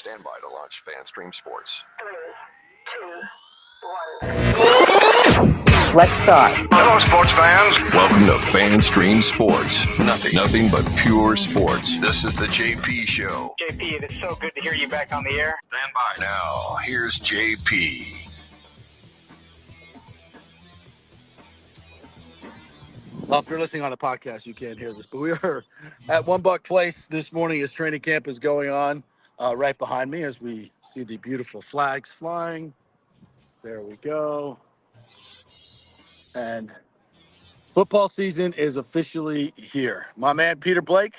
Stand by to launch FanStream Sports. 3, 2, 1. Let's start. Hello, sports fans. Welcome to FanStream Sports. Nothing but pure sports. This is the JP Show. JP, it is so good to hear you back on the air. Stand by. Now, here's JP. Well, if you're listening on a podcast, you can't hear this, but we are at One Buck Place this morning as training camp is going on right behind me as we see the beautiful flags flying. There we go. And football season is officially here. My man, Peter Blake,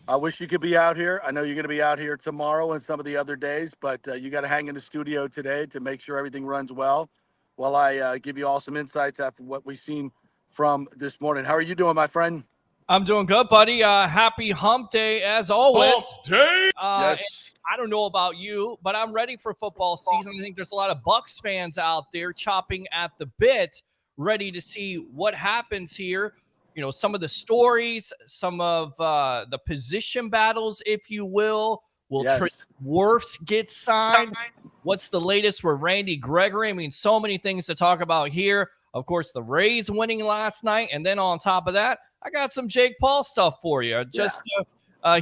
I wish you could be out here. I know you're going to be out here tomorrow and some of the other days, but you got to hang in the studio today to make sure everything runs well while I give you all some insights after what we've seen from this morning. How are you doing, my friend? I'm doing good, buddy. Happy hump day as always. Hump day. Yes. I don't know about you, but I'm ready for football season. I think there's a lot of Bucs fans out there chopping at the bit, ready to see what happens here. You know, some of the stories, some of the position battles, if you will. Will Trey Wirfs get signed? What's the latest with Randy Gregory? I mean, so many things to talk about here. Of course, the Rays winning last night. And then on top of that, I got some Jake Paul stuff for you just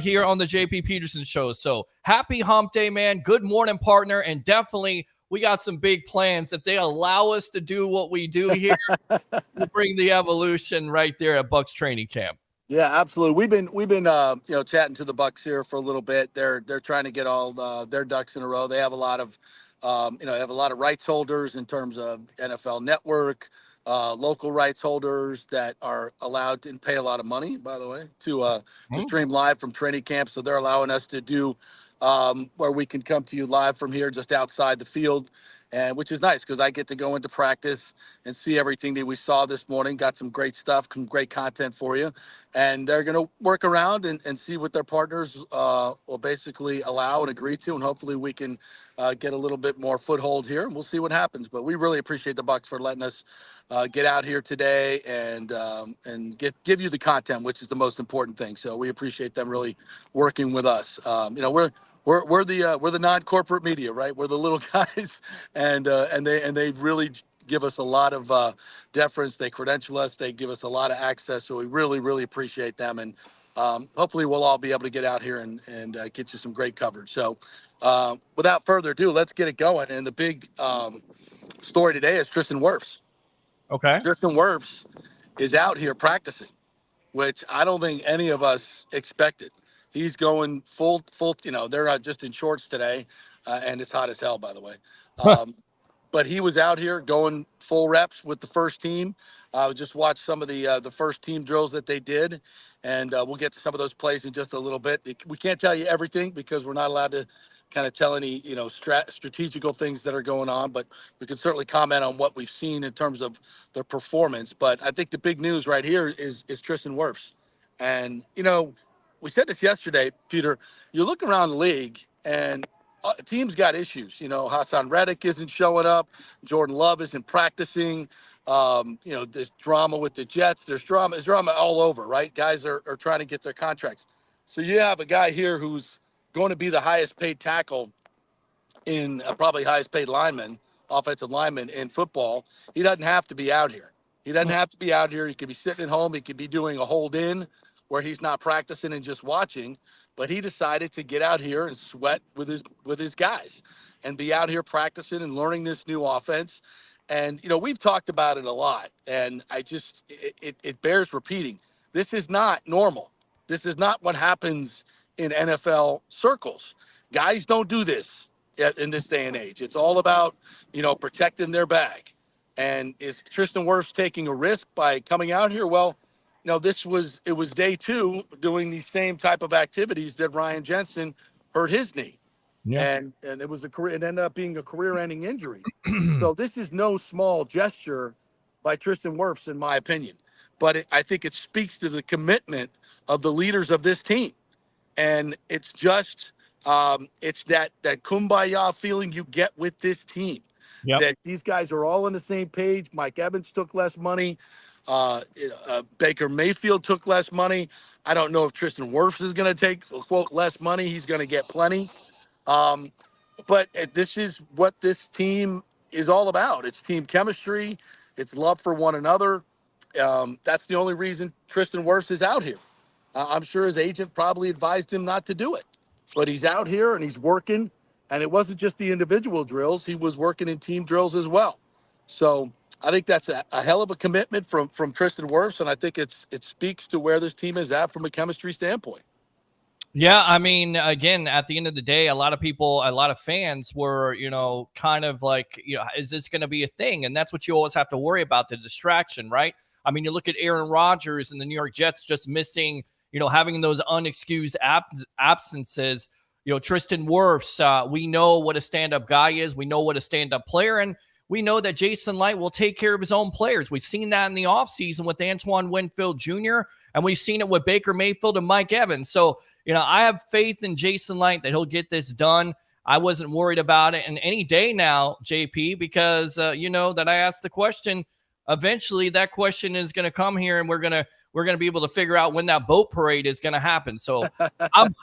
here on the JP Peterson Show. So happy hump day, man. Good morning, partner. And definitely we got some big plans. If they allow us to do what we do here, we'll bring the evolution right there at Bucs training camp. Yeah, absolutely. We've been chatting to the Bucs here for a little bit. They're trying to get all their ducks in a row. They have a lot of have a lot of rights holders in terms of NFL Network, local rights holders that are allowed to pay a lot of money, by the way, to stream live from training camp. So they're allowing us to do where we can come to you live from here just outside the field, and which is nice because I get to go into practice and see everything that we saw this morning. Got some great stuff, some great content for you. And they're going to work around and see what their partners will basically allow and agree to. And hopefully we can get a little bit more foothold here. And we'll see what happens. But we really appreciate the Bucs for letting us get out here today and give you the content, which is the most important thing. So we appreciate them really working with us. We're the non-corporate media, right? We're the little guys, and they really give us a lot of deference. They credential us. They give us a lot of access. So we really, really appreciate them. And hopefully we'll all be able to get out here and get you some great coverage. So without further ado, let's get it going. And the big story today is Tristan Wirfs. Okay. Tristan Wirfs is out here practicing, which I don't think any of us expected. He's going full. They're just in shorts today, and it's hot as hell, by the way. But he was out here going full reps with the first team. Just watched some of the first team drills that they did, and we'll get to some of those plays in just a little bit. We can't tell you everything because we're not allowed to kind of tell any strategical things that are going on, but we can certainly comment on what we've seen in terms of their performance. But I think the big news right here is Tristan Wirfs, and we said this yesterday, Peter. You look around the league and teams got issues. Hassan Reddick isn't showing up. Jordan Love isn't practicing. There's drama with the Jets. There's drama all over, right? Guys are trying to get their contracts. So you have a guy here who's going to be the highest paid tackle in probably highest paid offensive lineman in football. He doesn't have to be out here. He could be sitting at home. He could be doing a hold in where he's not practicing and just watching. But he decided to get out here and sweat with his guys and be out here practicing and learning this new offense. And, we've talked about it a lot, and it bears repeating. This is not normal. This is not what happens in NFL circles. Guys don't do this in this day and age. It's all about, protecting their bag. And is Tristan Wirfs taking a risk by coming out here? Well, it was day 2 doing these same type of activities that Ryan Jensen hurt his knee. Yeah. And it ended up being a career-ending injury. So this is no small gesture by Tristan Wirfs, in my opinion. But I think it speaks to the commitment of the leaders of this team. And it's just it's that kumbaya feeling you get with this team. Yep. That these guys are all on the same page. Mike Evans took less money. Baker Mayfield took less money. I don't know if Tristan Wirfs is going to take, quote, less money. He's going to get plenty. But this is what this team is all about. It's team chemistry. It's love for one another. That's the only reason Tristan Wirfs is out here. I'm sure his agent probably advised him not to do it, but he's out here and he's working. And it wasn't just the individual drills; he was working in team drills as well. So I think that's a hell of a commitment from Tristan Wirfs, and I think it speaks to where this team is at from a chemistry standpoint. Yeah, I mean, again, at the end of the day, a lot of people, a lot of fans were, kind of like, is this going to be a thing? And that's what you always have to worry about, the distraction, right? I mean, you look at Aaron Rodgers and the New York Jets just missing, having those unexcused absences. Tristan Wirfs, we know what a stand-up guy is. We know what a stand-up player, and we know that Jason Licht will take care of his own players. We've seen that in the offseason with Antoine Winfield Jr., and we've seen it with Baker Mayfield and Mike Evans. So, I have faith in Jason Licht that he'll get this done. I wasn't worried about it. And any day now, JP, because that I asked the question, eventually that question is going to come here, and we're going to be able to figure out when that boat parade is going to happen. So I'm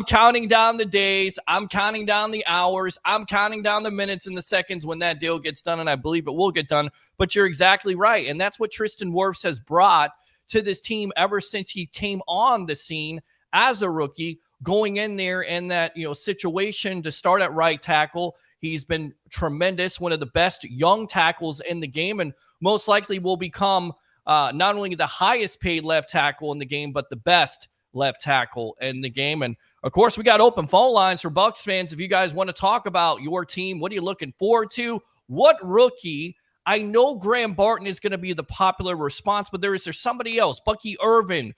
counting down the days. I'm counting down the hours. I'm counting down the minutes and the seconds when that deal gets done, and I believe it will get done. But you're exactly right, and that's what Tristan Wirfs has brought to this team ever since he came on the scene as a rookie, going in there in that situation to start at right tackle. He's been tremendous, one of the best young tackles in the game, and most likely will become not only the highest paid left tackle in the game, but the best left tackle in the game. And of course, we got open phone lines for Bucs fans. If you guys want to talk about your team, what are you looking forward to? What rookie? I know Graham Barton is going to be the popular response, but is there somebody else? Bucky Irvin,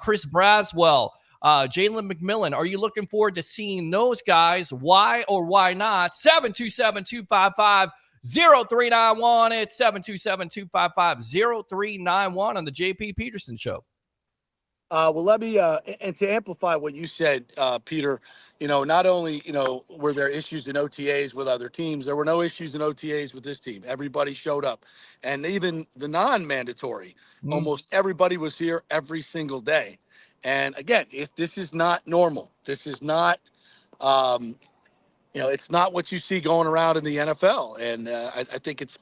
Chris Braswell, Jalen McMillan. Are you looking forward to seeing those guys? Why or why not? 727-255-0391. It's 727-255-0391 on the JP Peterson Show. Well, let me, and to amplify what you said, Peter, not only, were there issues in OTAs with other teams, there were no issues in OTAs with this team. Everybody showed up. And even the non-mandatory, almost everybody was here every single day. And again, if this is not normal, this is not, it's not what you see going around in the NFL. And I think it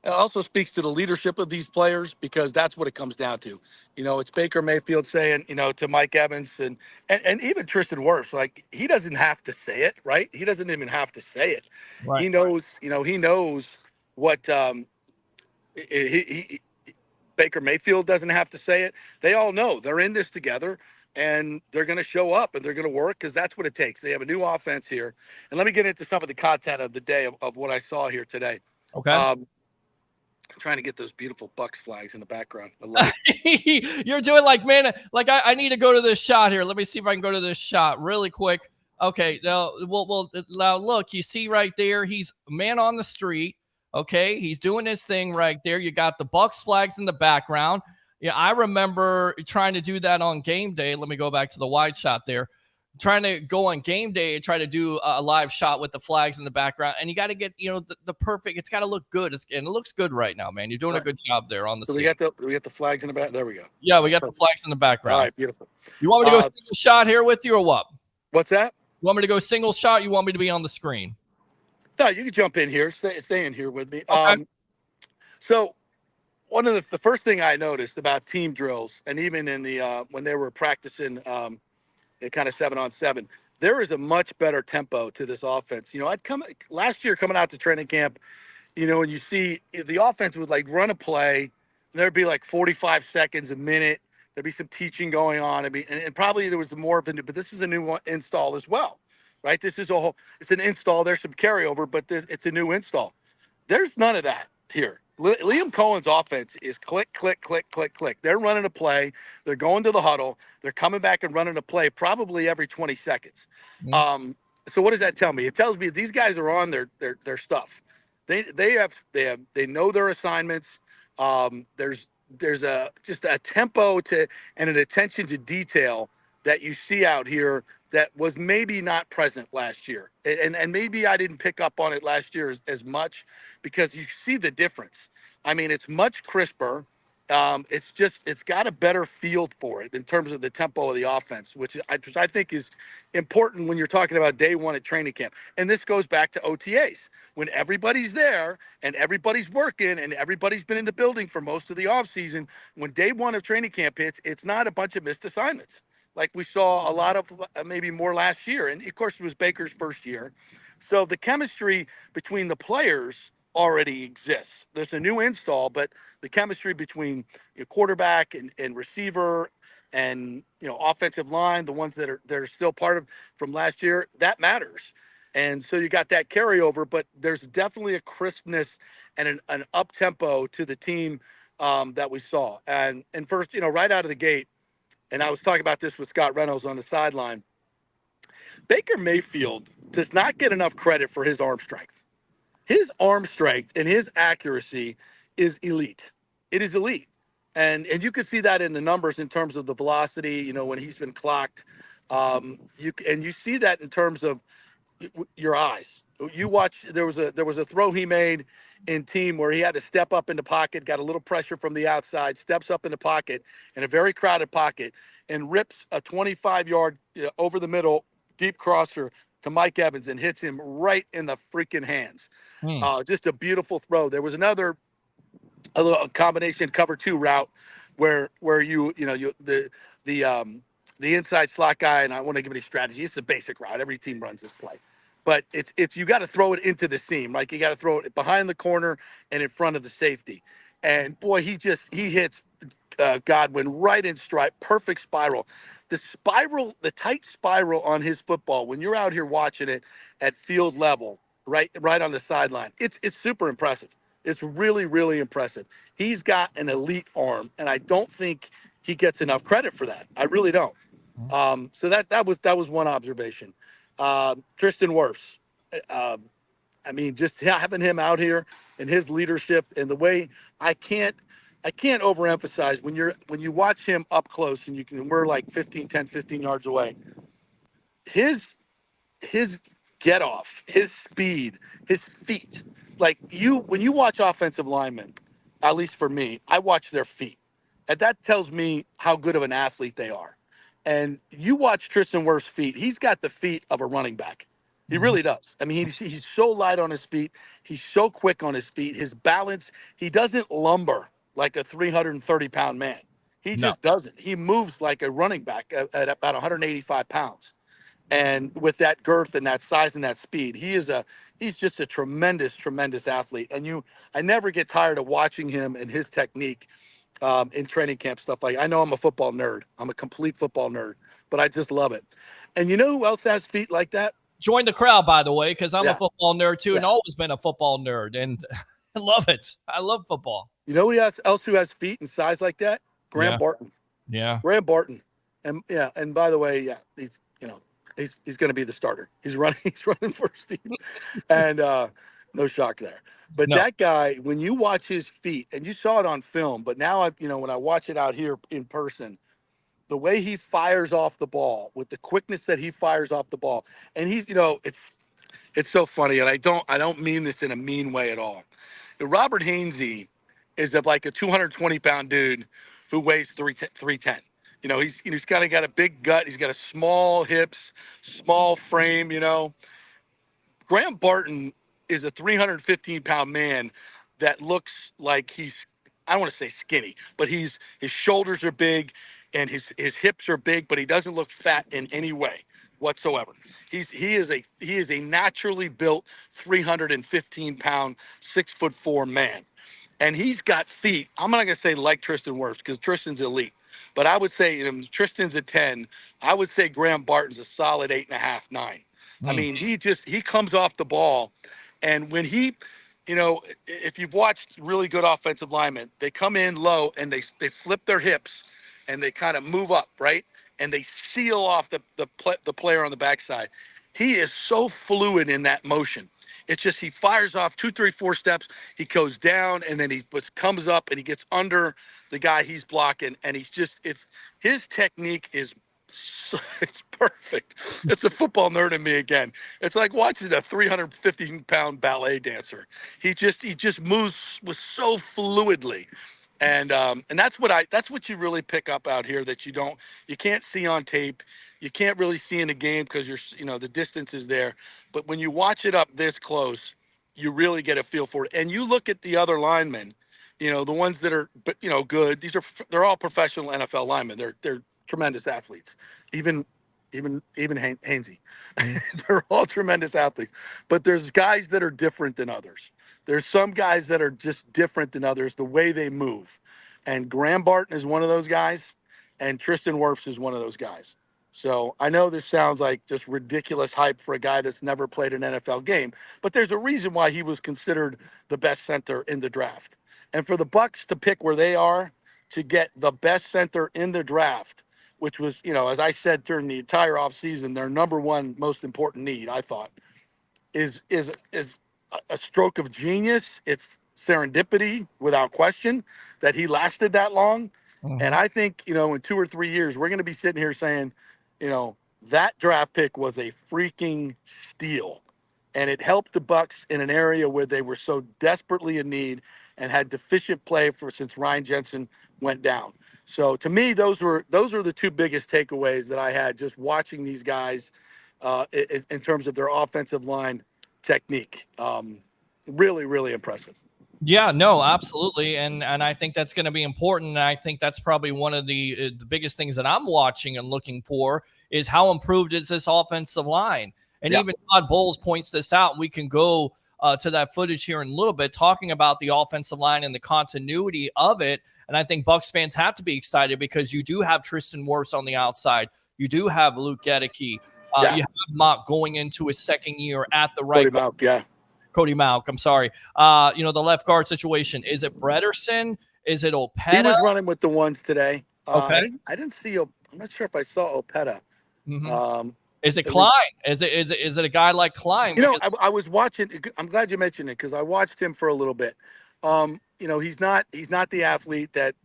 also speaks to the leadership of these players, because that's what it comes down to. It's Baker Mayfield saying, to Mike Evans and even Tristan Wirfs, like, he doesn't have to say it, right? He doesn't even have to say it. Right. He knows, he knows what Baker Mayfield doesn't have to say it. They all know they're in this together, and they're going to show up and they're going to work, because that's what it takes. They have a new offense here. And let me get into some of the content of the day of what I saw here today. Okay. I'm trying to get those beautiful Bucs flags in the background. I love it. You're doing like, man, like I need to go to this shot here. Let me see if I can go to this shot really quick. Okay. Now, now look, you see right there, he's man on the street. Okay. He's doing his thing right there. You got the Bucs flags in the background. Yeah. I remember trying to do that on game day. Let me go back to the wide shot there. Trying to go on game day and try to do a live shot with the flags in the background. And you got to get, the perfect, it's got to look good. And it looks good right now, man. You're doing a good job there on the scene. We got the flags in the back. There we go. Yeah, we got the flags in the background. All right, beautiful. You want me to go single shot here with you or what? What's that? You want me to go single shot? You want me to be on the screen? No, you can jump in here. Stay in here with me. Okay. So one of the first thing I noticed about team drills, and even in the when they were practicing kind of 7-on-7, there is a much better tempo to this offense. I'd come last year coming out to training camp, and you see the offense would like run a play, and there'd be like 45 seconds, a minute. There'd be some teaching going on. And probably there was more of a new, but this is a new one install as well, right? This is it's an install. There's some carryover, but it's a new install. There's none of that here. Liam Cohen's offense is click, click, click, click, click. They're running a play. They're going to the huddle. They're coming back and running a play probably every 20 seconds. Mm-hmm. So what does that tell me? It tells me these guys are on their stuff. They know their assignments. There's just a tempo and an attention to detail that you see out here that was maybe not present last year. And maybe I didn't pick up on it last year as much, because you see the difference. I mean, it's much crisper. It's got a better feel for it in terms of the tempo of the offense, which I think is important when you're talking about day one at training camp. And this goes back to OTAs. When everybody's there and everybody's working and everybody's been in the building for most of the offseason, when day one of training camp hits, it's not a bunch of missed assignments like we saw a lot of, maybe more last year. And of course, it was Baker's first year. So the chemistry between the players already exists. There's a new install, but the chemistry between your quarterback and receiver and offensive line, the ones that are still part of from last year, that matters. And so you got that carryover, but there's definitely a crispness and an up tempo to the team that we saw. And first, right out of the gate, and I was talking about this with Scott Reynolds on the sideline, Baker Mayfield does not get enough credit for his arm strength. His arm strength and his accuracy is elite. It is elite. And you can see that in the numbers in terms of the velocity, when he's been clocked. You see that in terms of your eyes. You watch, there was a throw he made in team where he had to step up in the pocket, got a little pressure from the outside, steps up in the pocket in a very crowded pocket and rips a 25-yard over the middle deep crosser to Mike Evans and hits him right in the freaking hands. Just a beautiful throw. There was a little combination cover 2 route where the inside slot guy, and I want to give any strategy. It's a basic route. Every team runs this play. But it's you got to throw it into the seam. Like you got to throw it behind the corner and in front of the safety. And boy, he hits Godwin right in stride, perfect spiral. The tight spiral on his football, when you're out here watching it at field level, right on the sideline, it's super impressive. It's really, really impressive. He's got an elite arm, and I don't think he gets enough credit for that. I really don't. So that was one observation. Tristan Wirfs. Just having him out here and his leadership and the way I can't overemphasize when you watch him up close and we're like 10, 15 yards away. His get off, his speed, his feet. Like when you watch offensive linemen, at least for me, I watch their feet. And that tells me how good of an athlete they are. And you watch Tristan Wirfs' feet, he's got the feet of a running back. He really does. I mean, he's so light on his feet. He's so quick on his feet. His balance, he doesn't lumber like a 330-pound man. He just doesn't. He moves like a running back at about 185 pounds. And with that girth and that size and that speed, he's just a tremendous, tremendous athlete. And I never get tired of watching him and his technique in training camp stuff. Like, I know I'm a football nerd. I'm a complete football nerd, but I just love it. And you know who else has feet like that? Join the crowd, by the way, because I'm a football nerd too, and always been a football nerd, and I love it. I love football. You know who else who has feet and size like that? Graham Barton. Yeah, Graham Barton. And and by the way, he's going to be the starter. He's running first team, and no shock there. But that guy, when you watch his feet, and you saw it on film, but now when I watch it out here in person, the way he fires off the ball, with the quickness that he fires off the ball, and he's it's so funny, and I don't mean this in a mean way at all. Robert Hainsey is like a 220-pound dude who weighs 310. He's kind of got a big gut. He's got a small hips, small frame. Graham Barton is a 315-pound man that looks like I don't want to say skinny, but his shoulders are big and his hips are big, but he doesn't look fat in any way whatsoever. He is a naturally built 315-pound, 6'4" man. And he's got feet. I'm not going to say like Tristan Wirfs because Tristan's elite. But I would say Tristan's a 10. I would say Graham Barton's a solid 8.5, 9. I mean, he comes off the ball. And when if you've watched really good offensive linemen, they come in low and they flip their hips and they kind of move up, right? And they seal off the player on the backside. He is so fluid in that motion. It's just he fires off 2, 3, 4 steps. He goes down and then he comes up and he gets under the guy he's blocking. And his technique is it's perfect. It's the football nerd in me again. It's like watching a 315-pound ballet dancer. He just moves so fluidly. And that's what you really pick up out here that you can't see on tape. You can't really see in the game because the distance is there. But when you watch it up this close, you really get a feel for it. And you look at the other linemen, the ones that are, good. They're all professional NFL linemen. They're tremendous athletes. Even Hainsey. They're all tremendous athletes. But there's guys that are different than others. There's some guys that are just different than others, the way they move. And Graham Barton is one of those guys, and Tristan Wirfs is one of those guys. So I know this sounds like just ridiculous hype for a guy that's never played an NFL game, but there's a reason why he was considered the best center in the draft. And for the Bucs to pick where they are to get the best center in the draft, which was, as I said during the entire offseason, their number one most important need, I thought, is a stroke of genius. It's serendipity without question that he lasted that long. Mm-hmm. And I think, in 2 or 3 years, we're going to be sitting here saying, that draft pick was a freaking steal. And it helped the Bucs in an area where they were so desperately in need and had deficient play since Ryan Jensen went down. So to me, those are the two biggest takeaways that I had just watching these guys in terms of their offensive line technique. Really, really impressive. Yeah, no, absolutely. And I think that's going to be important. And I think that's probably one of the biggest things that I'm watching and looking for is how improved is this offensive line. And even Todd Bowles points this out. We can go to that footage here in a little bit, talking about the offensive line and the continuity of it. And I think Bucs fans have to be excited because you do have Tristan Wirfs on the outside. You do have Luke Goedeke. You have Mock going into his second year at the right guard. Cody Mauch, I'm sorry. The left guard situation. Is it Brederson? Is it Opeta? He was running with the ones today. Okay. I didn't see. I'm not sure if I saw Opeta. Mm-hmm. Is it Klein? Is it a guy like Klein? I was watching. I'm glad you mentioned it because I watched him for a little bit. He's not the athlete that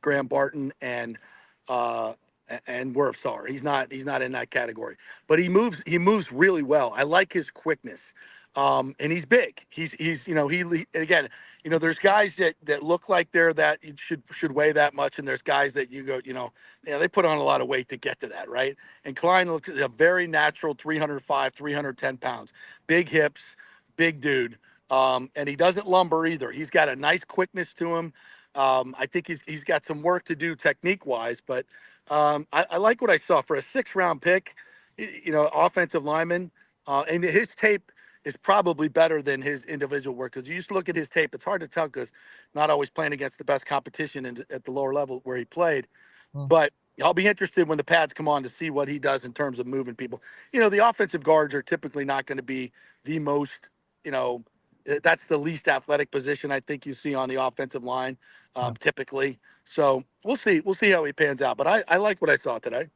Graham Barton and Wirfs are. He's not in that category. But he moves really well. I like his quickness. And he's big. He's again, there's guys that look like they're that should weigh that much, and there's guys that you go, they put on a lot of weight to get to that, right? And Klein looks a very natural 305, 310 pounds, big hips, big dude, and he doesn't lumber either. He's got a nice quickness to him. I think he's got some work to do technique wise, but I like what I saw for a 6th-round pick. Offensive lineman, and his tape is probably better than his individual work. Because you used to look at his tape, it's hard to tell because not always playing against the best competition at the lower level where he played. But I'll be interested when the pads come on to see what he does in terms of moving people. The offensive guards are typically not going to be the most, that's the least athletic position I think you see on the offensive line typically. So we'll see. We'll see how he pans out. But I like what I saw today.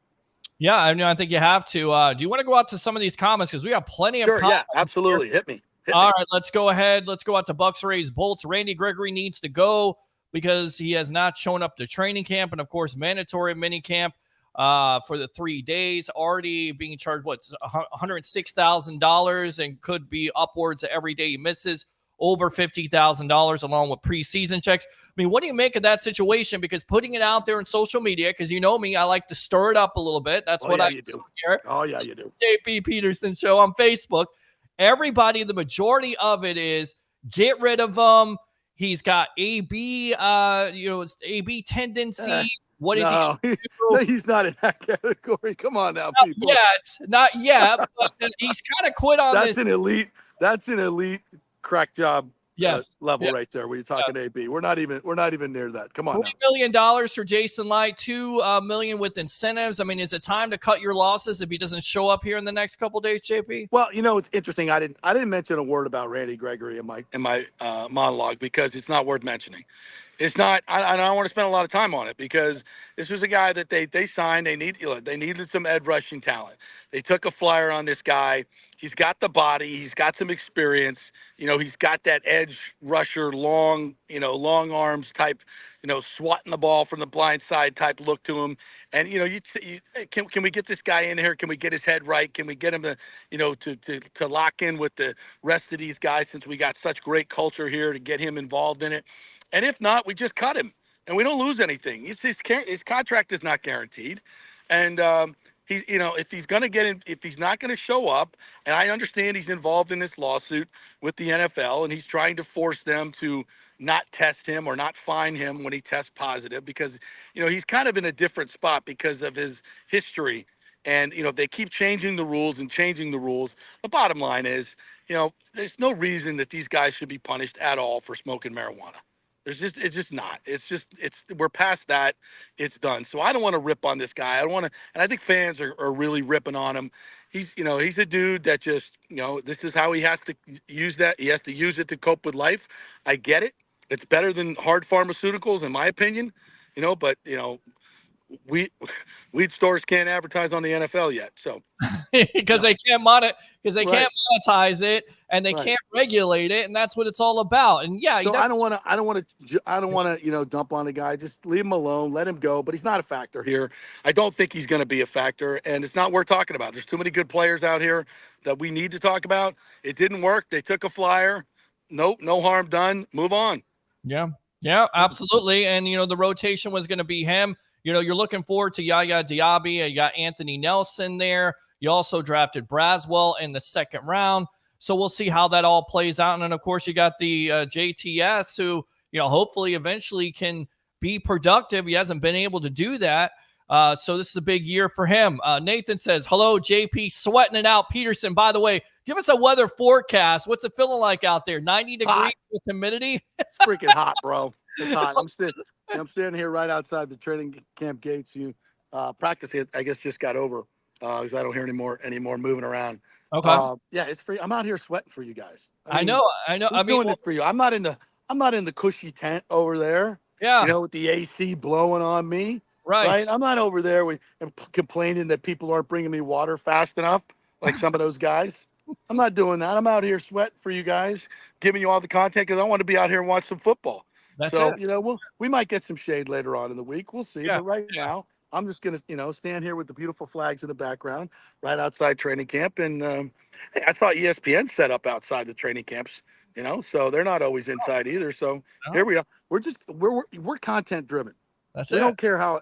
Yeah, I think you have to. Do you want to go out to some of these comments? Because we have plenty of comments. Yeah, absolutely. Hit me. All right, let's go ahead. Let's go out to Bucs Rays Bolts. Randy Gregory needs to go because he has not shown up to training camp and, of course, mandatory mini camp for the 3 days. Already being charged, $106,000 and could be upwards every day he misses. Over $50,000 along with preseason checks. I mean, what do you make of that situation? Because putting it out there in social media, because you know me, I like to stir it up a little bit. That's what I do here. Oh, yeah, you do. JP Peterson Show on Facebook. Everybody, the majority of it is get rid of him. He's got AB, AB tendencies. What is he? No, he's not in that category. Come on now, people. Not yet. But he's kind of quit on this. That's an elite crack job level right there. Where you're talking AB. We're not even near that. Come on. $40 million for Jason Licht, $2 million with incentives. I mean, is it time to cut your losses if he doesn't show up here in the next couple of days, JP? Well, it's interesting. I didn't mention a word about Randy Gregory in my monologue because it's not worth mentioning. It's not. I don't want to spend a lot of time on it because this was a guy that they signed. They needed some edge rushing talent. They took a flyer on this guy. He's got the body. He's got some experience. He's got that edge rusher, long arms type, swatting the ball from the blind side type look to him. And, can we get this guy in here? Can we get his head right? Can we get him to lock in with the rest of these guys since we got such great culture here to get him involved in it? And if not, we just cut him and we don't lose anything. His contract is not guaranteed, and he's if he's going to get in, if he's not going to show up, and I understand he's involved in this lawsuit with the NFL, and he's trying to force them to not test him or not fine him when he tests positive, because he's kind of in a different spot because of his history. And if they keep changing the rules, the bottom line is, there's no reason that these guys should be punished at all for smoking marijuana. It's just not. We're past that. It's done. So I don't want to rip on this guy. I don't want to, and I think fans are really ripping on him. He's a dude that just, this is how he has to use that. He has to use it to cope with life. I get it. It's better than hard pharmaceuticals, in my opinion, but weed stores can't advertise on the NFL yet, so because they can't can't monetize it, and they can't regulate it, and that's what it's all about. And so I don't want to dump on the guy. Just leave him alone, let him go. But he's not a factor here. I don't think he's going to be a factor, and it's not worth talking about. There's too many good players out here that we need to talk about. It didn't work. They took a flyer. Nope, no harm done. Move on. Yeah, absolutely. And the rotation was going to be him. You're looking forward to Yaya Diaby. You got Anthony Nelson there. You also drafted Braswell in the second round. So we'll see how that all plays out. And then, of course, you got the JTS who, hopefully eventually can be productive. He hasn't been able to do that. So this is a big year for him. Nathan says, hello, JP, sweating it out. Peterson, by the way, give us a weather forecast. What's it feeling like out there? 90 degrees with humidity? It's freaking hot, bro. It's hot. I'm standing here right outside the training camp gates. Practice, I guess, just got over because I don't hear any more moving around. Okay. Yeah, it's free. I'm out here sweating for you guys. I know. I'm doing this for you. I'm not in the cushy tent over there. Yeah. With the AC blowing on me. Right. I'm not over there complaining that people aren't bringing me water fast enough, like some of those guys. I'm not doing that. I'm out here sweating for you guys, giving you all the content because I want to be out here and watch some football. That's it. We might get some shade later on in the week. We'll see. But right now, I'm just going to, stand here with the beautiful flags in the background right outside training camp. And hey, I saw ESPN set up outside the training camps, so they're not always inside either. So here we are. We're content driven. That's we don't care how,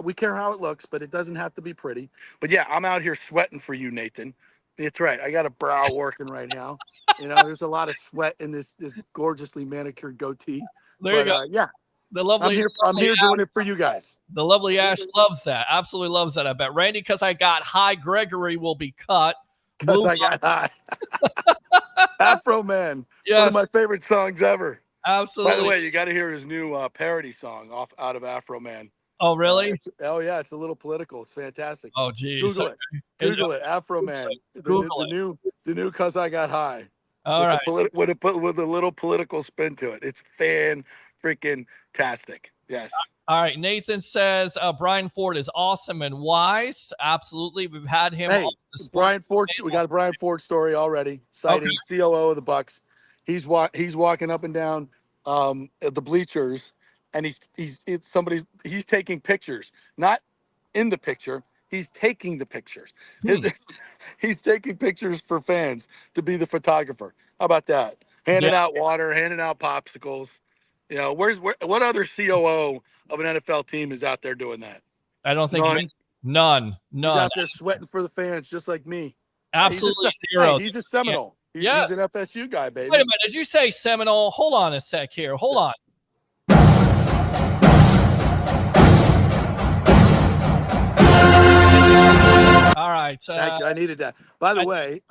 we care how it looks, but it doesn't have to be pretty. But yeah, I'm out here sweating for you, Nathan. It's right. I got a brow working right now. There's a lot of sweat in this gorgeously manicured goatee. There you go. Yeah. The lovely. I'm here doing it for you guys. The lovely Ash loves that. Absolutely loves that. I bet. Randy, because I got high, Gregory will be cut. Because I got high. Afro Man. Yes. One of my favorite songs ever. Absolutely. By the way, you got to hear his new parody song out of Afro Man. Oh, really? It's a little political. It's fantastic. Oh, geez. Google it. Afro Man. Google the new "Cause I Got High." All right. With a little political spin to it. It's freaking tastic. Yes. All right. Nathan says Brian Ford is awesome and wise. Absolutely. We've had him. Hey, Brian Ford. We got a Brian Ford story already. Citing COO of the Bucks. He's walking up and down the bleachers. And he's taking pictures, not in the picture. He's taking the pictures. He's taking pictures for fans to be the photographer. How about that? Handing out water, handing out popsicles. What other COO of an NFL team is out there doing that? I don't think none. He's out there sweating for the fans, just like me. Absolutely zero. He's a Seminole. He's an FSU guy, baby. Wait a minute. Did you say Seminole? Hold on a sec here. Hold on. All right. Thank you. I needed that. By the way,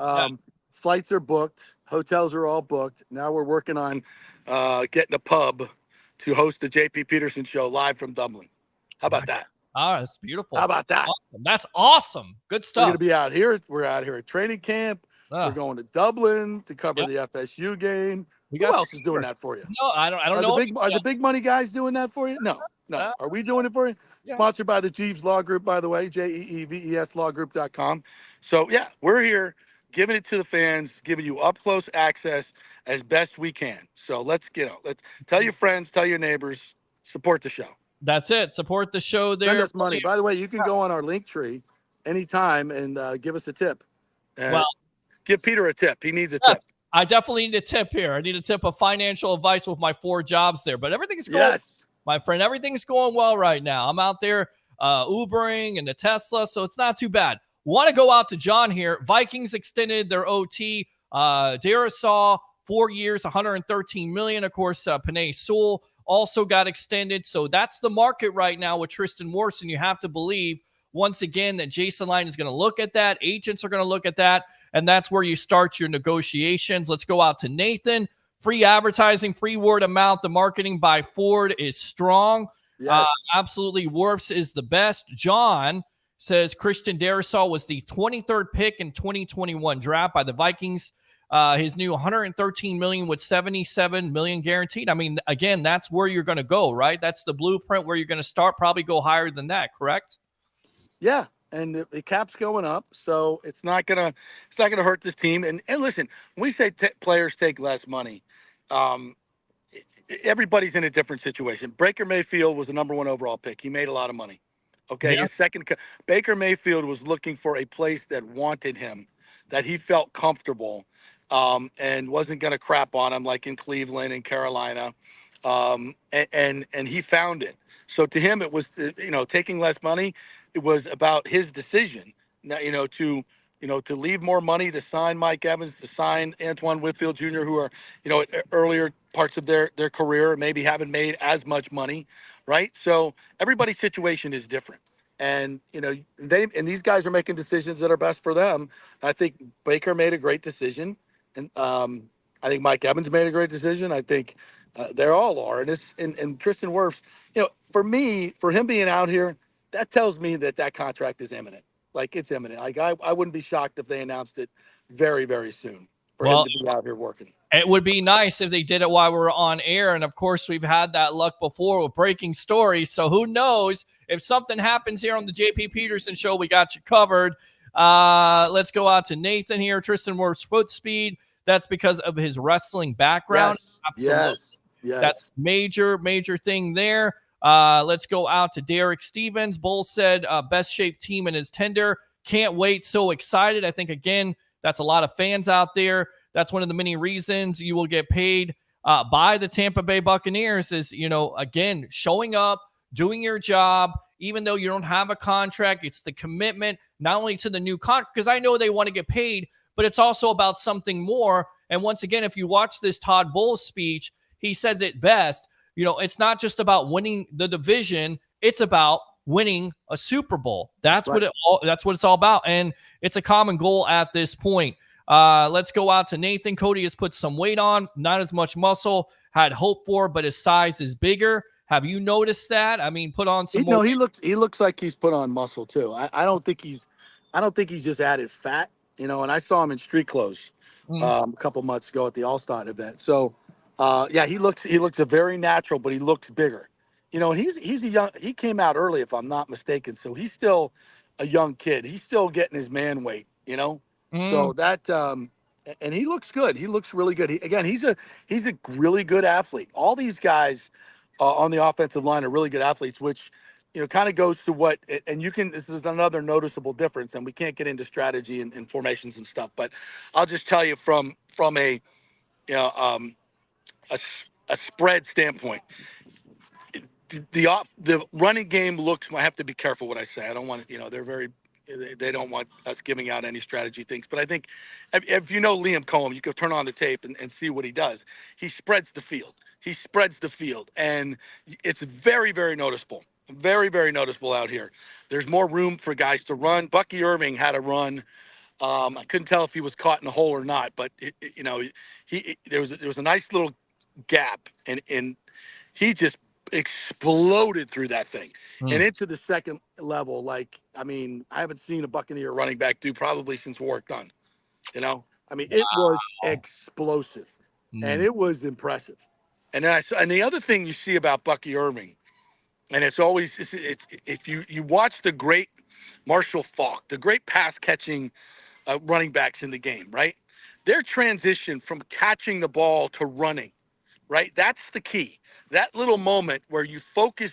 flights are booked. Hotels are all booked. Now we're working on getting a pub to host the JP Peterson Show live from Dublin. How about that? All right. That's beautiful. How about that? Awesome. That's awesome. Good stuff. We're going to be out here. We're out here at training camp. We're going to Dublin to cover the FSU game. Who else is doing that for you? No, I don't know. Are the big money guys doing that for you? No. Are we doing it for you? Yeah. Sponsored by the Jeeves Law Group, by the way, JEEVES lawgroup.com. So, yeah, we're here giving it to the fans, giving you up-close access as best we can. So let's tell your friends, tell your neighbors, support the show. That's it. Support the show there. Send us money. By the way, you can go on our link tree anytime and give us a tip. Give Peter a tip. He needs a tip. I definitely need a tip here. I need a tip of financial advice with my 4 jobs there, but everything's going. Yes. my friend. Everything's going well right now. I'm out there Ubering and the Tesla, so it's not too bad. Want to go out to John here. Vikings extended their OT. Darisaw, 4 years, $113 million. Of course, Penei Sewell also got extended. So that's the market right now with Tristan Wirfs, and you have to believe once again that Jason Licht is going to look at that. Agents are going to look at that, and that's where you start your negotiations. Let's go out to Nathan. Free advertising, free word of mouth. The marketing by Ford is strong. Yes. Absolutely, Wirfs is the best. John says Christian Darrisaw was the 23rd pick in 2021 draft by the Vikings. His new $113 million with $77 million guaranteed. I mean, again, that's where you're going to go, right? That's the blueprint where you're going to start. Probably go higher than that, correct? Yeah, and the cap's going up, so it's not gonna hurt this team. And listen, when we say players take less money, everybody's in a different situation. Baker Mayfield was the number 1 overall pick. He made a lot of money. Okay, Yeah. his second Baker Mayfield was looking for a place that wanted him, that he felt comfortable, and wasn't going to crap on him like in Cleveland and Carolina, and he found it. So to him, it was taking less money. It was about his decision, to leave more money to sign Mike Evans, to sign Antoine Whitfield Jr., who are at earlier parts of their career, maybe haven't made as much money, right? So everybody's situation is different. And these guys are making decisions that are best for them. I think Baker made a great decision, and I think Mike Evans made a great decision. I think they all are. And Tristan Wirfs, for him being out here, that tells me that contract is imminent. Like, it's imminent. Like, I wouldn't be shocked if they announced it very, very soon for him to be out here working. It would be nice if they did it while we're on air. And of course, we've had that luck before with breaking stories. So who knows if something happens here on the JP Peterson Show, we got you covered. Let's go out to Nathan here. Tristan Wirfs' foot speed. That's because of his wrestling background. Yes. That's major thing there. Let's go out to Derek Stevens. Bull said best shaped team in his tender. Can't wait. So excited. I think, again, that's a lot of fans out there. That's one of the many reasons you will get paid by the Tampa Bay Buccaneers is, again, showing up, doing your job, even though you don't have a contract. It's the commitment, not only to the new contract, because I know they want to get paid, but it's also about something more. And once again, if you watch this Todd Bowles speech, he says it best. It's not just about winning the division. It's about winning a Super Bowl. That's right. That's what it's all about. And it's a common goal at this point. Let's go out to Nathan. Cody has put some weight on, not as much muscle, had hoped for, but his size is bigger. Have you noticed that? I mean, put on some more. He looks like he's put on muscle too. I don't think he's just added fat, and I saw him in street clothes a couple months ago at the All-Star event. So he looks very natural, but he looks bigger. And he came out early, if I'm not mistaken. So he's still a young kid. He's still getting his man weight, So that and he looks good. He looks really good. He's a really good athlete. All these guys on the offensive line are really good athletes, which kind of goes to what. And this is another noticeable difference. And we can't get into strategy and formations and stuff, but I'll just tell you from a spread standpoint, the running game looks. I have to be careful what I say. I don't want to. They're very. They don't want us giving out any strategy things. But I think if you know Liam Cohen, you can turn on the tape and see what he does. He spreads the field. And it's very, very noticeable. Very, very noticeable out here. There's more room for guys to run. Bucky Irving had a run. I couldn't tell if he was caught in a hole or not, but there was a nice little gap, and he just exploded through that thing and into the second level. Like, I haven't seen a Buccaneer running back do probably since Warrick Dunn. It was explosive and it was impressive. And then and the other thing you see about Bucky Irving, and it's always if you watch the great Marshall Faulk, the great pass catching running backs in the game, right? Their transition from catching the ball to running, right? That's the key. That little moment where you focus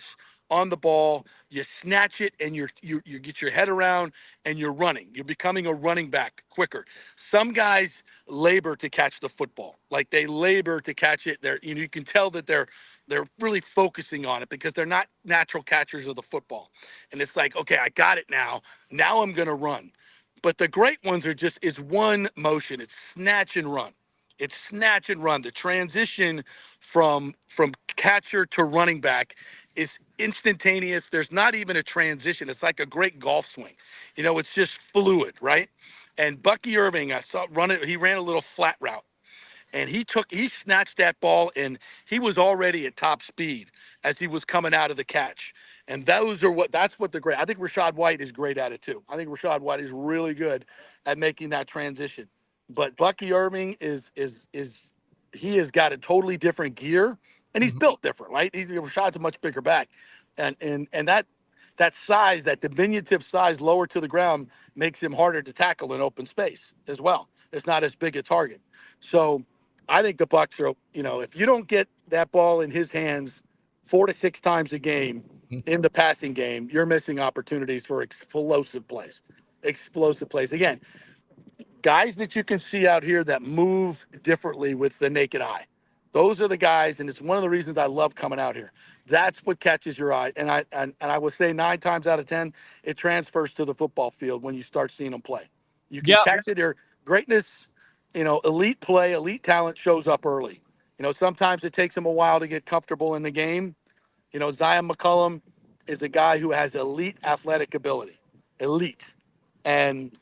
on the ball, you snatch it, and you get your head around, and you're running. You're becoming a running back quicker. Some guys labor to catch the football, like they labor to catch it. You can tell that they're They're really focusing on it because they're not natural catchers of the football. And it's like, okay, I got it now. Now I'm going to run. But the great ones is one motion. It's snatch and run. It's snatch and run. The transition from catcher to running back is instantaneous. There's not even a transition. It's like a great golf swing. It's just fluid, right? And Bucky Irving, I saw run it. He ran a little flat route, and he snatched that ball, and he was already at top speed as he was coming out of the catch. And that's what the great. I think Rachaad White is great at it too. I think Rachaad White is really good at making that transition. But Bucky Irving he has got a totally different gear, and he's built different, right? Rashad's a much bigger back, and that size, that diminutive size lower to the ground, makes him harder to tackle in open space as well. It's not as big a target. So I think the Bucs are, if you don't get that ball in his hands 4 to 6 times a game in the passing game, you're missing opportunities for explosive plays. Again, guys that you can see out here that move differently with the naked eye. Those are the guys, and it's one of the reasons I love coming out here. That's what catches your eye. And I would say 9 times out of 10, it transfers to the football field when you start seeing them play. You can catch it here. Greatness, elite play, elite talent shows up early. Sometimes it takes them a while to get comfortable in the game. Zion McCollum is a guy who has elite athletic ability. Elite. And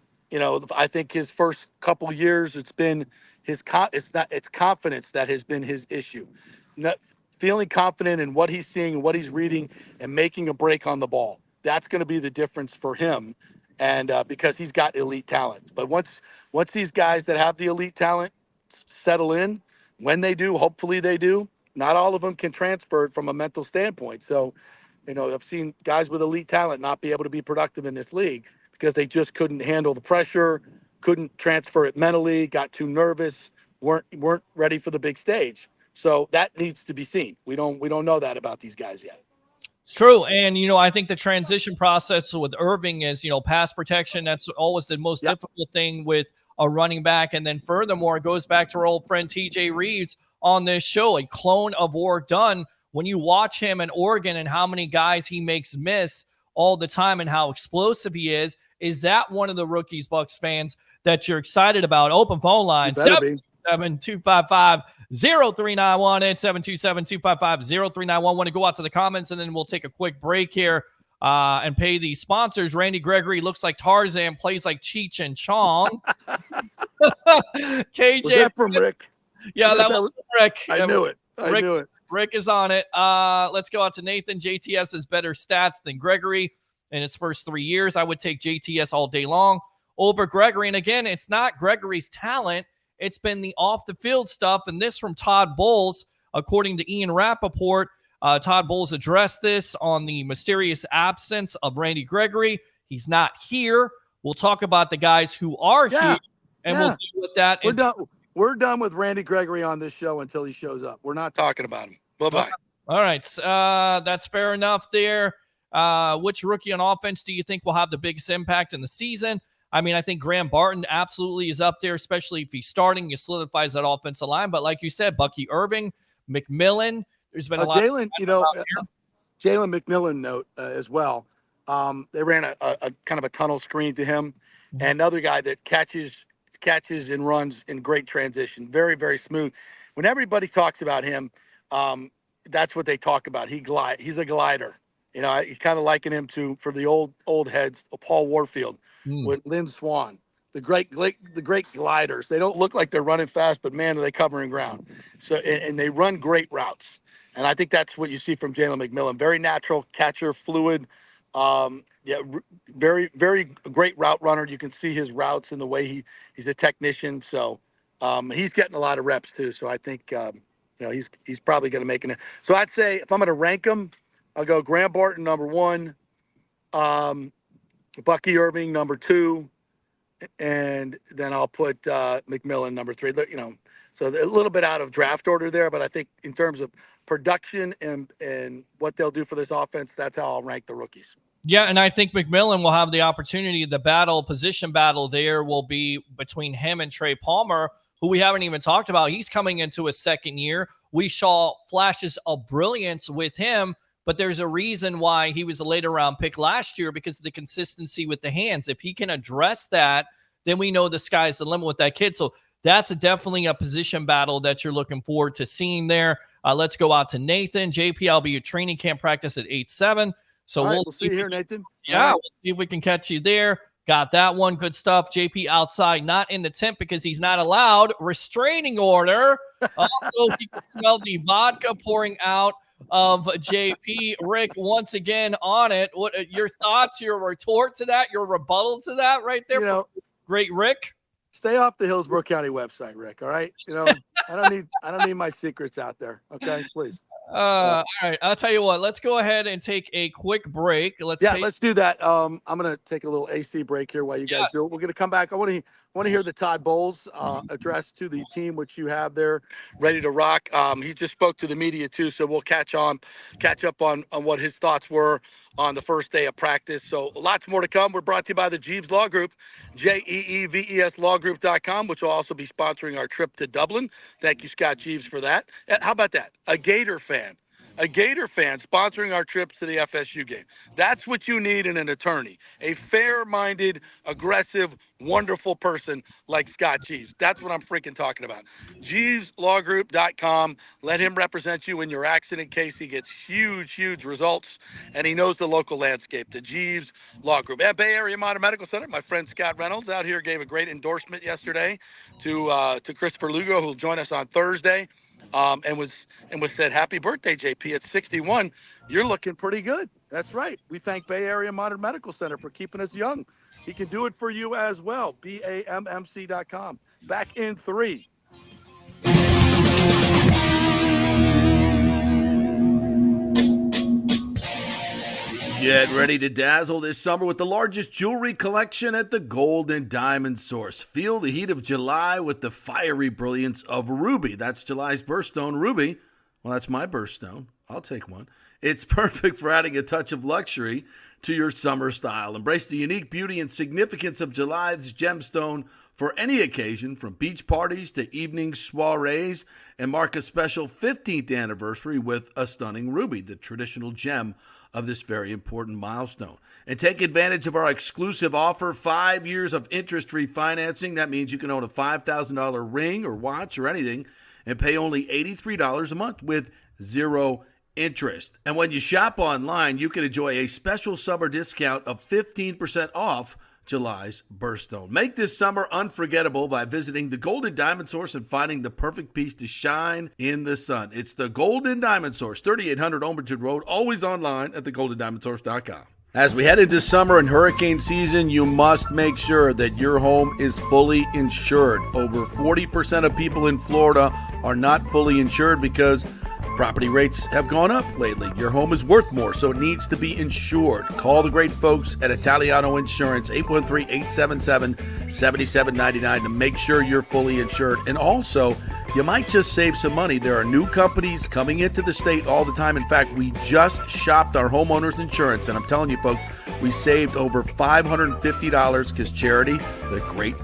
I think his first couple years, it's been it's confidence that has been his issue. Not feeling confident in what he's seeing and what he's reading and making a break on the ball. That's going to be the difference for him, and because he's got elite talent. But once these guys that have the elite talent settle in, when they do, hopefully they do, not all of them can transfer it from a mental standpoint. So, I've seen guys with elite talent not be able to be productive in this league because they just couldn't handle the pressure, couldn't transfer it mentally, got too nervous, weren't ready for the big stage. So that needs to be seen. We don't know that about these guys yet. It's true. And, I think the transition process with Irving is, pass protection. That's always the most difficult thing with a running back. And then furthermore, it goes back to our old friend TJ Reeves on this show, a clone of Warrick Dunn. When you watch him in Oregon and how many guys he makes miss all the time and how explosive he is that one of the rookies, Bucs fans, that you're excited about? Open phone line, 727-255-0391 and 727-255-0391. Want to go out to the comments, and then we'll take a quick break here and pay the sponsors. Randy Gregory looks like Tarzan, plays like Cheech and Chong. KJ. Was that from Rick? Yeah, that was from Rick. I knew it. Rick is on it. Let's go out to Nathan. JTS has better stats than Gregory in his first 3 years. I would take JTS all day long over Gregory. And again, it's not Gregory's talent. It's been the off-the-field stuff. And this from Todd Bowles, according to Ian Rappaport. Todd Bowles addressed this on the mysterious absence of Randy Gregory. He's not here. We'll talk about the guys who are here, and we'll deal with that. We're done with Randy Gregory on this show until he shows up. We're not talking about him. Bye-bye. All right. That's fair enough there. Which rookie on offense do you think will have the biggest impact in the season? I mean, I think Graham Barton absolutely is up there, especially if he's starting. He solidifies that offensive line. But like you said, Bucky Irving, McMillan, there's been a lot Jalen, Jalen McMillan note as well. They ran a kind of a tunnel screen to him. And another guy that catches and runs in great transition. Very, very smooth. When everybody talks about him, that's what they talk about. He's a glider. You kind of liken him for the old heads, Paul Warfield with Lynn Swan, the great gliders. They don't look like they're running fast, but man, are they covering ground. So and they run great routes. And I think that's what you see from Jalen McMillan. Very natural catcher, fluid. Very, very great route runner. You can see his routes and the way he's a technician. So he's getting a lot of reps too. So I think he's probably going to make it. So I'd say if I'm going to rank him, I'll go Graham Barton number 1, Bucky Irving number 2, and then I'll put McMillan number 3. So a little bit out of draft order there, but I think in terms of production and what they'll do for this offense, that's how I'll rank the rookies. Yeah, and I think McMillan will have the opportunity. The position battle there will be between him and Trey Palmer, who we haven't even talked about. He's coming into his second year. we saw flashes of brilliance with him, but there's a reason why he was a later round pick last year, because of the consistency with the hands. If he can address that, then we know the sky's the limit with that kid. So that's definitely a position battle that you're looking forward to seeing there. Let's go out to Nathan. JP, I'll be your training camp practice at 8-7. So we'll see you here, Nathan. Yeah, we'll see if we can catch you there. Got that one. Good stuff. JP outside, not in the tent because he's not allowed. Restraining order. Also, he can smell the vodka pouring out of JP. Rick, once again on it. What your thoughts, your retort to that, your rebuttal to that right there? Great Rick. Stay off the Hillsborough County website, Rick. All right. I don't need my secrets out there. Okay, please. All right. I'll tell you what. Let's go ahead and take a quick break. Let's do that. I'm gonna take a little AC break here while you guys do it. We're gonna come back. I want to hear the Todd Bowles address to the team, which you have there ready to rock. He just spoke to the media too, so we'll catch up on what his thoughts were on the first day of practice. So lots more to come. We're brought to you by the Jeeves Law Group, JEEVESLawgroup.com, which will also be sponsoring our trip to Dublin. Thank you, Scott Jeeves, for that. How about that? A Gator fan sponsoring our trips to the FSU game. That's what you need in an attorney. A fair-minded, aggressive, wonderful person like Scott Jeeves. That's what I'm freaking talking about. JeevesLawGroup.com. Let him represent you in your accident case. He gets huge results, and he knows the local landscape. The Jeeves Law Group. At Bay Area Modern Medical Center, my friend Scott Reynolds out here gave a great endorsement yesterday to Christopher Lugo, who will join us on Thursday. And was said, happy birthday, JP, at 61. You're looking pretty good. That's right. We thank Bay Area Modern Medical Center for keeping us young. He can do it for you as well. BAMMC.com. Back in 3. Get ready to dazzle this summer with the largest jewelry collection at the Gold and Diamond Source. Feel the heat of July with the fiery brilliance of ruby. That's July's birthstone, ruby. Well, that's my birthstone. I'll take one. It's perfect for adding a touch of luxury to your summer style. Embrace the unique beauty and significance of July's gemstone for any occasion, from beach parties to evening soirees, and mark a special 15th anniversary with a stunning ruby, the traditional gem of this very important milestone. And take advantage of our exclusive offer, 5 years of interest-free financing. That means you can own a $5,000 ring or watch or anything and pay only $83 a month with zero interest. And when you shop online, you can enjoy a special summer discount of 15% off July's birthstone. Make this summer unforgettable by visiting the Golden Diamond Source and finding the perfect piece to shine in the sun. It's the Golden Diamond Source, 3800 Oberton Road, always online at thegoldendiamondsource.com. As we head into summer and hurricane season, you must make sure that your home is fully insured. Over 40% of people in Florida are not fully insured because property rates have gone up lately. Your home is worth more, so it needs to be insured. Call the great folks at Italiano Insurance, 813-877-7799 to make sure you're fully insured. And also, you might just save some money. There are new companies coming into the state all the time. In fact, we just shopped our homeowners insurance, and I'm telling you folks, we saved over $550 because Charity, the great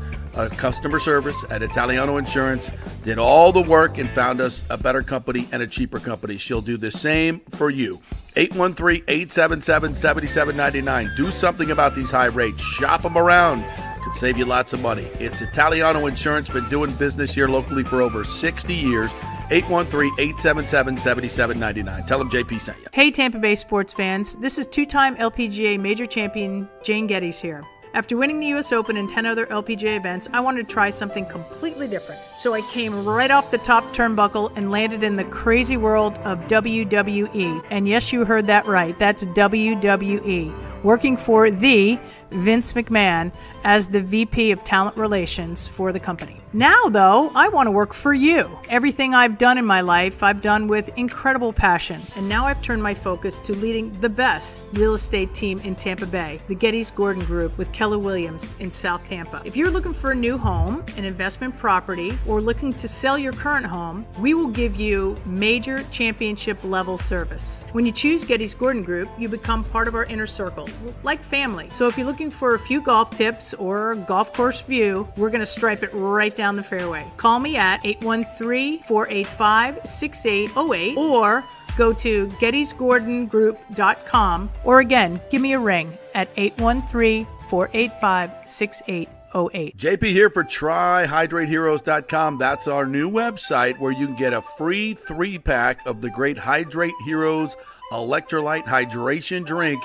customer service at Italiano Insurance, did all the work and found us a better company and a cheaper company. She'll do the same for you. 813-877-7799. Do something about these high rates. Shop them around. Could save you lots of money. It's Italiano Insurance. Been doing business here locally for over 60 years. 813-877-7799. Tell them JP sent you. Hey, Tampa Bay sports fans. This is two-time LPGA major champion Jane Geddes here. After winning the U.S. Open and 10 other LPGA events, I wanted to try something completely different. So I came right off the top turnbuckle and landed in the crazy world of WWE. And yes, you heard that right. That's WWE. Working for the Vince McMahon as the VP of Talent Relations for the company. Now, though, I want to work for you. Everything I've done in my life, I've done with incredible passion. And now I've turned my focus to leading the best real estate team in Tampa Bay, the Geddes Gordon Group with Keller Williams in South Tampa. If you're looking for a new home, an investment property, or looking to sell your current home, we will give you major championship level service. When you choose Geddes Gordon Group, you become part of our inner circle, like family. So if you're looking looking for a few golf tips or golf course view, we're going to stripe it right down the fairway. Call me at 813-485-6808 or go to gettysgordongroup.com, or again, give me a ring at 813-485-6808. JP here for TryHydrateHeroes.com. That's our new website where you can get a free 3-pack of the great Hydrate Heroes electrolyte hydration drink,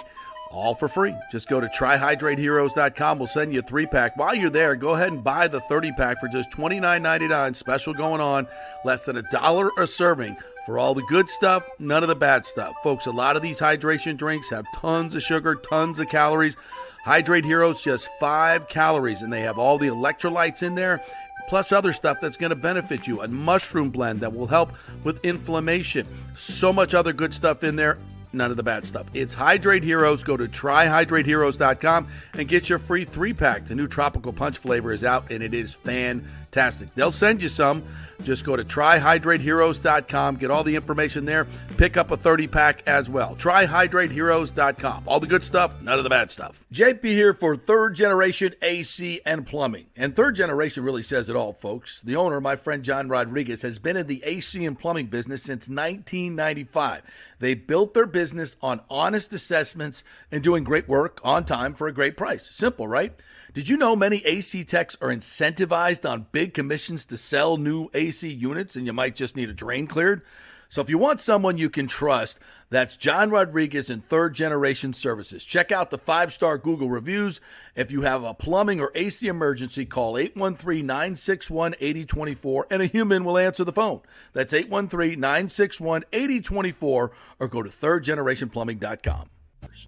all for free. Just go to TryHydrateHeroes.com. We'll send you a 3-pack. While you're there, go ahead and buy the 30-pack for just $29.99. Special going on, less than $1 a serving. For all the good stuff, none of the bad stuff. Folks, a lot of these hydration drinks have tons of sugar, tons of calories. Hydrate Heroes, just 5 calories, and they have all the electrolytes in there, plus other stuff that's going to benefit you. A mushroom blend that will help with inflammation. So much other good stuff in there. None of the bad stuff. It's Hydrate Heroes. Go to TryHydrateHeroes.com and get your free 3-pack. The new Tropical Punch flavor is out, and it is fantastic. They'll send you some. Just go to TryHydrateHeroes.com. Get all the information there. Pick up a 30-pack as well. TryHydrateHeroes.com. All the good stuff, none of the bad stuff. JP here for Third Generation AC and Plumbing. And Third Generation really says it all, folks. The owner, my friend John Rodriguez, has been in the AC and plumbing business since 1995. They built their business on honest assessments and doing great work on time for a great price. Simple, right? Did you know many AC techs are incentivized on big commissions to sell new AC units, and you might just need a drain cleared? So if you want someone you can trust, that's John Rodriguez and Third Generation Services. Check out the 5-star Google reviews. If you have a plumbing or AC emergency, call 813-961-8024 and a human will answer the phone. That's 813-961-8024 or go to thirdgenerationplumbing.com.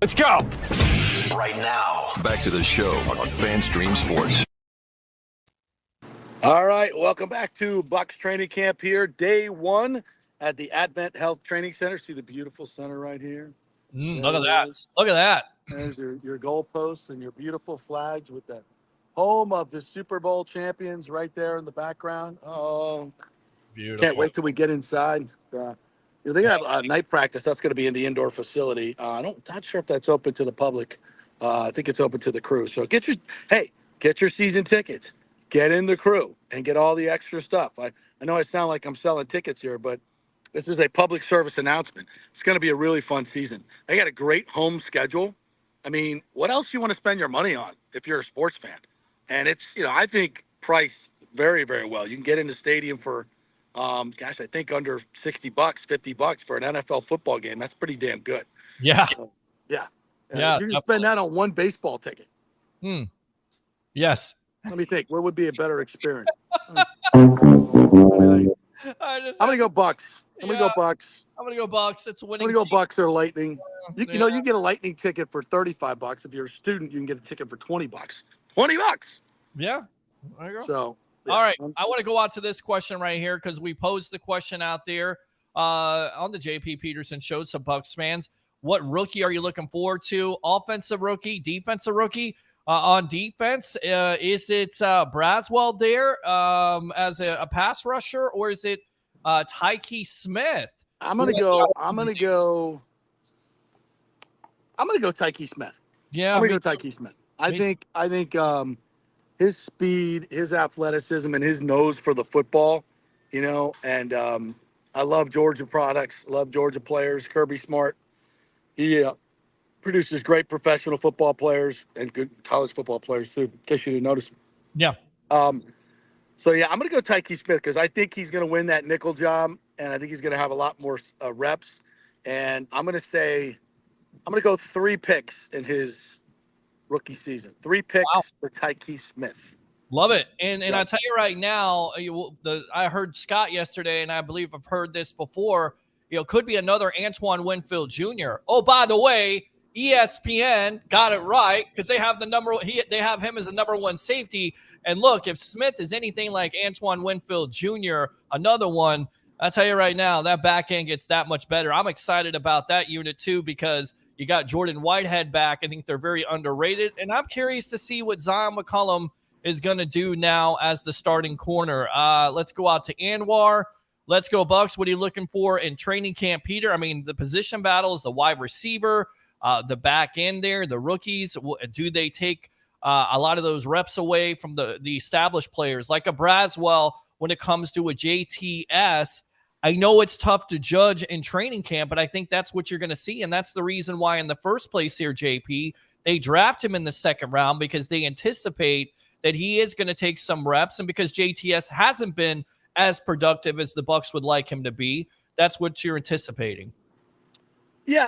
Let's go. Right now, back to the show on FanStream Sports. All right, welcome back to Bucks Training Camp here, day 1 at the Advent Health Training Center. See the beautiful center right here? Look at that. Look at that. There's your goalposts and your beautiful flags with the home of the Super Bowl champions right there in the background. Oh, Beautiful. can't wait till we get inside. They're going to have a night practice. That's going to be in the indoor facility. Not sure if that's open to the public. I think it's open to the crew. So get your season tickets. Get in the crew and get all the extra stuff. I know I sound like I'm selling tickets here, but this is a public service announcement. It's going to be a really fun season. They got a great home schedule. I mean, what else you want to spend your money on if you're a sports fan? And it's, I think priced very, very well. You can get in the stadium for, I think under $60, $50 for an NFL football game. That's pretty damn good. Yeah. So, yeah. Yeah, You can spend that on one baseball ticket. Yes. Let me think. What would be a better experience? I'm going to go Bucks. I'm going to go Bucks. I'm going to go Bucks. It's a winning I'm going to go team. Bucks or Lightning. You know, you get a Lightning ticket for $35. If you're a student, you can get a ticket for $20. $20. Yeah. There you go. So, yeah. All right. I want to go on to this question right here because we posed the question out there on the JP Peterson show. Some Bucks fans. What rookie are you looking forward to? Offensive rookie, defensive rookie? On defense, is it Braswell there as a pass rusher, or is it Tyke Smith? I'm gonna go Tyke Smith. Yeah, I'm gonna go Tyke Smith. I think his speed, his athleticism, and his nose for the football, and I love Georgia products, love Georgia players. Kirby Smart, he produces great professional football players and good college football players too, in case you didn't notice. Yeah. I'm going to go Tyke Smith because I think he's going to win that nickel job, and I think he's going to have a lot more reps. And I'm going to go 3 picks in his rookie season. 3 picks for Tyke Smith. Love it. And Yes. I'll tell you right now, I heard Scott yesterday, and I believe I've heard this before. Could be another Antoine Winfield Jr. Oh, by the way, ESPN got it right because they have they have him as the number 1 safety. And look, if Smith is anything like Antoine Winfield Jr., another one, I'll tell you right now, that back end gets that much better. I'm excited about that unit too because you got Jordan Whitehead back. I think they're very underrated. And I'm curious to see what Zion McCollum is going to do now as the starting corner. Let's go out to Anwar. Let's go Bucks. What are you looking for in training camp, Peter? I mean, the position battles, the wide receiver, the back end there, the rookies? Do they take a lot of those reps away from the established players like a Braswell when it comes to a JTS? I know it's tough to judge in training camp, but I think that's what you're going to see. And that's the reason why in the first place here, JP, they draft him in the second round, because they anticipate that he is going to take some reps. And because JTS hasn't been as productive as the Bucs would like him to be, that's what you're anticipating. Yeah,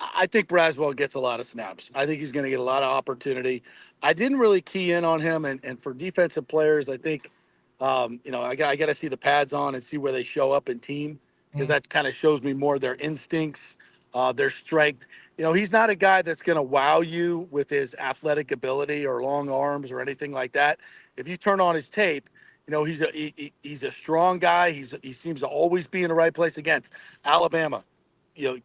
I think Braswell gets a lot of snaps. I think he's going to get a lot of opportunity. I didn't really key in on him, and for defensive players, I think, I got to see the pads on and see where they show up in team, because that kind of shows me more their instincts, their strength. He's not a guy that's going to wow you with his athletic ability or long arms or anything like that. If you turn on his tape, he's a strong guy. He seems to always be in the right place. Against Alabama,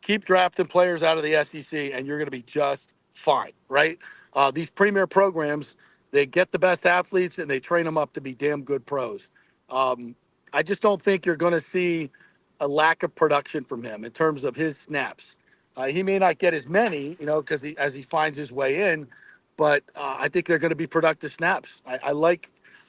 keep drafting players out of the SEC, and you're going to be just fine, right? These premier programs, they get the best athletes and they train them up to be damn good pros. I just don't think you're going to see a lack of production from him in terms of his snaps. He may not get as many, because as he finds his way in, but I think they're going to be productive snaps.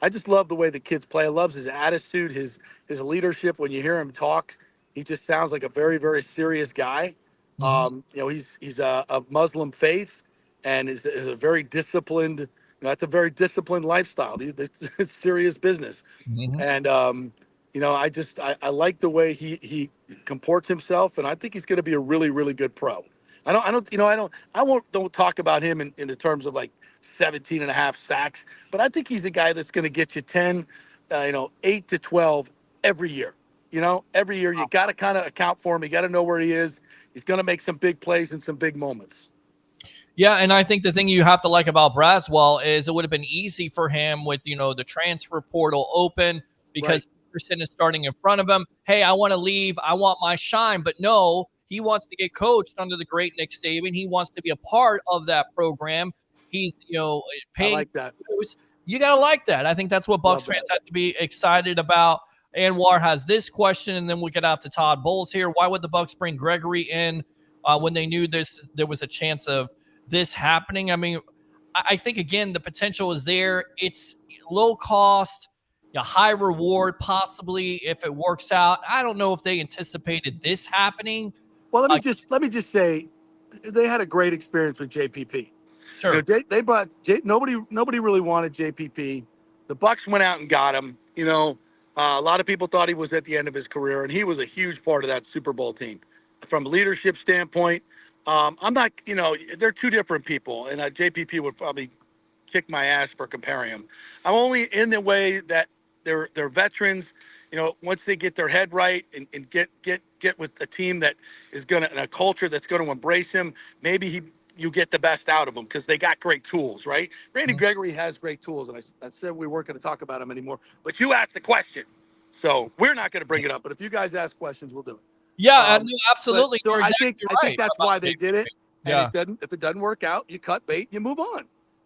I just love the way the kids play. I love his attitude, his leadership. When you hear him talk, he just sounds like a very, very serious guy. He's a Muslim faith, and is a very disciplined. That's a very disciplined lifestyle. It's serious business, and I like the way he comports himself, and I think he's going to be a really, really good pro. I won't talk about him in the terms of like 17 and a half sacks, but I think he's a guy that's going to get you 10, 8 to 12 every year. Every year you got to kind of account for him. You got to know where he is. He's going to make some big plays and some big moments. Yeah, and I think the thing you have to like about Braswell is it would have been easy for him with, the transfer portal open, because Anderson is starting in front of him. Hey, I want to leave. I want my shine. But no, he wants to get coached under the great Nick Saban. He wants to be a part of that program. He's, paying. I like that. You got to like that. I think that's what Bucs fans have to be excited about. Anwar has this question, and then we'll get out to Todd Bowles here. Why would the Bucs bring Gregory in when they knew there was a chance of this happening? I mean, I think, again, the potential is there. It's low cost, a high reward, possibly, if it works out. I don't know if they anticipated this happening. Well, let me just say, they had a great experience with JPP. Sure. They brought nobody really wanted JPP. The Bucs went out and got him. A lot of people thought he was at the end of his career, and he was a huge part of that Super Bowl team. From a leadership standpoint, I'm not, they're two different people, and JPP would probably kick my ass for comparing them. I'm only in the way that they're veterans. Once they get their head right and get with a team that is and a culture that's going to embrace him, maybe you get the best out of them, because they got great tools, right? Randy Gregory has great tools, and I said we weren't going to talk about him anymore, but you asked the question, so we're not going to bring it up. But if you guys ask questions, we'll do it. Yeah, absolutely. So I think that's why they did it. Yeah. And if it doesn't work out, you cut bait, you move on.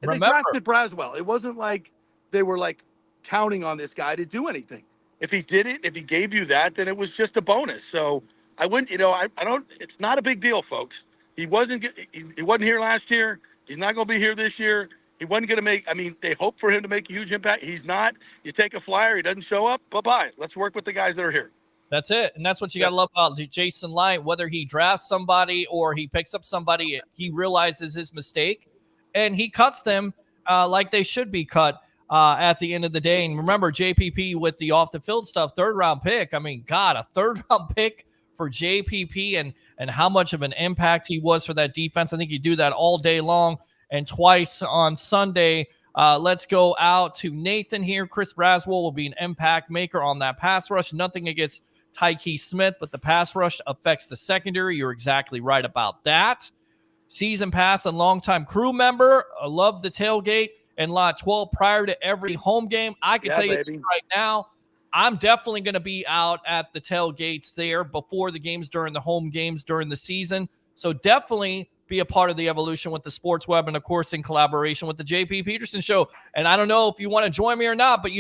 And Remember, they drafted Braswell. It wasn't like they were like counting on this guy to do anything. If he did it, if he gave you that, then it was just a bonus. So I wouldn't, I don't. It's not a big deal, folks. He wasn't here last year. He's not going to be here this year. He wasn't going to make. I mean, they hope for him to make a huge impact. He's not. You take a flyer, he doesn't show up. Bye-bye. Let's work with the guys that are here. That's it. And that's what you got to love about Jason Licht. Whether he drafts somebody or he picks up somebody, he realizes his mistake, and he cuts them like they should be cut at the end of the day. And remember, JPP with the off-the-field stuff, third-round pick. I mean, God, a third-round pick for JPP and how much of an impact he was for that defense. I think you do that all day long and twice on Sunday. Let's go out to Nathan here. Chris Braswell will be an impact maker on that pass rush. Nothing against Tyke Smith, but the pass rush affects the secondary. You're exactly right about that. Season pass and longtime crew member. I love the tailgate and lot 12 prior to every home game. I can tell you right now, I'm definitely going to be out at the tailgates there before the games, during the home games, during the season. So definitely be a part of the evolution with the Sports Web, and of course in collaboration with the JP Peterson Show. And I don't know if you want to join me or not, but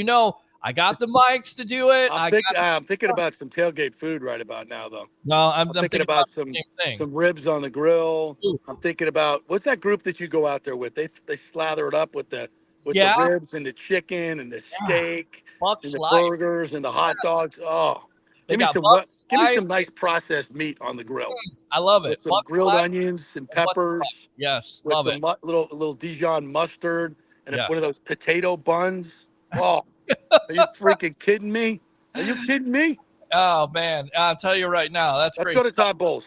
I got the mics to do it. I'm thinking about some tailgate food right about now, though. No, I'm thinking about the same thing. some ribs on the grill. Ooh. I'm thinking about what's that group that you go out there with? They slather it up with the Yeah. ribs and the chicken and the steak Bucks and the Life. burgers and the hot dogs. Oh, They give me got some Bucks give me Life. some nice processed meat on the grill I love it. with some Bucks grilled Life. onions and Bucks peppers. Life. Yes, With love some it. little Dijon mustard and Yes. one of those potato buns. Oh, are you freaking kidding me? Are you kidding me? Oh man, I'll tell you right now, that's Let's great. go to stuff. Todd Bowles.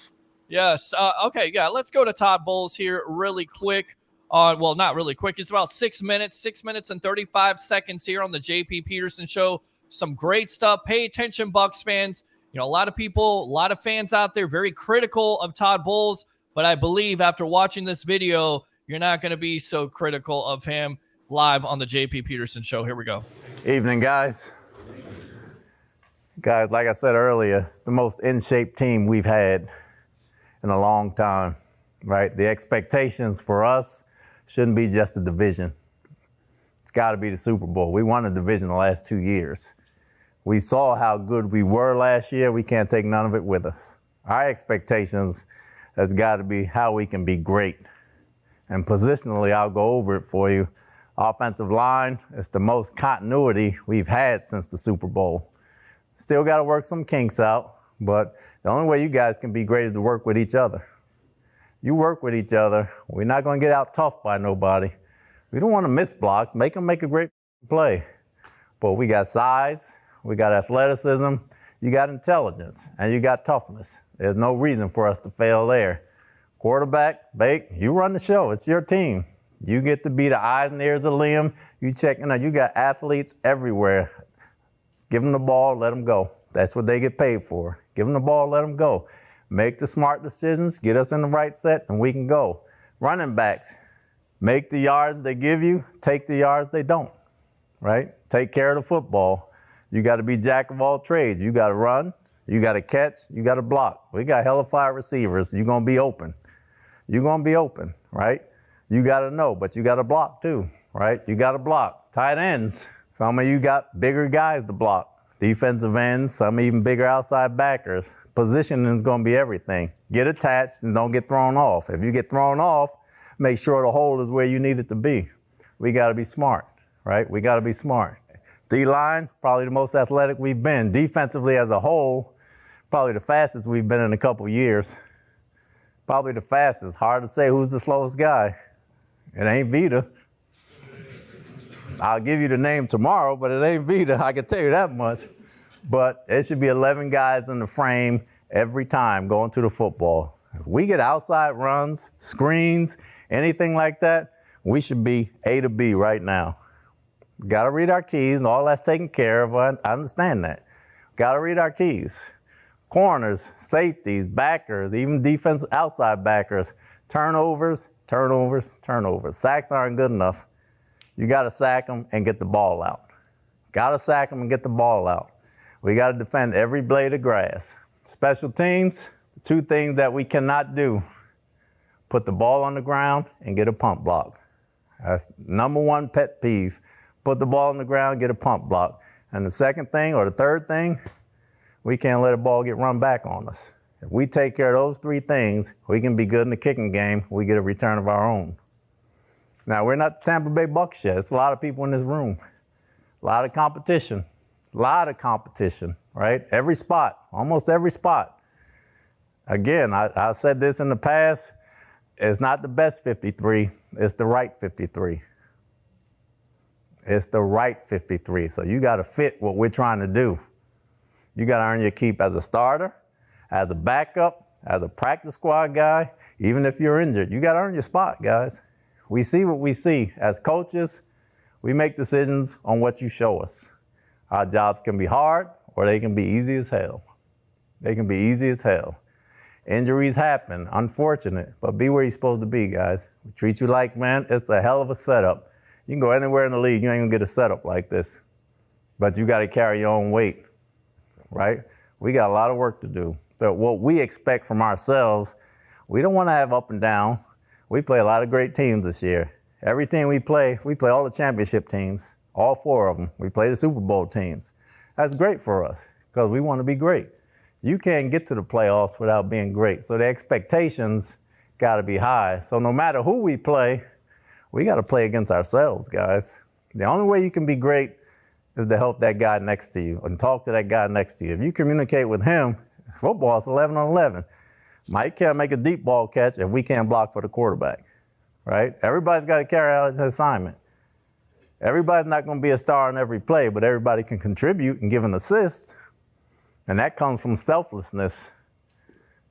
Yes. Okay. Yeah. Let's go to Todd Bowles here really quick. Well, not really quick. It's about 6 minutes, 6 minutes and 35 seconds here on the JP Peterson Show. Some great stuff. Pay attention, Bucks fans. You know, a lot of people, a lot of fans out there very critical of Todd Bowles, but I believe after watching this video, you're not going to be so critical of him. Live on the JP Peterson Show. Here we go. Evening, guys. Guys, like I said earlier, it's the most in-shape team we've had in a long time, right? The expectations for us shouldn't be just the division. It's got to be the Super Bowl. We won the division the last 2 years. We saw how good we were last year. We can't take none of it with us. Our expectations has got to be how we can be great. And positionally, I'll go over it for you. Offensive line, it's the most continuity we've had since the Super Bowl. Still got to work some kinks out, but the only way you guys can be great is to work with each other. You work with each other. We're not going to get out tough by nobody. We don't want to miss blocks. Make them make a great play. But we got size, we got athleticism, you got intelligence, and you got toughness. There's no reason for us to fail there. Quarterback, Bake, you run the show. It's your team. You get to be the eyes and ears of Liam. You got athletes everywhere. Give them the ball, let them go. That's what they get paid for. Give them the ball, let them go. Make the smart decisions, get us in the right set, and we can go. Running backs, make the yards they give you, take the yards they don't, right? Take care of the football. You got to be jack of all trades. You got to run, you got to catch, you got to block. We got hella fire receivers. You're going to be open. You're going to be open, right? You got to know, but you got to block too, right? You got to block. Tight ends, some of you got bigger guys to block. Defensive ends, some even bigger outside backers. Positioning is going to be everything. Get attached and don't get thrown off. If you get thrown off, make sure the hole is where you need it to be. We got to be smart, right? We got to be smart. D-line, probably the most athletic we've been. Defensively as a whole, probably the fastest we've been in a couple years. Probably the fastest. Hard to say who's the slowest guy. It ain't Vita. I'll give you the name tomorrow, but it ain't Vita. I can tell you that much. But it should be 11 guys in the frame every time going to the football. If we get outside runs, screens, anything like that, we should be A to B right now. Got to read our keys, and all that's taken care of. I understand that. Got to read our keys. Corners, safeties, backers, even defense outside backers, turnovers. Sacks aren't good enough. You got to sack them and get the ball out. Got to sack them and get the ball out. We got to defend every blade of grass. Special teams, two things that we cannot do. Put the ball on the ground and get a pump block. That's number one pet peeve. Put the ball on the ground, get a pump block. And the second thing or the third thing, we can't let a ball get run back on us. If we take care of those three things, we can be good in the kicking game. We get a return of our own. Now, we're not the Tampa Bay Bucs yet. It's a lot of people in this room. A lot of competition, right? Every spot, almost every spot. Again, I've said this in the past. It's not the best 53. It's the right 53. It's the right 53. So you got to fit what we're trying to do. You got to earn your keep as a starter, as a backup, as a practice squad guy. Even if you're injured, you got to earn your spot, guys. We see what we see. As coaches, we make decisions on what you show us. Our jobs can be hard or they can be easy as hell. They can be easy as hell. Injuries happen, unfortunate, but be where you're supposed to be, guys. We treat you like, man, it's a hell of a setup. You can go anywhere in the league, you ain't gonna get a setup like this. But you gotta carry your own weight, right? We got a lot of work to do. But what we expect from ourselves, we don't wanna have up and down. We play a lot of great teams this year. Every team we play all the championship teams. All 4 of them. We play the Super Bowl teams. That's great for us because we want to be great. You can't get to the playoffs without being great. So the expectations got to be high. So no matter who we play, we got to play against ourselves, guys. The only way you can be great is to help that guy next to you and talk to that guy next to you. If you communicate with him, football is 11 on 11. Mike can't make a deep ball catch if we can't block for the quarterback, right? Everybody's got to carry out his assignment. Everybody's not going to be a star in every play, but everybody can contribute and give an assist. And that comes from selflessness.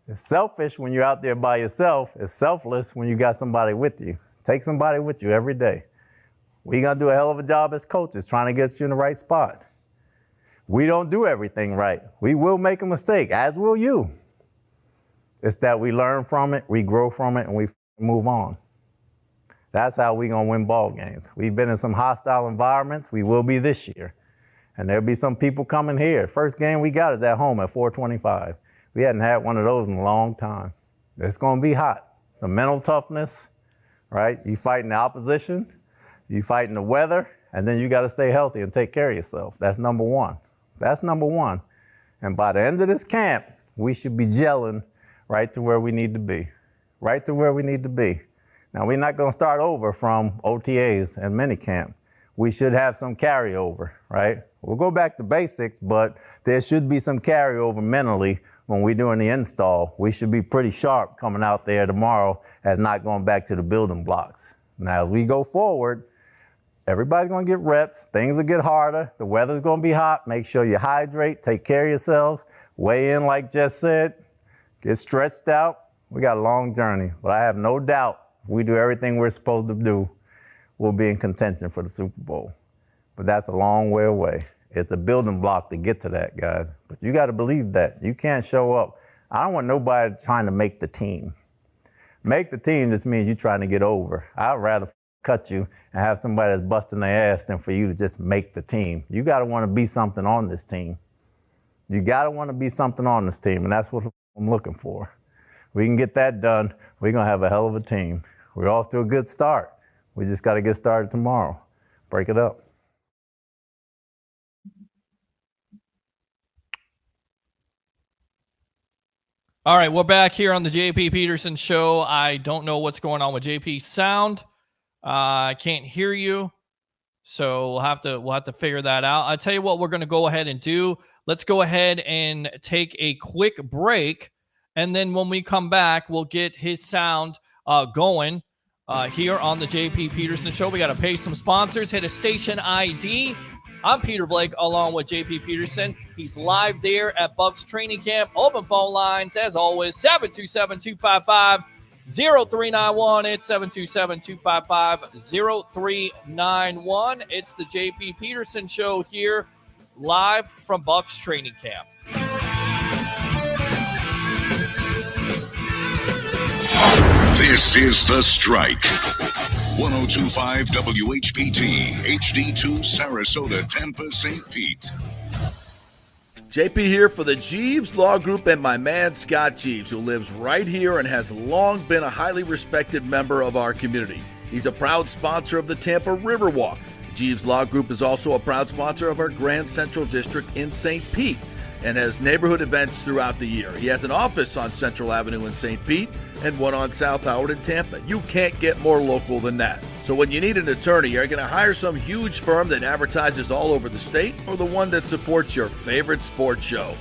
It's selfish when you're out there by yourself. It's selfless when you got somebody with you. Take somebody with you every day. We're going to do a hell of a job as coaches trying to get you in the right spot. We don't do everything right. We will make a mistake, as will you. It's that we learn from it, we grow from it, and we move on. That's how we're going to win ball games. We've been in some hostile environments. We will be this year. And there'll be some people coming here. First game we got is at home at 425. We hadn't had one of those in a long time. It's going to be hot. The mental toughness, right? You fighting the opposition, you fighting the weather, and then you got to stay healthy and take care of yourself. That's number one. That's number one. And by the end of this camp, we should be gelling right to where we need to be. Right to where we need to be. Now, we're not going to start over from OTAs and minicamp. We should have some carryover, right? We'll go back to basics, but there should be some carryover mentally when we're doing the install. We should be pretty sharp coming out there tomorrow as not going back to the building blocks. Now, as we go forward, everybody's going to get reps. Things will get harder. The weather's going to be hot. Make sure you hydrate. Take care of yourselves. Weigh in, like Jess said. Get stretched out. We got a long journey, but I have no doubt if we do everything we're supposed to do, we'll be in contention for the Super Bowl. But that's a long way away. It's a building block to get to that, guys. But you got to believe that. You can't show up. I don't want nobody trying to make the team. Make the team just means you're trying to get over. I'd rather cut you and have somebody that's busting their ass than for you to just make the team. You got to want to be something on this team. You got to want to be something on this team, and that's what I'm looking for. We can get that done. We're going to have a hell of a team. We're off to a good start. We just got to get started tomorrow. Break it up. All right, we're back here on the JP Peterson Show. I don't know what's going on with JP's sound. I can't hear you, so we'll have to figure that out. I'll tell you what we're going to go ahead and do. Let's go ahead and take a quick break, and then when we come back, we'll get his sound going here on the JP Peterson Show. We got to pay some sponsors, hit a station ID. I'm Peter Blake along with JP Peterson. He's live there at Bucks Training Camp. Open phone lines, as always, 727-255-0391. It's 727-255-0391. It's the JP Peterson Show here live from Bucks Training Camp. This is The Strike. 102.5 WHPT, HD2 Sarasota, Tampa, St. Pete. JP here for the Jeeves Law Group and my man Scott Jeeves, who lives right here and has long been a highly respected member of our community. He's a proud sponsor of the Tampa Riverwalk. Jeeves Law Group is also a proud sponsor of our Grand Central District in St. Pete and has neighborhood events throughout the year. He has an office on Central Avenue in St. Pete and one on South Howard in Tampa. You can't get more local than that. So when you need an attorney, you're going to hire some huge firm that advertises all over the state or the one that supports your favorite sports show.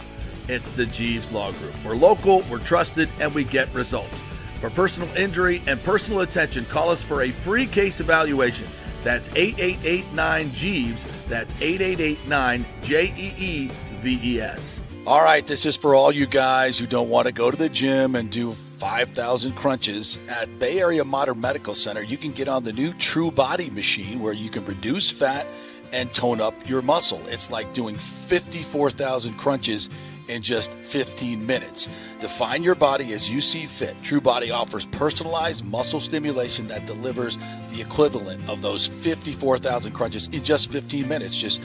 It's the Jeeves Law Group. We're local, we're trusted, and we get results. For personal injury and personal attention, call us for a free case evaluation. That's 8889-JEEVES. That's 8889-JEEVES. All right, this is for all you guys who don't want to go to the gym and do 5,000 crunches. At Bay Area Modern Medical Center, you can get on the new True Body machine where you can reduce fat and tone up your muscle. It's like doing 54,000 crunches in just 15 minutes. Define your body as you see fit. True Body offers personalized muscle stimulation that delivers the equivalent of those 54,000 crunches in just 15 minutes. Just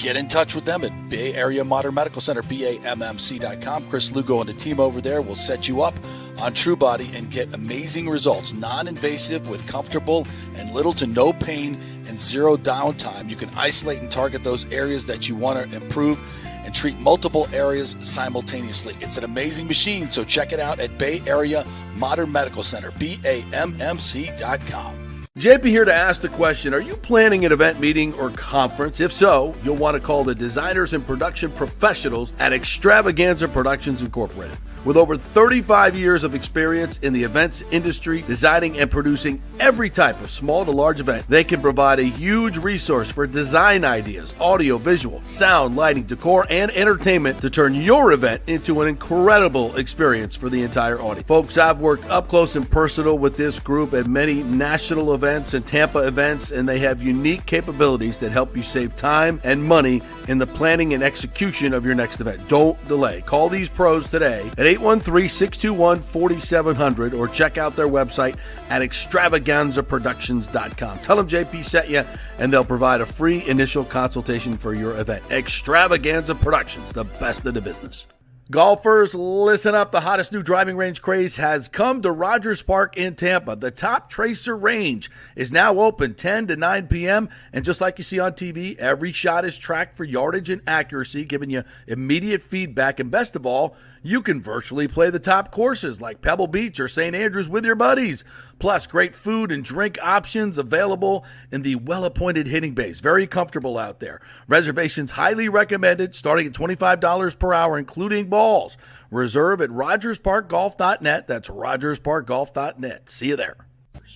get in touch with them at Bay Area Modern Medical Center, BAMMC.com. Chris Lugo and the team over there will set you up on TrueBody and get amazing results. Non-invasive with comfortable and little to no pain and zero downtime. You can isolate and target those areas that you want to improve and treat multiple areas simultaneously. It's an amazing machine, so check it out at Bay Area Modern Medical Center, BAMMC.com. JP here to ask the question, are you planning an event, meeting, or conference? If so, you'll want to call the designers and production professionals at Extravaganza Productions Incorporated. With over 35 years of experience in the events industry, designing and producing every type of small to large event, they can provide a huge resource for design ideas, audio, visual, sound, lighting, decor, and entertainment to turn your event into an incredible experience for the entire audience. Folks, I've worked up close and personal with this group at many national events and Tampa events, and they have unique capabilities that help you save time and money in the planning and execution of your next event. Don't delay. Call these pros today at 813-621-4700 or check out their website at extravaganzaproductions.com. Tell them JP sent you, and they'll provide a free initial consultation for your event. Extravaganza Productions, the best of the business. Golfers, listen up. The hottest new driving range craze has come to Rogers Park in Tampa. The Top Tracer range is now open 10 to 9 p.m. And just like you see on TV, every shot is tracked for yardage and accuracy, giving you immediate feedback. And best of all, you can virtually play the top courses like Pebble Beach or St. Andrews with your buddies. Plus, great food and drink options available in the well-appointed hitting bays. Very comfortable out there. Reservations highly recommended, starting at $25 per hour, including balls. Reserve at RogersParkGolf.net. That's RogersParkGolf.net. See you there.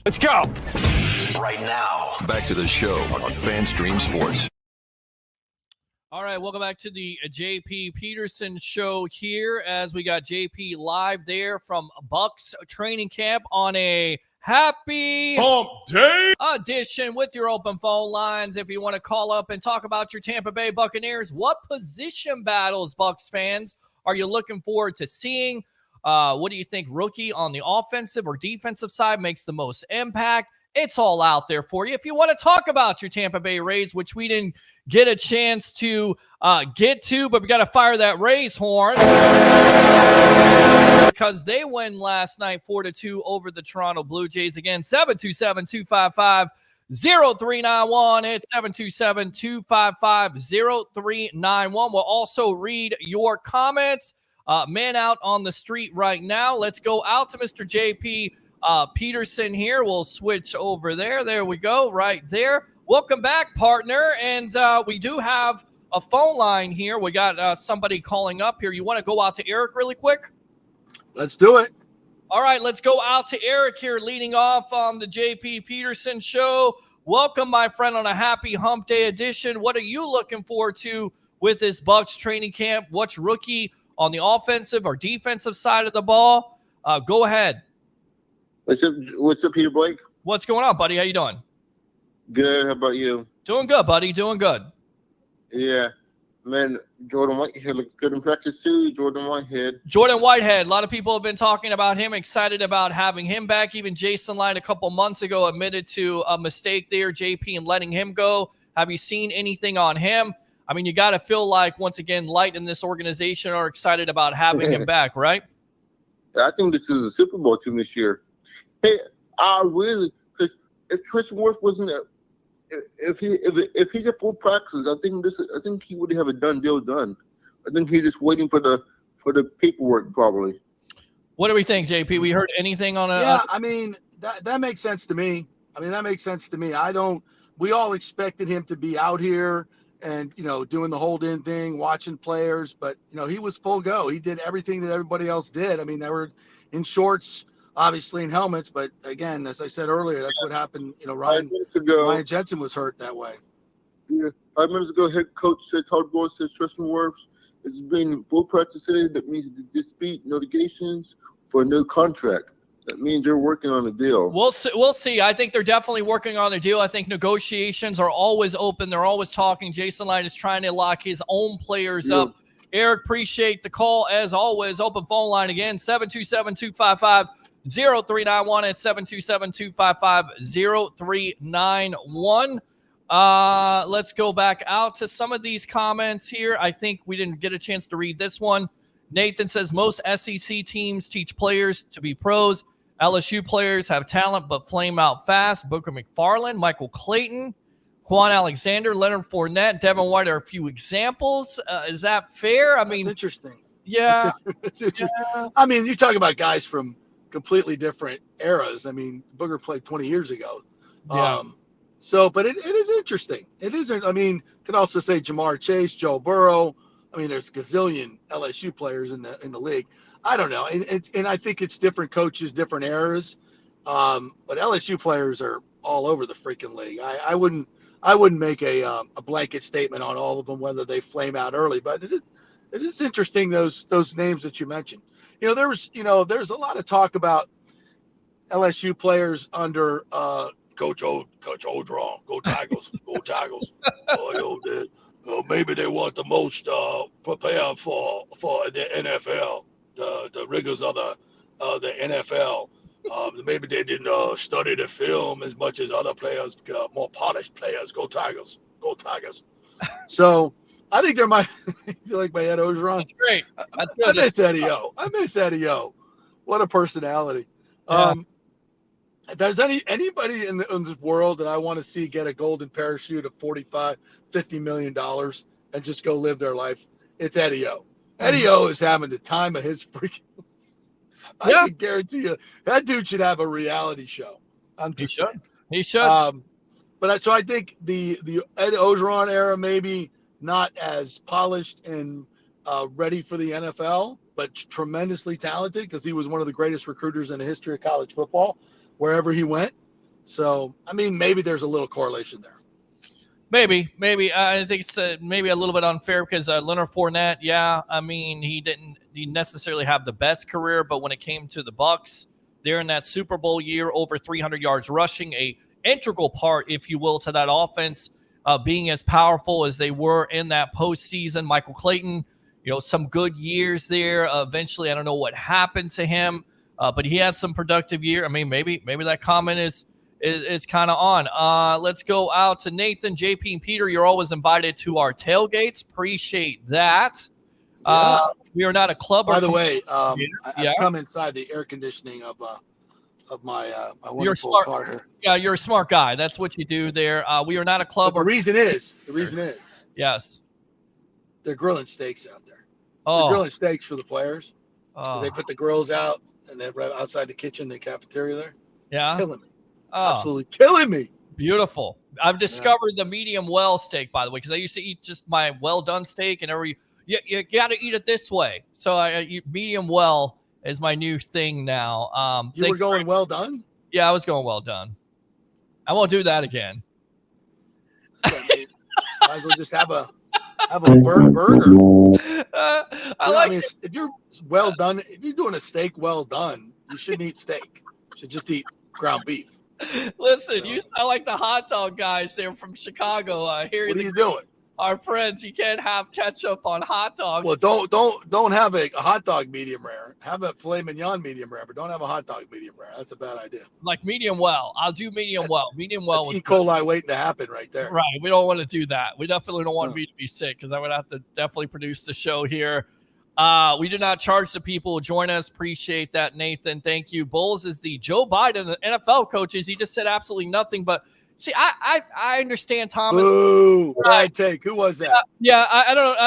Let's go. Right now, back to the show on FanStream Sports. All right, welcome back to the JP Peterson Show here as we got JP live there from Bucks training camp on a happy hump day edition with your open phone lines. If you want to call up and talk about your Tampa Bay Buccaneers, what position battles, Bucks fans, are you looking forward to seeing? What do you think rookie on the offensive or defensive side makes the most impact? It's all out there for you. If you want to talk about your Tampa Bay Rays, which we didn't get a chance to get to, but we got to fire that Rays horn because they win last night 4-2 over the Toronto Blue Jays. Again, 727-255-0391. It's 727-255-0391. We'll also read your comments. Man out on the street right now. Let's go out to Mr. JP Peterson here. We'll switch over there. There we go, right there. Welcome back, partner. And we do have a phone line here. We got somebody calling up here. You want to go out to Eric really quick? Let's do it. All right, let's go out to Eric here, leading off on the JP Peterson Show. Welcome, my friend, on a happy hump day edition. What are you looking forward to with this Bucks training camp? What's rookie on the offensive or defensive side of the ball? Go ahead. What's up, Peter Blake? What's going on, buddy? How you doing? Good. How about you? Doing good, buddy. Doing good. Yeah. Man, Jordan Whitehead looks good in practice, too. Jordan Whitehead. A lot of people have been talking about him, excited about having him back. Even Jason Light a couple months ago admitted to a mistake there, JP, and letting him go. Have you seen anything on him? I mean, you got to feel like, once again, Light in this organization are excited about having him back, right? I think this is a Super Bowl team this year. Hey, because if Tristan Wirfs wasn't if he's at full practice, I think he would have a done deal done. I think he's just waiting for the paperwork probably. What do we think, JP? We heard anything on a? Yeah, I mean that makes sense to me. We all expected him to be out here and doing the hold in thing, watching players, but he was full go. He did everything that everybody else did. I mean, they were in shorts, obviously in helmets, but again, as I said earlier, that's what happened. Ryan Jensen was hurt that way. Yeah, 5 minutes ago, head coach Todd Bowles says Tristan Wirfs is being full practice today. That means the dispute notifications for a new contract. That means they're working on a deal. We'll see. I think they're definitely working on a deal. I think negotiations are always open. They're always talking. Jason Light is trying to lock his own players up. Eric, appreciate the call as always. Open phone line again, 727-255-0391 at 727-255-0391. Let's go back out to some of these comments here. I think we didn't get a chance to read this one. Nathan says most SEC teams teach players to be pros. LSU players have talent but flame out fast. Booker McFarland, Michael Clayton, Quan Alexander, Leonard Fournette, Devin White are a few examples. Is that fair? I mean, That's interesting. Yeah. That's interesting. Yeah. I mean, you talk about guys from completely different eras. I mean, Booker played 20 years ago. Yeah. But it is interesting. It isn't. I mean, could also say Jamar Chase, Joe Burrow. I mean, there's a gazillion LSU players in the league. I don't know, and I think it's different coaches, different eras. But LSU players are all over the freaking league. I wouldn't make a blanket statement on all of them whether they flame out early. But it is interesting those names that you mentioned. There's a lot of talk about LSU players under Coach Orgeron. Go Tigers, go Tigers. Maybe they want the most prepared for the NFL, the rigors of the NFL. Maybe they didn't study the film as much as other players, more polished players. Go Tigers, go Tigers. So I think there might you like my Ed Orgeron. That's great. That's good. I miss Eddie O. What a personality. Yeah. If there's anybody in this world that I want to see get a golden parachute of $45-50 million and just go live their life, it's Eddie O. Eddie O is having the time of his freaking. I can guarantee you that dude should have a reality show. He should. So I think the Ed Orgeron era maybe not as polished and ready for the NFL, but tremendously talented because he was one of the greatest recruiters in the history of college football, wherever he went. So, I mean, maybe there's a little correlation there. Maybe. I think it's maybe a little bit unfair because Leonard Fournette, I mean, he didn't necessarily have the best career, but when it came to the Bucs, they're in that Super Bowl year, over 300 yards rushing, a integral part, if you will, to that offense being as powerful as they were in that postseason. Michael Clayton, some good years there. Eventually, I don't know what happened to him. But he had some productive year. I mean, maybe that comment is kind of on. Let's go out to Nathan, JP, and Peter. You're always invited to our tailgates. Appreciate that. We are not a club. By the way, I've come inside the air conditioning of my wonderful car here. Yeah, you're a smart guy. That's what you do there. We are not a club. But the reason is, yes, they're grilling steaks out there. Oh, they're grilling steaks for the players. They put the grills out. And then right outside the kitchen, the cafeteria there. Yeah. It's killing me. Absolutely killing me. Beautiful. I've discovered the medium well steak, by the way, because I used to eat just my well done steak, and you got to eat it this way. So I eat medium well is my new thing now. You were going well done? Yeah, I was going well done. I won't do that again. Might as well just have a burger. If you're well done, if you're doing a steak well done, you shouldn't eat steak. You should just eat ground beef. Listen, you sound like the hot dog guys there from Chicago. What are you doing? Our friends, you can't have ketchup on hot dogs. Well, don't have a hot dog medium rare. Have a filet mignon medium rare, but don't have a hot dog medium rare. That's a bad idea. Like medium well. I'll do medium well. Medium well. That's E. coli waiting to happen right there. Right. We don't want to do that. We definitely don't want me to be sick because I would have to definitely produce the show here. We do not charge the people who join us. Appreciate that, Nathan. Thank you. Bowles is the Joe Biden of NFL coaches. He just said absolutely nothing, but see, I understand Thomas. Ooh, bad take. Who was that? Yeah, I don't.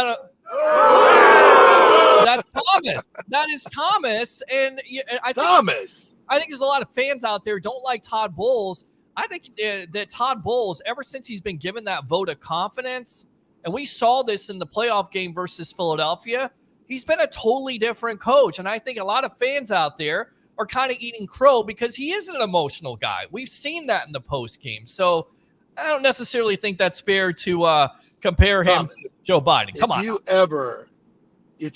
That's Thomas. That is Thomas, and I think there's a lot of fans out there who don't like Todd Bowles. I think that Todd Bowles, ever since he's been given that vote of confidence, and we saw this in the playoff game versus Philadelphia, he's been a totally different coach. And I think a lot of fans out there are kind of eating crow because he is an emotional guy. We've seen that in the post game. So I don't necessarily think that's fair to compare him to Joe Biden. Come on. If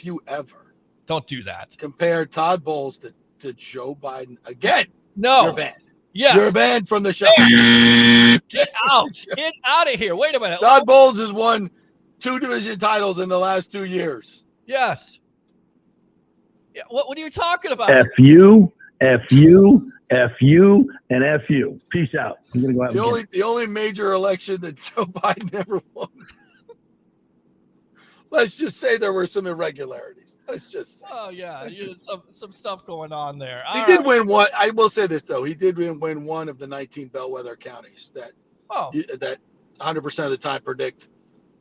you ever don't do that, compare Todd Bowles to Joe Biden again, no, you're banned. Yes. You're banned from the show. Get out. Get out of here. Wait a minute. Todd Bowles has won 2 division titles in the last 2 years. Yes. Yeah, what are you talking about? F you, F you and F you. Peace out. I'm going to go out. The only major election that Joe Biden ever won. Let's just say there were some irregularities. Let's just say. Oh yeah, some stuff going on there. He did win one. I will say this though, he did win one of the 19 bellwether counties that 100% of the time predict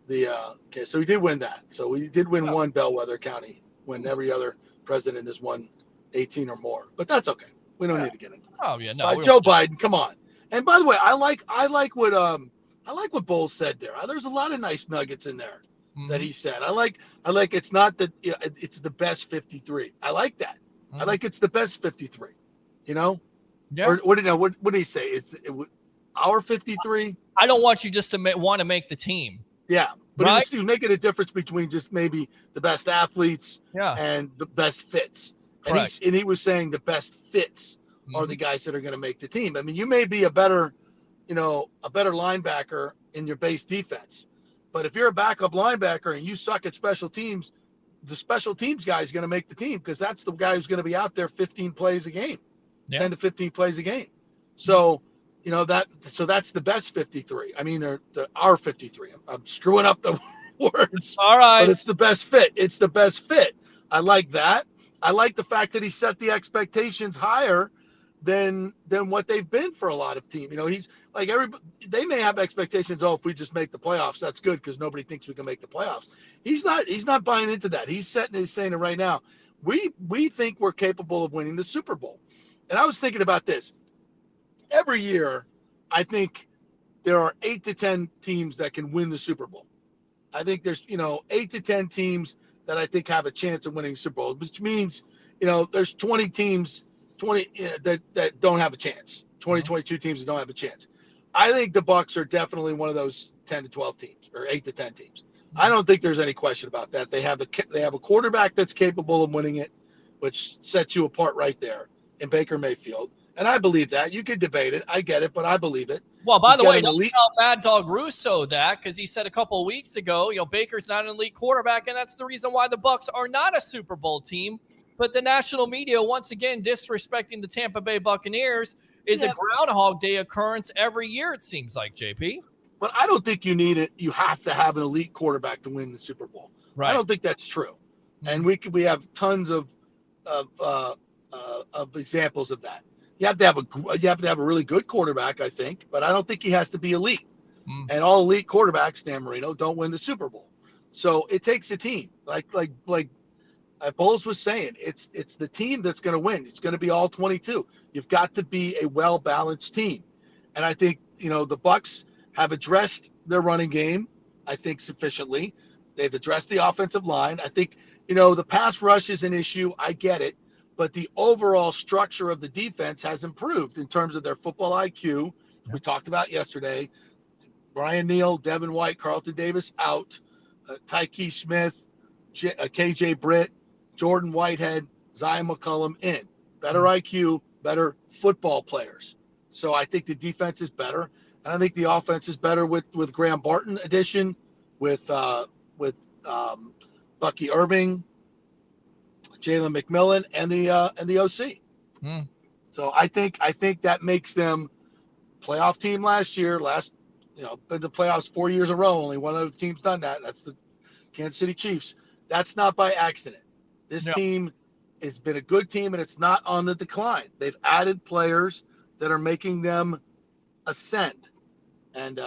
the. Okay, so he did win that. So he did win one bellwether county when every other president has won 18 or more. But that's okay. We don't need to get into that. Oh yeah, no. Joe Biden, come on. And by the way, I like what Bowles said there. There's a lot of nice nuggets in there. That he said. I like it's not that it's the best 53. I like that. I like it's the best 53. You know? Yeah. Or what did he say? It's our 53. I don't want you just to want to make the team. Yeah, but right? he was making a difference between just maybe the best athletes and the best fits. Correct. And he was saying the best fits are the guys that are going to make the team. I mean, you may be a better linebacker in your base defense. But if you're a backup linebacker and you suck at special teams, the special teams guy is going to make the team because that's the guy who's going to be out there 15 plays a game, 10 to 15 plays a game. So, so that's the best 53. I mean, our 53. I'm screwing up the words. All right. But it's the best fit. It's the best fit. I like that. I like the fact that he set the expectations higher than what they've been for a lot of teams. He's like they may have expectations. Oh, if we just make the playoffs, that's good because nobody thinks we can make the playoffs. He's not buying into that. He's saying it right now. We think we're capable of winning the Super Bowl. And I was thinking about this. Every year, I think there are 8 to 10 teams that can win the Super Bowl. I think there's 8 to 10 teams that I think have a chance of winning the Super Bowl, which means there's 20 teams. 20 that don't have a chance. 22 teams that don't have a chance. I think the Bucs are definitely one of those 10 to 12 teams or 8 to 10 teams. I don't think there's any question about that. They have a quarterback that's capable of winning it, which sets you apart right there in Baker Mayfield. And I believe that. You could debate it. I get it, but I believe it. Well, by the way, don't tell Mad Dog Russo that because he said a couple of weeks ago, Baker's not an elite quarterback, and that's the reason why the Bucs are not a Super Bowl team. But the national media, once again, disrespecting the Tampa Bay Buccaneers is a Groundhog Day occurrence every year, it seems like, JP. But I don't think you need it. You have to have an elite quarterback to win the Super Bowl. Right. I don't think that's true. And we have tons of examples of that. You have to have a really good quarterback, I think, but I don't think he has to be elite. And all elite quarterbacks, Dan Marino, don't win the Super Bowl. So it takes a team. Like Bowles was saying, it's the team that's going to win. It's going to be all 22. You've got to be a well-balanced team. And I think, the Bucs have addressed their running game, I think, sufficiently. They've addressed the offensive line. I think, the pass rush is an issue. I get it. But the overall structure of the defense has improved in terms of their football IQ. We talked about yesterday. Brian Neal, Devin White, Carlton Davis out. Tyke Smith, KJ Britt, Jordan Whitehead, Zion McCollum in. Better IQ, better football players. So I think the defense is better. And I think the offense is better with Graham Barton addition, with Bucky Irving, Jalen McMillan, and the OC. So I think that makes them playoff team last year. Been to playoffs 4 years in a row. Only one other team's done that. That's the Kansas City Chiefs. That's not by accident. This team has been a good team, and it's not on the decline. They've added players that are making them ascend. And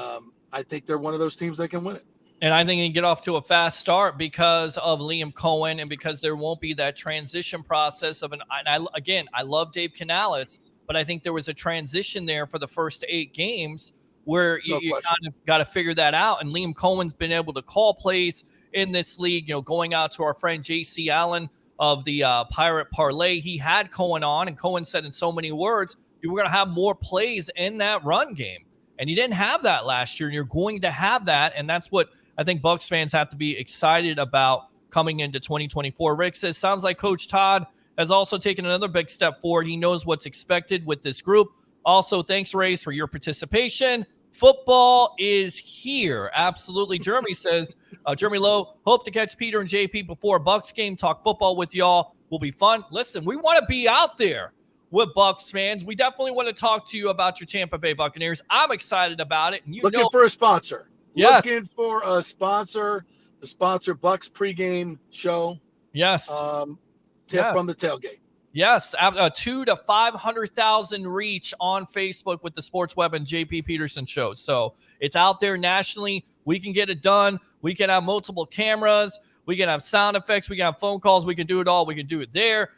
I think they're one of those teams that can win it. And I think he can get off to a fast start because of Liam Cohen and because there won't be that transition process of I love Dave Canales, but I think there was a transition there for the first 8 games where you kind of got to figure that out. And Liam Cohen's been able to call plays in this league, going out to our friend J.C. Allen of the Pirate Parlay. He had Cohen on, and Cohen said in so many words, you were going to have more plays in that run game. And you didn't have that last year, and you're going to have that. And that's what I think Bucs fans have to be excited about coming into 2024. Rick says, sounds like Coach Todd has also taken another big step forward. He knows what's expected with this group. Also, thanks, Rays, for your participation. Football is here. Absolutely. Jeremy says, Jeremy Lowe, hope to catch Peter and JP before a Bucs game. Talk football with y'all. Will be fun. Listen, we want to be out there. with Bucs fans. We definitely want to talk to you about your Tampa Bay Buccaneers. I'm excited about it. And looking for a sponsor. Yes. Looking for a sponsor to sponsor Bucs pregame show. Yes. Tip from the tailgate. Yes, 200,000 to 500,000 reach on Facebook with the Sports Web and JP Peterson show. So it's out there nationally. We can get it done. We can have multiple cameras. We can have sound effects. We can have phone calls. We can do it all. We can do it there.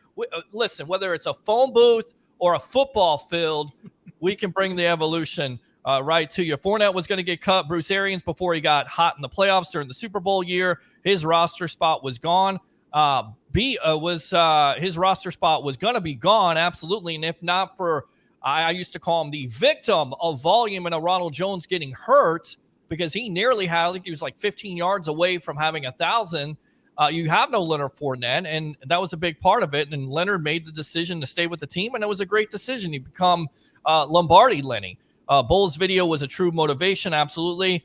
Listen, whether it's a phone booth or a football field, we can bring the evolution right to you. Fournette was going to get cut. Bruce Arians, before he got hot in the playoffs during the Super Bowl year, his roster spot was gone. His roster spot was going to be gone, absolutely. And if not for, I used to call him the victim of volume and a Ronald Jones getting hurt because he nearly had, I think he was like 15 yards away from having 1,000. You have no Leonard Fournette, and that was a big part of it. And Leonard made the decision to stay with the team, and it was a great decision. He become Lombardi Lenny. Bull's video was a true motivation, absolutely.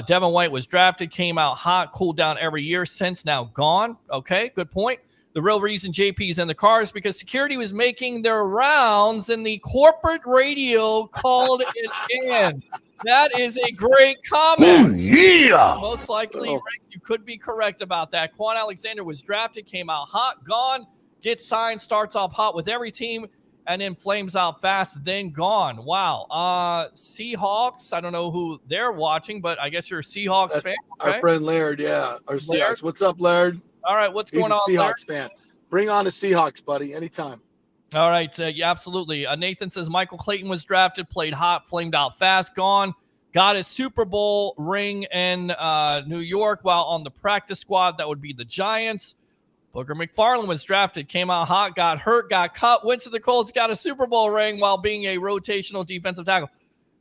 Devin White was drafted, came out hot, cooled down every year since, now gone. Okay, good point. The real reason JP's in the car is because security was making their rounds and the corporate radio called it in. That is a great comment. Oh, yeah. Most likely, Rick, you could be correct about that. Quan Alexander was drafted, came out hot, gone, gets signed, starts off hot with every team, and then flames out fast, then gone. Wow. Seahawks, I don't know who they're watching, but I guess you're a Seahawks fan. Okay? Our friend Laird, yeah. Our Seahawks. What's up, Laird? All right, what's going on, He's a Seahawks fan. Bring on the Seahawks, buddy, anytime. All right, yeah, absolutely. Nathan says Michael Clayton was drafted, played hot, flamed out fast, gone. Got his Super Bowl ring in New York while on the practice squad. That would be the Giants. Booker McFarland was drafted, came out hot, got hurt, got cut, went to the Colts, got a Super Bowl ring while being a rotational defensive tackle.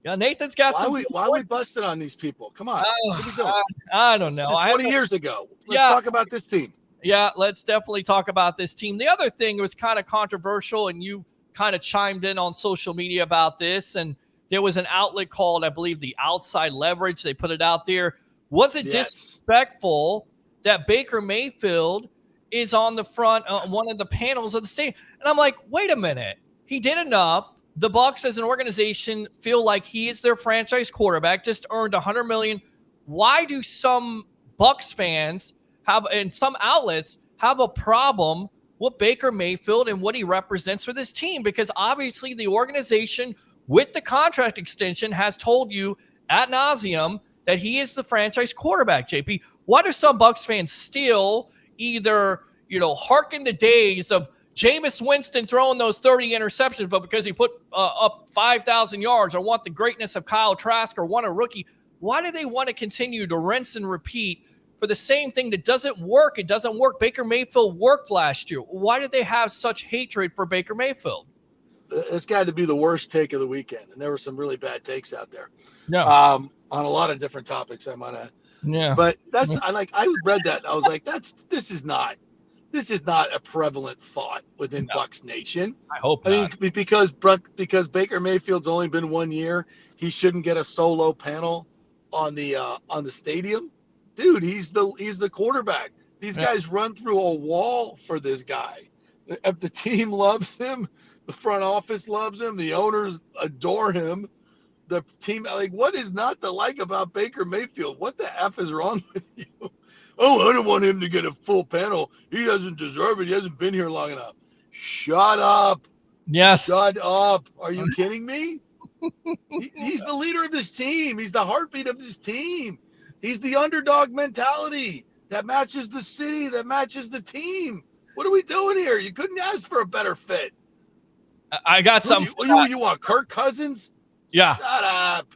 Yeah, Nathan's got why we busted on these people? Come on. What are we doing? I don't know. 20 years ago. Let's talk about this team. Yeah, let's definitely talk about this team. The other thing was kind of controversial, and you kind of chimed in on social media about this, and there was an outlet called, I believe, the Outside Leverage. They put it out there. Was it disrespectful that Baker Mayfield is on the front, one of the panels of the stadium? And I'm like, wait a minute. He did enough. The Bucs as an organization feel like he is their franchise quarterback, just earned $100 million. Why do some Bucs fans have, and some outlets have a problem with Baker Mayfield and what he represents for this team? Because obviously the organization with the contract extension has told you ad nauseum that he is the franchise quarterback, JP. Why do some Bucs fans still either, hearken the days of Jameis Winston throwing those 30 interceptions, but because he put up 5,000 yards, or want the greatness of Kyle Trask, or want a rookie? Why do they want to continue to rinse and repeat for the same thing that doesn't work? It doesn't work. Baker Mayfield worked last year. Why did they have such hatred for Baker Mayfield? It's got to be the worst take of the weekend, and there were some really bad takes out there. Yeah. On a lot of different topics, I might add. Yeah. But I read that and I was like, this is not a prevalent thought within Bucs Nation. I hope not. I mean, because Baker Mayfield's only been 1 year, he shouldn't get a solo panel on the stadium. Dude, he's the quarterback. These guys run through a wall for this guy. If the team loves him, the front office loves him, the owners adore him. The team, what is not to like about Baker Mayfield? What the F is wrong with you? Oh, I don't want him to get a full panel. He doesn't deserve it. He hasn't been here long enough. Shut up. Yes. Shut up. Are you kidding me? He's the leader of this team. He's the heartbeat of this team. He's the underdog mentality that matches the city, that matches the team. What are we doing here? You couldn't ask for a better fit. I got some. You want Kirk Cousins? Yeah. Shut up.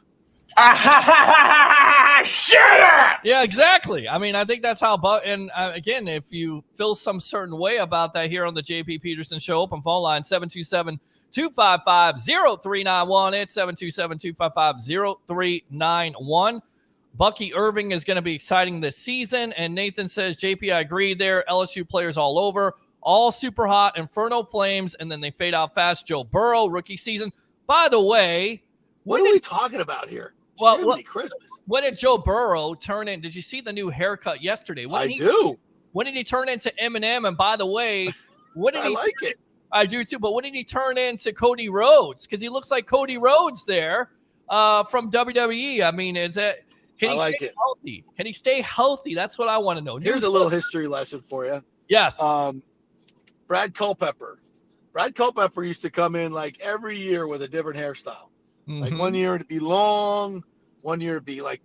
Shut up. Yeah, exactly. I mean, I think that's how. And again, if you feel some certain way about that here on the JP Peterson Show, open phone line 727-255-0391. It's 727-255-0391. Bucky Irving is going to be exciting this season. And Nathan says, JP, I agree there. LSU players all over, all super hot, Inferno Flames, and then they fade out fast. Joe Burrow, rookie season. By the way, what are we talking about here? Well, when did Joe Burrow turn in? Did you see the new haircut yesterday? When did he turn into Eminem? And by the way, I do too. But when did he turn into Cody Rhodes? Because he looks like Cody Rhodes there from WWE. I mean, can he stay healthy? Can he stay healthy? That's what I want to know. Here's a little history lesson for you. Yes. Brad Culpepper. Brad Culpepper used to come in like every year with a different hairstyle. Mm-hmm. Like one year it'd be long, one year it'd be like,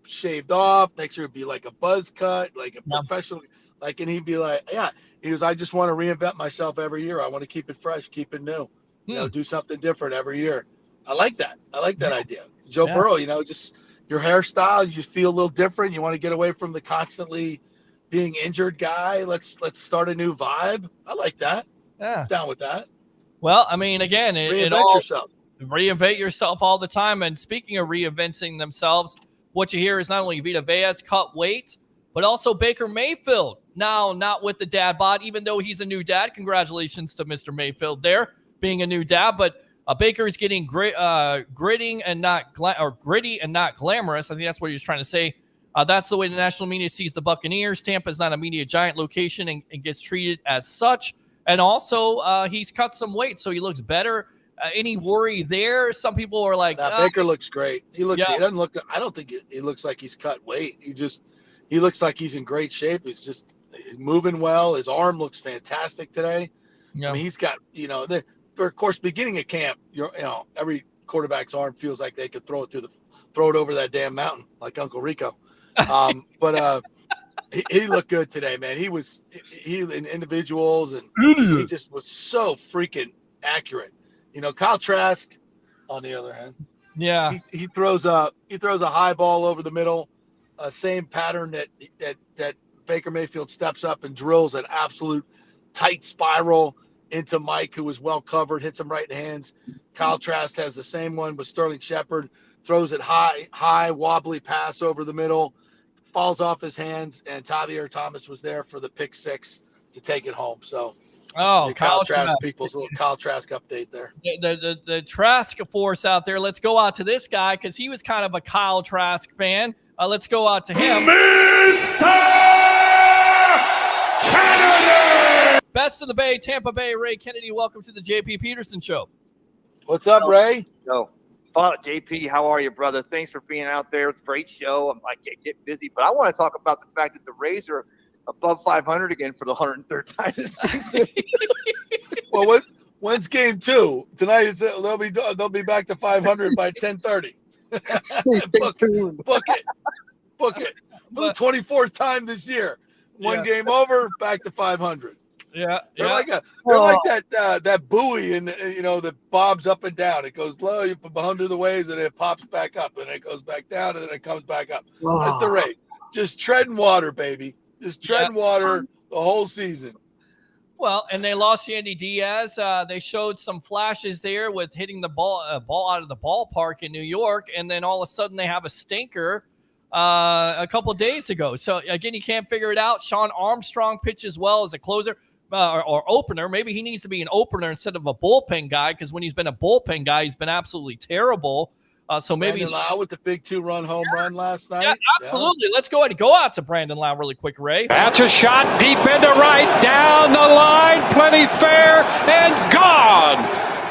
shaved off. Next year it'd be like a buzz cut, like a professional. Like, and he'd be like, yeah. He goes, I just want to reinvent myself every year. I want to keep it fresh, keep it new. Do something different every year. I like that. I like that idea. Joe Burrow, just your hairstyle, you just feel a little different. You want to get away from the constantly being injured guy. Let's start a new vibe. I like that. Yeah. Down with that. Well, I mean, again, reinvent yourself. Reinvent yourself all the time. And speaking of reinventing themselves, what you hear is not only Vita Vea's cut weight, but also Baker Mayfield. Now, not with the dad bod, even though he's a new dad. Congratulations to Mr. Mayfield there, being a new dad. But Baker is getting gritty and not glamorous. I think that's what he was trying to say. That's the way the national media sees the Buccaneers. Tampa is not a media giant location and gets treated as such. And also, he's cut some weight, so he looks better. Any worry there? Some people are like, Baker looks great. He doesn't look. I don't think he looks like he's cut weight. He looks like he's in great shape. He's moving well. His arm looks fantastic today. Yeah. I mean, he's got, of course, beginning of camp, every quarterback's arm feels like they could throw it over that damn mountain like Uncle Rico. But he looked good today, man. He in individuals, and he just was so freaking accurate. Kyle Trask, on the other hand, he throws a high ball over the middle, same pattern that Baker Mayfield steps up and drills an absolute tight spiral into Mike, who was well covered, hits him right in the hands. Kyle Trask has the same one with Sterling Shepard, throws it high, wobbly pass over the middle, falls off his hands, and Tavierre Thomas was there for the pick six to take it home. So, Kyle Trask people's little Kyle Trask update there. The Trask force out there. Let's go out to this guy because he was kind of a Kyle Trask fan. Let's go out to him. Mr. Kennedy! Best of the Bay, Tampa Bay, Ray Kennedy. Welcome to the JP Peterson Show. What's up, Ray? JP, how are you, brother? Thanks for being out there. Great show. I'm like, get busy. But I want to talk about the fact that the Rays are above 500 again for the 103rd time this season. Well, when's game 2? Tonight they'll be back to 500 by 10:30. Book it. For the 24th time this year. One game over, back to 500. Yeah, they're like that buoy that bobs up and down. It goes low, you put under the waves, and it pops back up, and it goes back down, and then it comes back up. That's the rate. Just treading water, baby. Just treading water the whole season. Well, and they lost Yandy Diaz. They showed some flashes there with hitting the ball out of the ballpark in New York, and then all of a sudden they have a stinker a couple days ago. So again, you can't figure it out. Sean Armstrong pitches well as a closer. Or opener. Maybe he needs to be an opener instead of a bullpen guy, because when he's been a bullpen guy, he's been absolutely terrible. So maybe Brandon Lau with the big 2-run home run last night. Yeah, absolutely. Let's go ahead and go out to Brandon Lau really quick, Ray. That's a shot deep into right, down the line, plenty fair, and gone.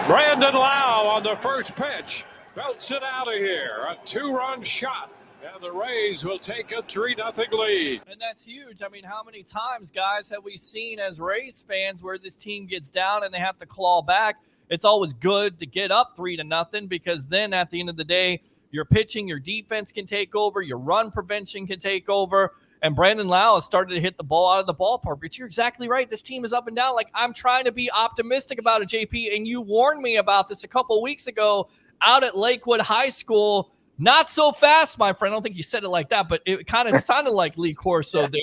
Brandon Lau on the first pitch belts it out of here. A 2-run shot. And the Rays will take a 3-0 lead. And that's huge. I mean, how many times, guys, have we seen as Rays fans where this team gets down and they have to claw back? It's always good to get up 3-0, because then at the end of the day, your pitching, your defense can take over, your run prevention can take over. And Brandon Lau has started to hit the ball out of the ballpark. But you're exactly right. This team is up and down. Like, I'm trying to be optimistic about it, JP, and you warned me about this a couple of weeks ago out at Lakewood High School. Not so fast, my friend. I don't think you said it like that, but it kind of sounded like Lee Corso there.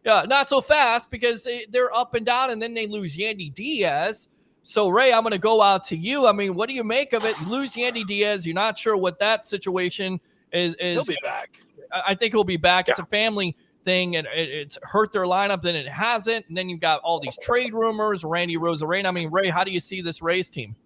Yeah, not so fast, because they're up and down, and then they lose Yandy Diaz. So, Ray, I'm going to go out to you. I mean, what do you make of it? You lose Yandy Diaz. You're not sure what that situation is. He'll be back. I think he'll be back. Yeah. It's a family thing, and it's hurt their lineup, then it hasn't. And then you've got all these trade rumors, Randy Rosarena. I mean, Ray, how do you see this Rays team?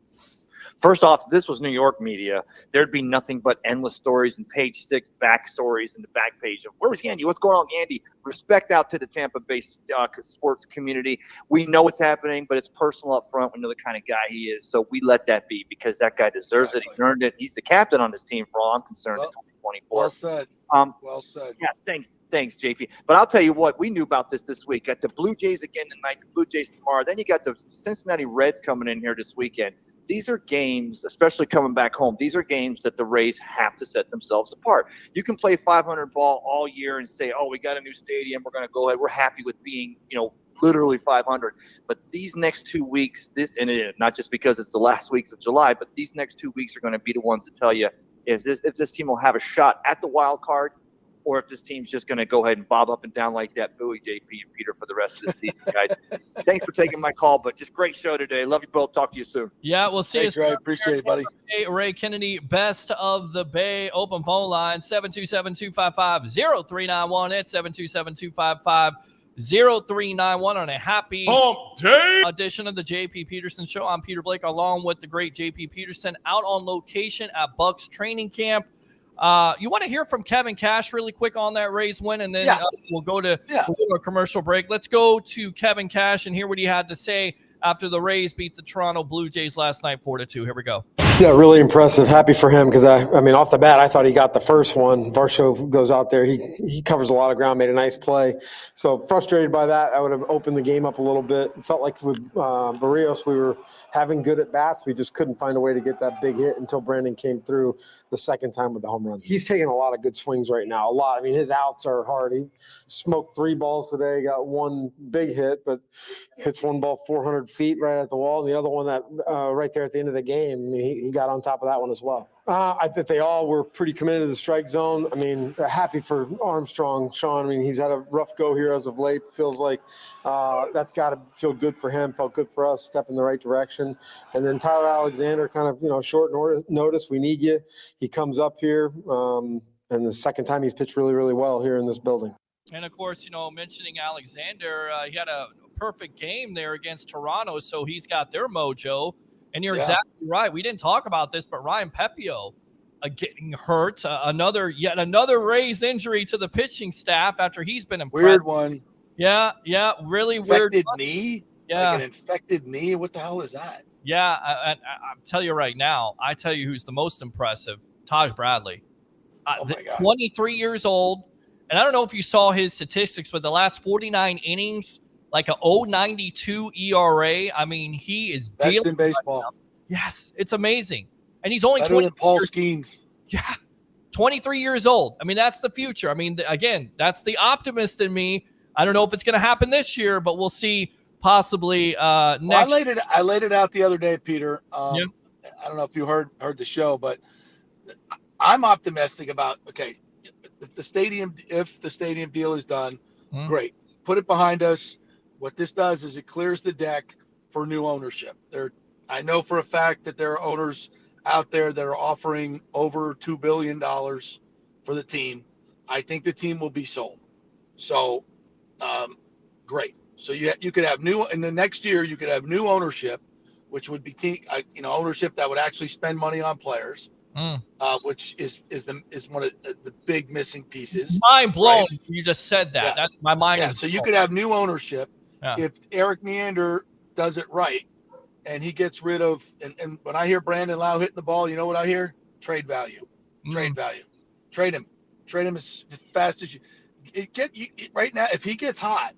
First off, this was New York media. There'd be nothing but endless stories and page 6 back stories in the back page of where's Andy? What's going on, Andy? Respect out to the Tampa Bay sports community. We know what's happening, but it's personal up front. We know the kind of guy he is. So we let that be because that guy deserves it. He's earned it. He's the captain on this team for all I'm concerned in 2024. Well said. Well said. Yeah, thanks, JP. But I'll tell you what, we knew about this week. Got the Blue Jays again tonight, the Blue Jays tomorrow. Then you got the Cincinnati Reds coming in here this weekend. These are games, especially coming back home, these are games that the Rays have to set themselves apart. You can play 500 ball all year and say, oh, we got a new stadium, we're going to go ahead. We're happy with being, literally 500. But these next 2 weeks, not just because it's the last weeks of July, but these next 2 weeks are going to be the ones that tell you if this team will have a shot at the wild card, or if this team's just going to go ahead and bob up and down like that buoy, JP and Peter, for the rest of the season, guys. Thanks for taking my call, but just great show today. Love you both. Talk to you soon. Yeah, we'll see Thanks, you Ray. soon. Appreciate it, buddy. Hey, Ray Kennedy, best of the Bay. Open phone line, 727-255-0391. It's 727-255-0391 on a happy edition of the JP Peterson Show. I'm Peter Blake, along with the great JP Peterson, out on location at Bucks training camp. You want to hear from Kevin Cash really quick on that Rays win, and then we'll go to a commercial break. Let's go to Kevin Cash and hear what he had to say after the Rays beat the Toronto Blue Jays last night 4-2. Here we go. Yeah, really impressive. Happy for him because, I mean, off the bat, I thought he got the first one. Varsho goes out there. He covers a lot of ground, made a nice play. So frustrated by that. I would have opened the game up a little bit. It felt like with Barrios, we were having good at-bats. We just couldn't find a way to get that big hit until Brandon came through the second time with the home run. He's taking a lot of good swings right now, a lot. I mean, his outs are hard. He smoked 3 balls today, got one big hit, but hits one ball 400 feet right at the wall. And the other one that right there at the end of the game, I mean, he got on top of that one as well. I think they all were pretty committed to the strike zone. I mean, happy for Armstrong, Sean. I mean, he's had a rough go here as of late. Feels like that's got to feel good for him. Felt good for us, step in the right direction. And then Tyler Alexander, kind of, short notice. We need you. He comes up here, and the second time he's pitched really, really well here in this building. And, of course, mentioning Alexander, he had a perfect game there against Toronto, so he's got their mojo. And you're exactly right. We didn't talk about this, but Ryan Pepio getting hurt. Yet another Rays injury to the pitching staff after he's been impressed. Weird one. Yeah, really infected weird. Knee? Yeah. Like an infected knee? What the hell is that? Yeah, I'll tell you right now, I tell you who's the most impressive, Taj Bradley. Oh my God. 23 years old. And I don't know if you saw his statistics, but the last 49 innings, like a 0.92 ERA. I mean, he is best in baseball. Right. Yes, it's amazing. And he's only 20 Paul Skeens. Yeah, 23 years old. I mean, that's the future. I mean, again, that's the optimist in me. I don't know if it's going to happen this year, but we'll see possibly next. Well, I laid it out the other day, Peter. I don't know if you heard the show, but I'm optimistic about, if the stadium deal is done, great. Put it behind us. What this does is it clears the deck for new ownership. I know for a fact that there are owners out there that are offering over $2 billion for the team. I think the team will be sold. So, great. So you could have in the next year, you could have new ownership, which would be ownership that would actually spend money on players, which is one of the big missing pieces. Mind blown. Right? You just said that. Yeah. That's my mind. Yeah. So you could have new ownership. Yeah. If Eric Neander does it right and he gets rid of, and when I hear Brandon Lau hitting the ball, you know what I hear? Trade value. Trade value. Trade him as fast as you get. Right now, if he gets hot,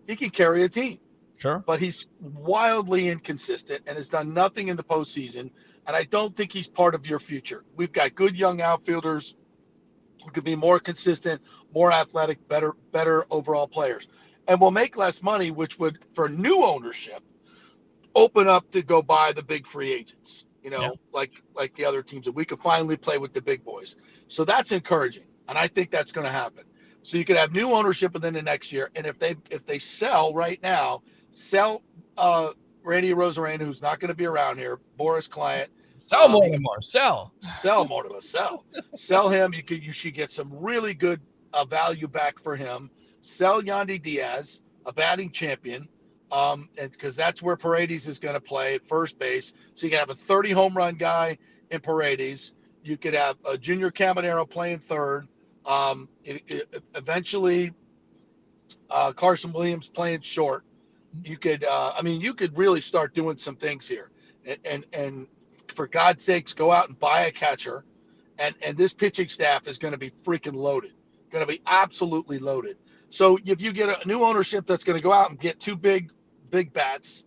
he can carry a team. Sure. But he's wildly inconsistent and has done nothing in the postseason. And I don't think he's part of your future. We've got good young outfielders who could be more consistent, more athletic, better overall players. And will make less money, which would, for new ownership, open up to go buy the big free agents, like the other teams, that we could finally play with the big boys. So that's encouraging. And I think that's going to happen. So you could have new ownership within the next year. And if they sell right now, Randy Arozarena, who's not going to be around here, Boris Client. Sell Mortimer. Sell Mortimer. Sell him. You should get some really good value back for him. Sell Yandy Diaz, a batting champion. and because that's where Paredes is going to play at first base. So you can have a 30 home run guy in Paredes. You could have a Junior Caminero playing third. Eventually, Carson Williams playing short. You could, you could really start doing some things here, and for God's sakes, go out and buy a catcher, and this pitching staff is going to be freaking loaded, going to be absolutely loaded. So if you get a new ownership that's going to go out and get two big bats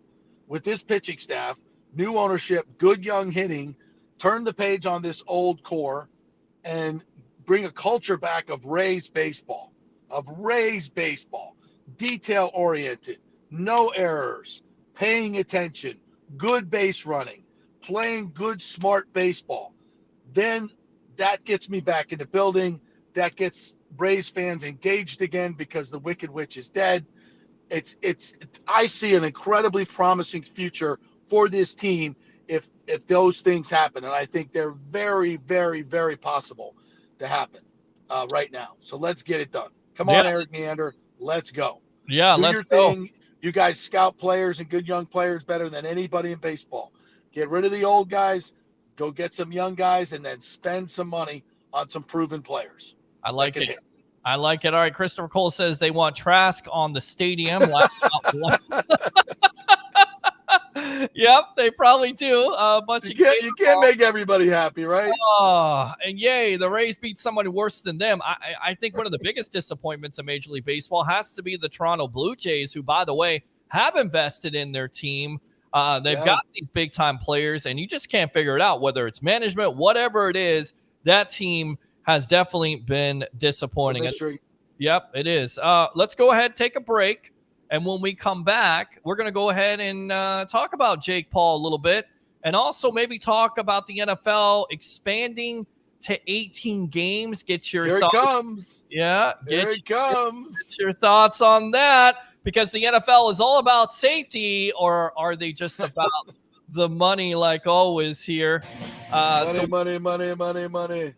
with this pitching staff, new ownership, good young hitting, turn the page on this old core, and bring a culture back of Rays baseball, detail oriented. No errors, paying attention, good base running, playing good, smart baseball. Then that gets me back in the building. That gets Braves fans engaged again because the Wicked Witch is dead. I see an incredibly promising future for this team if those things happen. And I think they're very, very, very possible to happen right now. So let's get it done. Come on, Eric Neander. Let's go. Yeah, Do let's your go. thing. You guys scout players and good young players better than anybody in baseball. Get rid of the old guys, go get some young guys, and then spend some money on some proven players. I like it. I like it. All right, Christopher Cole says they want Trask on the stadium. Yep, they probably do. You can't make everybody happy, right? Oh, and yay, the Rays beat someone worse than them. I think one of the biggest disappointments in Major League Baseball has to be the Toronto Blue Jays, who, by the way, have invested in their team. They've got these big-time players, and you just can't figure it out, whether it's management, whatever it is. That team has definitely been disappointing. Yep, it is. Let's go ahead, take a break. And when we come back, we're going to go ahead and talk about Jake Paul a little bit, and also maybe talk about the NFL expanding to 18 games. Get your Here thoughts. it comes. Yeah. Here it comes. Get your thoughts on that, because the NFL is all about safety, or are they just about the money like always here? Money. I want to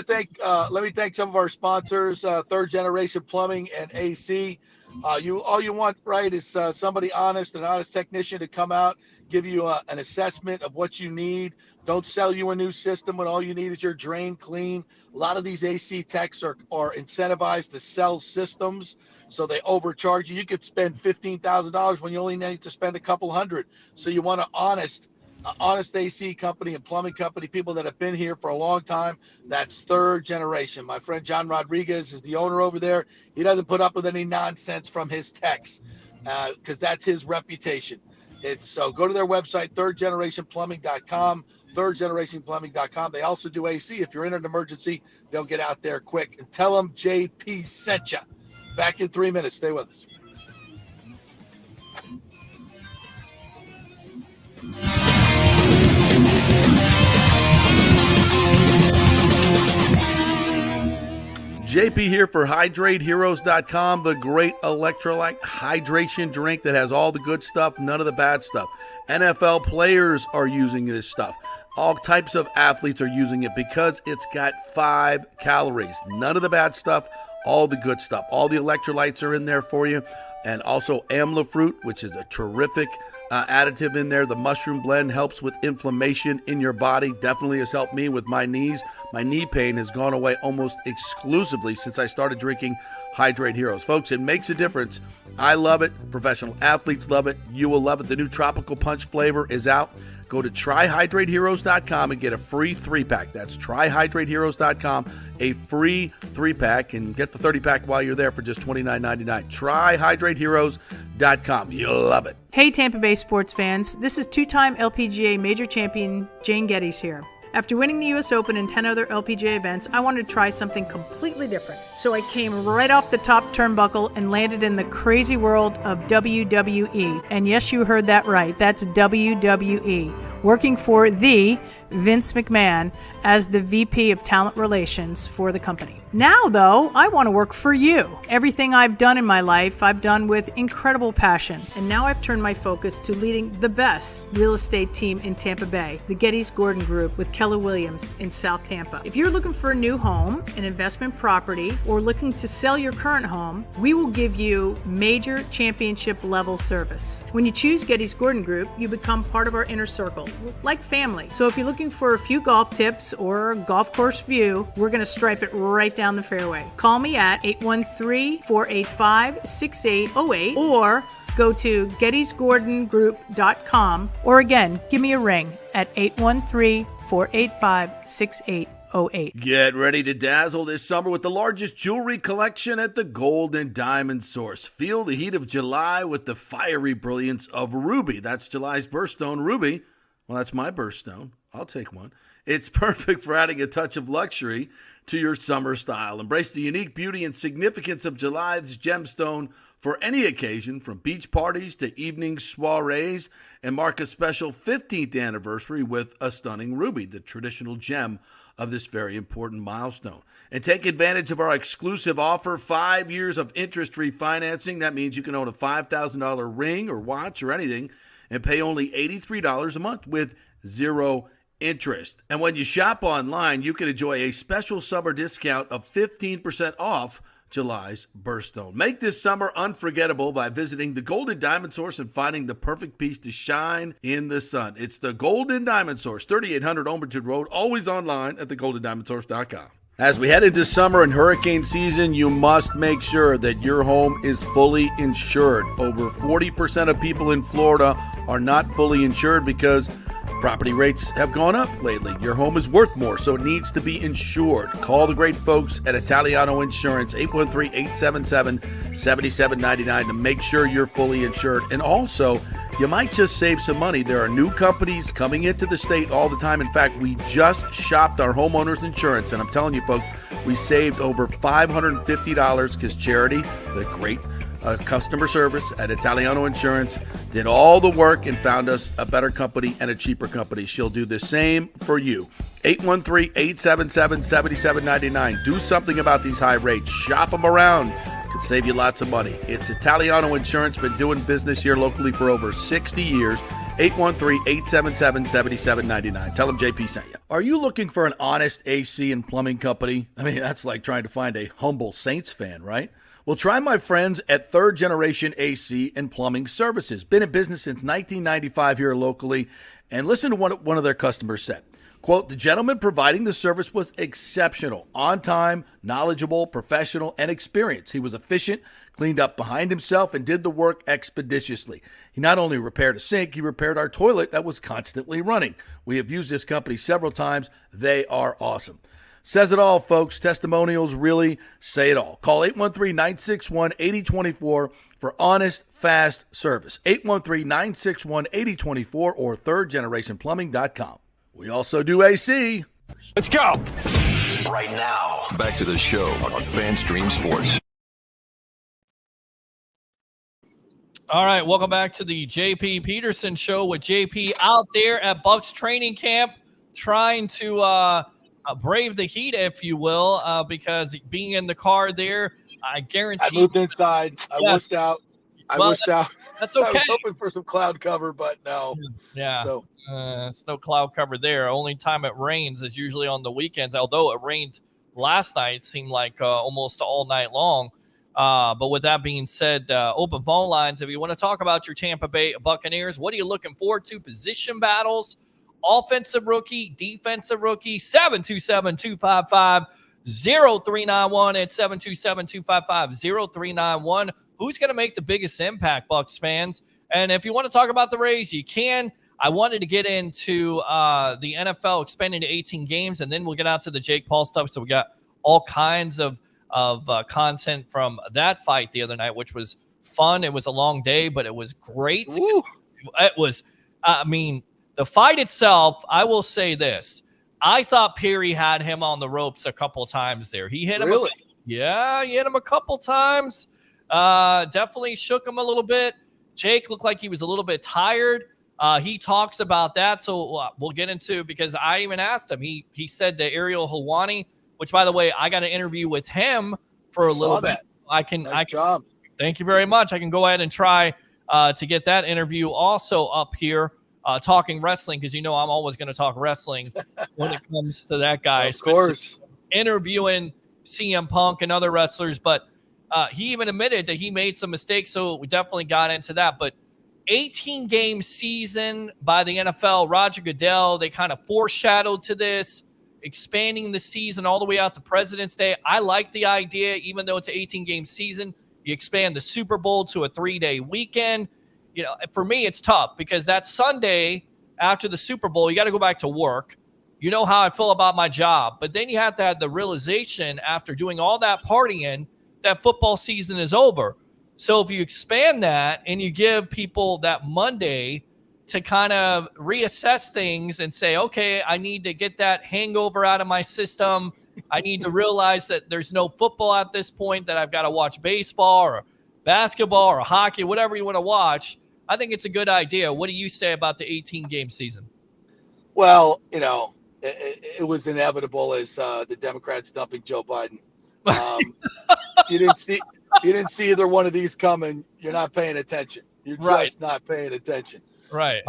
thank. Let me thank some of our sponsors: Third Generation Plumbing and AC. All you want, right, is somebody honest, an honest technician to come out, give you an assessment of what you need. Don't sell you a new system when all you need is your drain clean. A lot of these AC techs are incentivized to sell systems, so they overcharge you. You could spend $15,000 when you only need to spend a couple hundred. So you want an honest AC company and plumbing company, people that have been here for a long time. That's Third Generation. My friend John Rodriguez is the owner over there. He doesn't put up with any nonsense from his techs because that's his reputation. So go to their website, thirdgenerationplumbing.com, thirdgenerationplumbing.com. They also do AC. If you're in an emergency, they'll get out there quick. And tell them JP sent you. Back in 3 minutes. Stay with us. JP here for HydrateHeroes.com, the great electrolyte hydration drink that has all the good stuff, none of the bad stuff. NFL players are using this stuff. All types of athletes are using it because it's got 5 calories. None of the bad stuff, all the good stuff. All the electrolytes are in there for you. And also Amla Fruit, which is a terrific additive in there. The mushroom blend helps with inflammation in your body. Definitely has helped me with my knees. My knee pain has gone away almost exclusively since I started drinking Hydrate Heroes. Folks, it makes a difference. I love it. Professional athletes love it. You will love it. The new Tropical Punch flavor is out. Go to tryhydrateheroes.com and get a free 3-pack. That's tryhydrateheroes.com, a free 3-pack, and get the 30-pack while you're there for just $29.99. Tryhydrateheroes.com. You'll love it. Hey Tampa Bay sports fans, this is two-time LPGA major champion Jane Geddes here. After winning the US Open and 10 other LPGA events, I wanted to try something completely different. So I came right off the top turnbuckle and landed in the crazy world of WWE. And yes, you heard that right. That's WWE. Working for the Vince McMahon as the VP of Talent Relations for the company. Now, though, I want to work for you. Everything I've done in my life, I've done with incredible passion. And now I've turned my focus to leading the best real estate team in Tampa Bay, the Gettys Gordon Group with Keller Williams in South Tampa. If you're looking for a new home, an investment property, or looking to sell your current home, we will give you major championship level service. When you choose Gettys Gordon Group, you become part of our inner circle, like family. So if you're looking for a few golf tips or a golf course view, we're going to stripe it right down the fairway. Call me at 813-485-6808 or go to gettysgordongroup.com, or again, give me a ring at 813-485-6808. Get ready to dazzle this summer with the largest jewelry collection at the Gold and Diamond Source. Feel the heat of July with the fiery brilliance of ruby. That's July's birthstone, ruby. Well, that's my birthstone. I'll take one. It's perfect for adding a touch of luxury to your summer style. Embrace the unique beauty and significance of July's gemstone for any occasion, from beach parties to evening soirees, and mark a special 15th anniversary with a stunning ruby, the traditional gem of this very important milestone. And take advantage of our exclusive offer, 5 years of interest-free financing. That means you can own a $5,000 ring or watch or anything and pay only $83 a month with zero interest. And when you shop online, you can enjoy a special summer discount of 15% off July's birthstone. Make this summer unforgettable by visiting the Golden Diamond Source and finding the perfect piece to shine in the sun. It's the Golden Diamond Source, 3800 Omerton Road, always online at thegoldendiamondsource.com. As we head into summer and hurricane season, you must make sure that your home is fully insured. Over 40% of people in Florida are not fully insured because property rates have gone up lately. Your home is worth more, so it needs to be insured. Call the great folks at Italiano Insurance, 813-877-7799 to make sure you're fully insured. And also, you might just save some money. There are new companies coming into the state all the time. In fact, we just shopped our homeowners insurance, and I'm telling you, folks, we saved over $550 because Charity, the great customer service at Italiano Insurance, did all the work and found us a better company and a cheaper company. She'll do the same for you. 813-877-7799. Do something about these high rates. Shop them around. Could save you lots of money. It's Italiano Insurance. Been doing business here locally for over 60 years. 813-877-7799. Tell them JP sent you. Are you looking for an honest AC and plumbing company? I mean, that's like trying to find a humble Saints fan, right? Well, try my friends at Third Generation AC and Plumbing Services. Been in business since 1995 here locally. And listen to what one of their customers said. Quote, the gentleman providing the service was exceptional, on time, knowledgeable, professional, and experienced. He was efficient, cleaned up behind himself, and did the work expeditiously. He not only repaired a sink, he repaired our toilet that was constantly running. We have used this company several times. They are awesome. Says it all, folks. Testimonials really say it all. Call 813-961-8024 for honest, fast service. 813-961-8024 or thirdgenerationplumbing.com. We also do AC. Let's go. Right now, back to the show on FanStream Sports. All right, welcome back to the JP Peterson Show with JP out there at Bucs training camp trying to brave the heat, if you will, because being in the car there, I guarantee. I moved inside. I wished out. That's okay. I was hoping for some cloud cover, but no. Yeah. So it's no cloud cover there. Only time it rains is usually on the weekends, although it rained last night. It seemed like almost all night long. But with that being said, open phone lines. If you want to talk about your Tampa Bay Buccaneers, what are you looking forward to? Position battles, offensive rookie, defensive rookie, 727-255-0391 at 727-255-0391. Who's going to make the biggest impact, Bucs fans? And if you want to talk about the Rays, you can. I wanted to get into the NFL expanding to 18 games, and then we'll get out to the Jake Paul stuff. So we got all kinds of content from that fight the other night, which was fun. It was a long day, but it was great. Woo. It was, the fight itself, I will say this. I thought Perry had him on the ropes a couple times there. He hit him. Really? He hit him a couple times. Definitely shook him a little bit. Jake looked like he was a little bit tired. He talks about that, so we'll get into, because I even asked him. He said to Ariel Helwani, which, by the way, I got an interview with him for a little bit. Nice job. Thank you very much. I can go ahead and try to get that interview also up here, talking wrestling, because I'm always going to talk wrestling when it comes to that guy. Of course. Interviewing CM Punk and other wrestlers, but he even admitted that he made some mistakes, so we definitely got into that. But 18-game season by the NFL, Roger Goodell, they kind of foreshadowed to this, expanding the season all the way out to President's Day. I like the idea, even though it's an 18-game season. You expand the Super Bowl to a 3-day weekend. For me, it's tough because that Sunday after the Super Bowl, you got to go back to work. You know how I feel about my job. But then you have to have the realization after doing all that partying that football season is over. So if you expand that and you give people that Monday to kind of reassess things and say, okay, I need to get that hangover out of my system. I need to realize that there's no football at this point, that I've got to watch baseball or basketball or hockey, whatever you want to watch. I think it's a good idea. What do you say about the 18-game season? Well, it was inevitable as the Democrats dumping Joe Biden. You didn't see either one of these coming. You're not paying attention. You're just not paying attention. Right.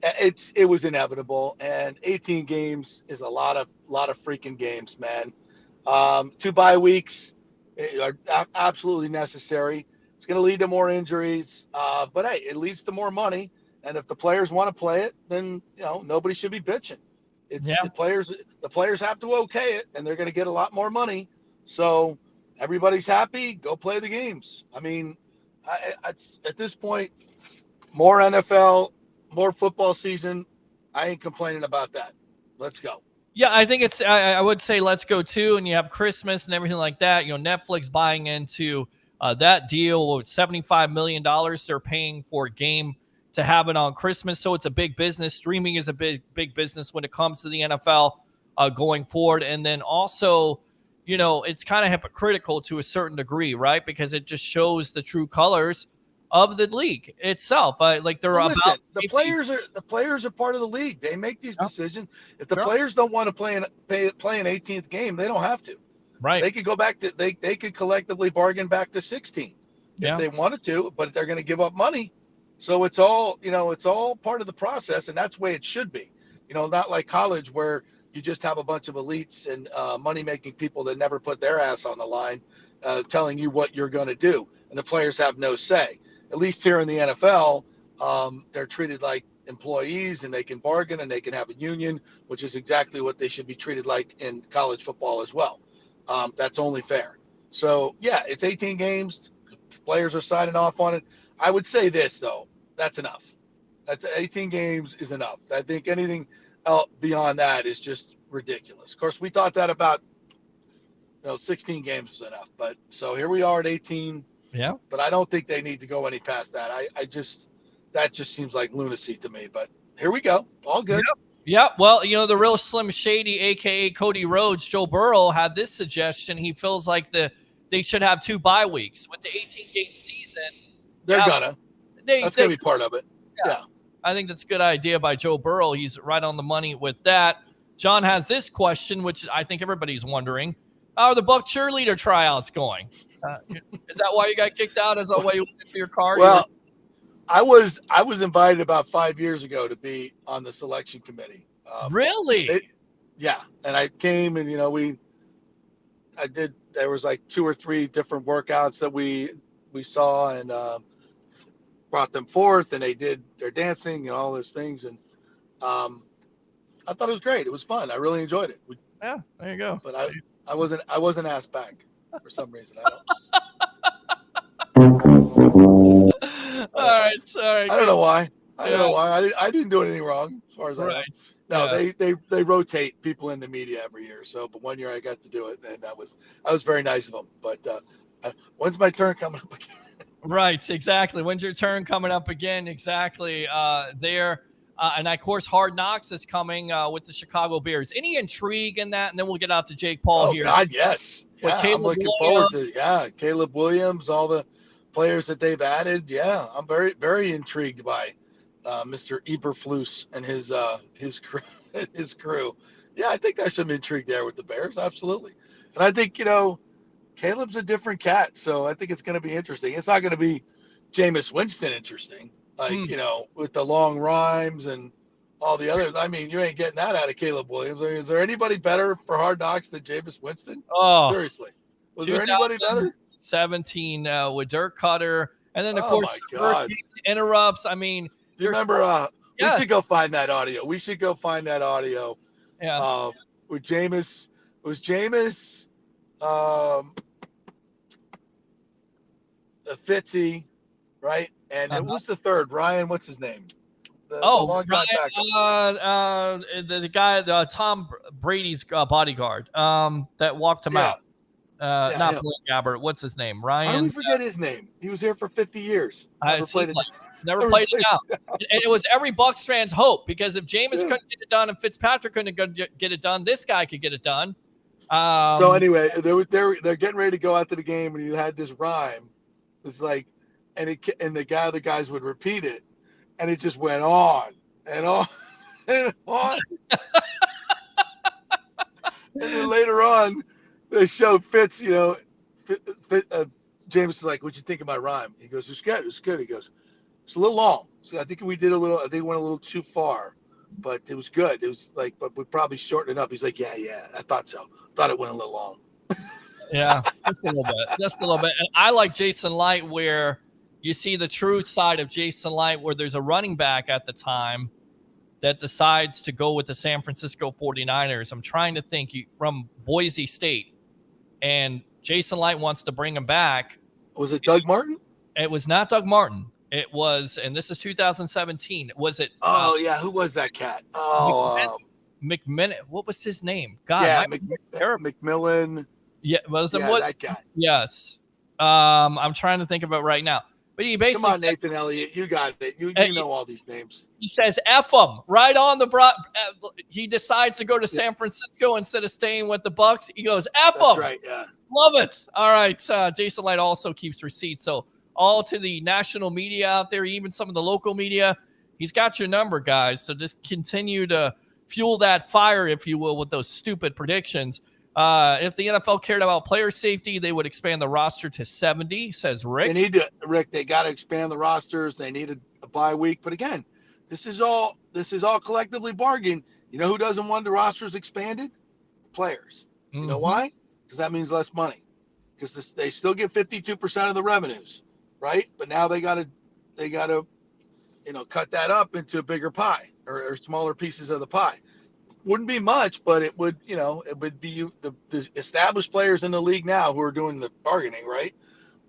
It was inevitable, and 18 games is a lot of freaking games, man. 2 bye weeks are absolutely necessary. It's going to lead to more injuries, but hey, it leads to more money. And if the players want to play it, then nobody should be bitching. The players have to okay it, and they're going to get a lot more money. So everybody's happy. Go play the games. I mean, at this point, more NFL, more football season. I ain't complaining about that. Let's go. Yeah, I think I would say let's go too. And you have Christmas and everything like that. Netflix buying into that deal with $75 million they're paying for a game to have it on Christmas. So it's a big business. Streaming is a big business when it comes to the NFL going forward. And then also, it's kind of hypocritical to a certain degree, right? Because it just shows the true colors of the league itself. The players are part of the league. They make these decisions. If the players don't want to play an 18th game, they don't have to. Right. They could go back to they could collectively bargain back to 16 if they wanted to, but they're going to give up money. So it's all part of the process, and that's the way it should be. Not like college where you just have a bunch of elites and money-making people that never put their ass on the line telling you what you're going to do, and the players have no say. At least here in the NFL, they're treated like employees, and they can bargain, and they can have a union, which is exactly what they should be treated like in college football as well. That's only fair. So, yeah, it's 18 games. Players are signing off on it. I would say this, though. That's enough. 18 games is enough. I think anything beyond that is just ridiculous. Of course, we thought that about 16 games was enough. But so here we are at 18. Yeah. But I don't think they need to go any past that. That just seems like lunacy to me. But here we go. All good. Yeah. Well, the real Slim Shady, a.k.a. Cody Rhodes, Joe Burrow, had this suggestion. He feels like they should have 2 bye weeks. With the 18-game season, that's going to be part of it. Yeah. I think that's a good idea by Joe Burrow. He's right on the money with that. John has this question, which I think everybody's wondering. How are the Buck cheerleader tryouts going? Is that why you got kicked out? Is that why you went into your car? Well, I was invited about 5 years ago to be on the selection committee. Really? Yeah. And I came and, there was like 2 or 3 different workouts that we saw and brought them forth, and they did their dancing and all those things. And I thought it was great. It was fun. I really enjoyed it. Yeah, there you go. But I wasn't asked back for some reason. All right. Sorry. I don't know why. I don't know why. I didn't do anything wrong as far as I know. No, they rotate people in the media every year. So, but one year I got to do it, and that was very nice of them. But when's my turn coming up again? Right, exactly. When's your turn coming up again? Exactly. And of course, Hard Knocks is coming with the Chicago Bears. Any intrigue in that? And then we'll get out to Jake Paul here. Oh God, yes. Yeah, I'm looking forward to it. Yeah, Caleb Williams, all the players that they've added. Yeah, I'm very, very intrigued by Mr. Eberflus and his crew. His crew. Yeah, I think there's some intrigue there with the Bears. Absolutely. And I think, Caleb's a different cat, so I think it's going to be interesting. It's not going to be Jameis Winston interesting, with the long rhymes and all the others. I mean, you ain't getting that out of Caleb Williams. I mean, is there anybody better for Hard Knocks than Jameis Winston? Oh, seriously. Was there anybody better? 17 with Dirk Cutter, and then of Oh, course my God. interrupts. I mean, Do you remember? We should go find that audio. Yeah. With Jameis. It was Jameis, Fitzy, right? And it was the third. Ryan, what's his name? The long Ryan, backup. the guy, Tom Brady's bodyguard, that walked him out. Not him. Blaine Gabbert. What's his name? How Ryan. do we forget his name? He was here for 50 years. Never played it. Never played it out. And it was every Bucs fan's hope, because if Jameis couldn't get it done and Fitzpatrick couldn't get it done, this guy could get it done. So anyway, they're getting ready to go out to the game, and he had this rhyme. It's like, and the other guys would repeat it, and it just went on and on and on. And then later on, they showed Fitz. Jameis is like, "What'd you think of my rhyme?" He goes, "It's good. It's good." He goes, "It's a little long." So I think we did a little. I think we went a little too far, but it was good. It was like, but we probably shortened it up. He's like, "Yeah, I thought so. Thought it went a little long." Yeah, just a little bit. And I like Jason Light, where you see the true side of Jason Light, where there's a running back at the time that decides to go with the San Francisco 49ers. I'm trying to think, from Boise State, and Jason Light wants to bring him back. Was it Doug Martin? It was not Doug Martin. It was, and this is 2017. Was it? Oh, yeah. Who was that cat? Oh, McMillan. What was his name? God, yeah, McMillan. Yeah, that guy. Yes. I'm trying to think of it right now. But he basically Come on, Nathan Elliott. You got it. You know all these names. He says F him right on the he decides to go to San Francisco instead of staying with the Bucs. He goes F him. That's right, yeah. Love it. All right. Jason Light also keeps receipts. So all to the national media out there, even some of the local media, he's got your number, guys. So just continue to fuel that fire, if you will, with those stupid predictions. If the NFL cared about player safety, they would expand the roster to 70, says Rick. They got to expand the rosters. They need a bye week. But again, this is all collectively bargained. You know who doesn't want the rosters expanded? The players. Mm-hmm. You know why? Because that means less money. Because they still get 52% of the revenues, right? But now they got to cut that up into a bigger pie or smaller pieces of the pie. Wouldn't be much, but it would be the established players in the league now who are doing the bargaining, right,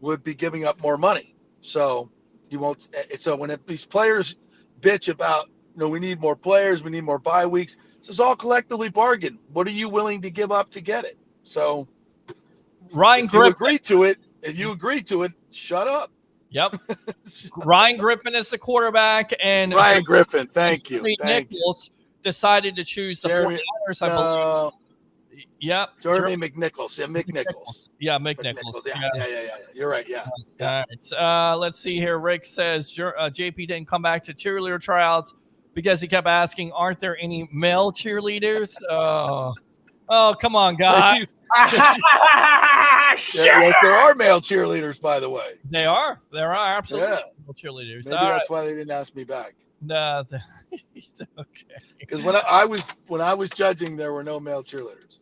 would be giving up more money. So you won't. So when these players bitch about, we need more players, we need more bye weeks, this is all collectively bargained. What are you willing to give up to get it? So Ryan Griffin, if you agree to it, shut up. Yep. Ryan Griffin is the quarterback, and Ryan Griffin. Thank you. Nichols decided to choose the 49ers, I believe. Yep. Jeremy McNichols. Yeah, Mick Nichols. Yeah, Mick Nichols. Yeah. You're right. Yeah. All right. Let's see here. Rick says JP didn't come back to cheerleader tryouts because he kept asking, aren't there any male cheerleaders? Oh, come on, guys. Yes, there are male cheerleaders, by the way. There are absolutely male cheerleaders. Maybe that's why they didn't ask me back. No, okay. Because when I was judging, there were no male cheerleaders.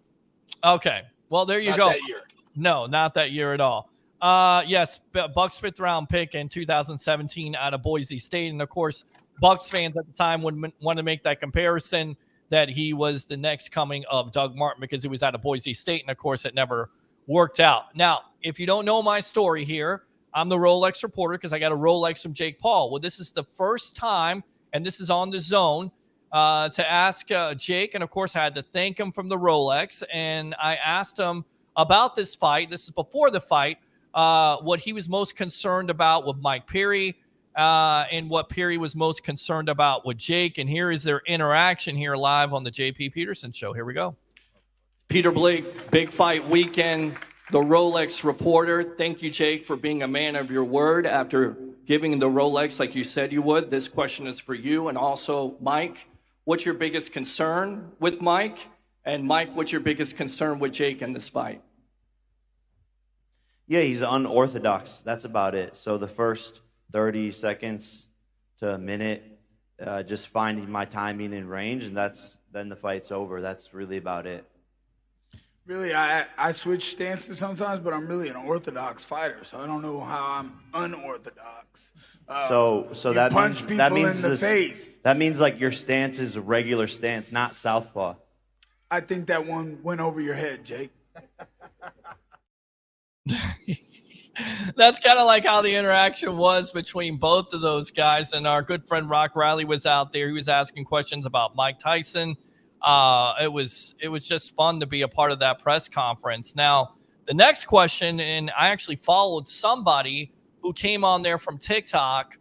Okay, well there you go. That year. No, not that year at all. Yes, Bucs 5th round pick in 2017 out of Boise State, and of course, Bucs fans at the time would want to make that comparison that he was the next coming of Doug Martin because he was out of Boise State, and of course, it never worked out. Now, if you don't know my story here, I'm the Rolex reporter because I got a Rolex from Jake Paul. Well, this is the first time, and this is on the Zone, to ask Jake, and of course I had to thank him from the Rolex, and I asked him about this fight. This is before the fight, what he was most concerned about with Mike Perry, and what Perry was most concerned about with Jake, and here is their interaction here live on the JP Peterson Show. Here we go. Peter Blake, big fight weekend, the Rolex reporter. Thank you, Jake, for being a man of your word after giving the Rolex like you said you would. This question is for you and also Mike. What's your biggest concern with Mike? And Mike, what's your biggest concern with Jake in this fight? Yeah, he's unorthodox. That's about it. So the first 30 seconds to a minute, just finding my timing and range, and then the fight's over. That's really about it. Really, I switch stances sometimes, but I'm really an orthodox fighter, so I don't know how I'm unorthodox. So that punch means people in the face. That means like your stance is a regular stance, not southpaw. I think that one went over your head, Jake. That's kind of like how the interaction was between both of those guys. And our good friend Rock Riley was out there. He was asking questions about Mike Tyson. It was just fun to be a part of that press conference. Now, the next question, and I actually followed somebody who came on there from TikTok,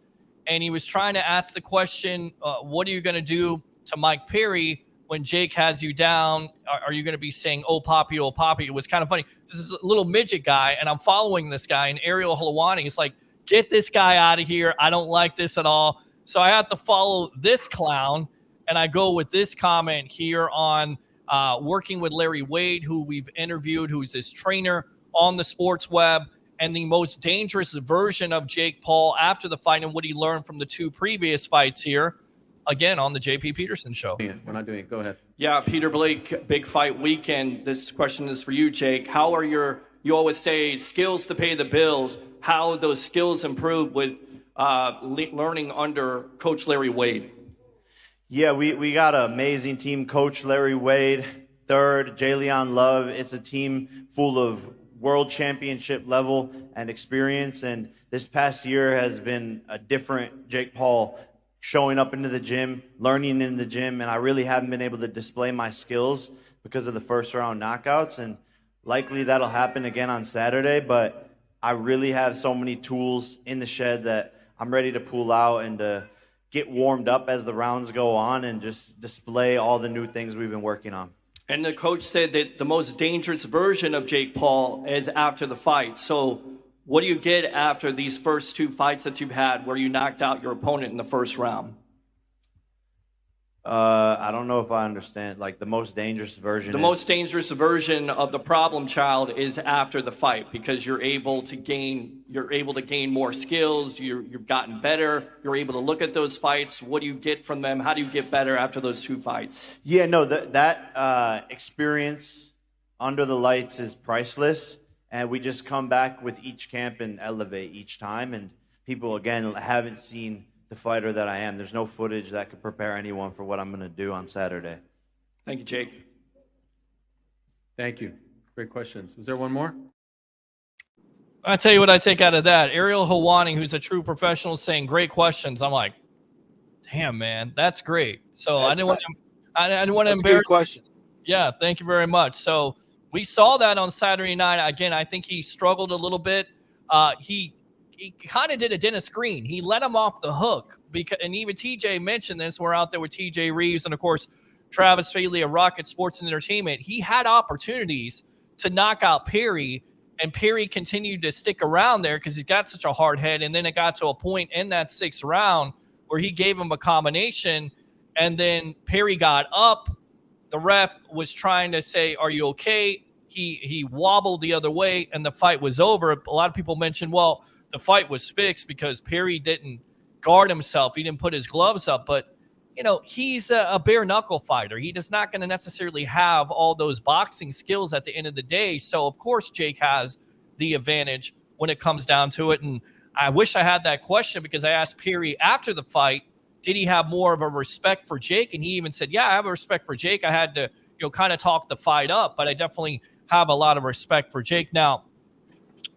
and he was trying to ask the question, what are you going to do to Mike Perry when Jake has you down? Are you going to be saying, oh, Poppy, oh, Poppy? It was kind of funny. This is a little midget guy, and I'm following this guy, and Ariel Helwani is like, get this guy out of here. I don't like this at all. So I have to follow this clown, and I go with this comment here on working with Larry Wade, who we've interviewed, who's his trainer on the sports web, and the most dangerous version of Jake Paul after the fight and what he learned from the two previous fights here. Again, on the JP Peterson Show. We're not doing it. Go ahead. Yeah, Peter Blake, big fight weekend. This question is for you, Jake. How are you always say skills to pay the bills. How those skills improve with learning under Coach Larry Wade? Yeah, we got an amazing team. Coach Larry Wade, third, Jalen Love. It's a team full of world championship level and experience. And this past year has been a different Jake Paul, showing up into the gym, learning in the gym, and I really haven't been able to display my skills because of the first round knockouts, and likely that'll happen again on Saturday, but I really have so many tools in the shed that I'm ready to pull out and to get warmed up as the rounds go on and just display all the new things we've been working on. And the coach said that the most dangerous version of Jake Paul is after the fight. So what do you get after these first two fights that you've had where you knocked out your opponent in the first round? I don't know if I understand. Like the most dangerous version. The most dangerous version of the problem child is after the fight because you're able to gain more skills. You've gotten better. You're able to look at those fights. What do you get from them? How do you get better after those two fights? Yeah, no, that experience under the lights is priceless. And we just come back with each camp and elevate each time. And people, again, haven't seen the fighter that I am. There's no footage that could prepare anyone for what I'm going to do on Saturday. Thank you, Jake. Thank you. Great questions. Was there one more? I'll tell you what I take out of that. Ariel Helwani, who's a true professional, saying great questions. I'm like, damn, man, that's great. So I didn't want to embarrass. Good question. Yeah, thank you very much. So we saw that on Saturday night. Again, I think he struggled a little bit. He kind of did a Dennis Green. He let him off the hook. And even TJ mentioned this. We're out there with TJ Reeves and, of course, Travis Faley of Rocket Sports and Entertainment. He had opportunities to knock out Perry, and Perry continued to stick around there because he's got such a hard head. And then it got to a point in that sixth round where he gave him a combination, and then Perry got up. The ref was trying to say, are you okay? He wobbled the other way, and the fight was over. A lot of people mentioned, well, the fight was fixed because Perry didn't guard himself. He didn't put his gloves up. But, you know, he's a bare-knuckle fighter. He is not going to necessarily have all those boxing skills at the end of the day. So, of course, Jake has the advantage when it comes down to it. And I wish I had that question because I asked Perry after the fight, did he have more of a respect for Jake? And he even said, yeah, I have a respect for Jake. I had to, kind of talk the fight up, but I definitely have a lot of respect for Jake. Now,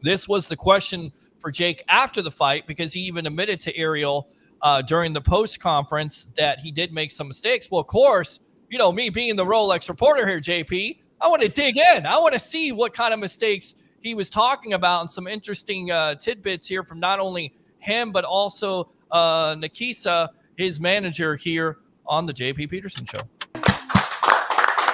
this was the question for Jake after the fight because he even admitted to Ariel during the post conference that he did make some mistakes. Well, of course, me being the Rolex reporter here, JP, I want to dig in. I want to see what kind of mistakes he was talking about and some interesting tidbits here from not only him, but also Nikisa, his manager here on the JP Peterson Show.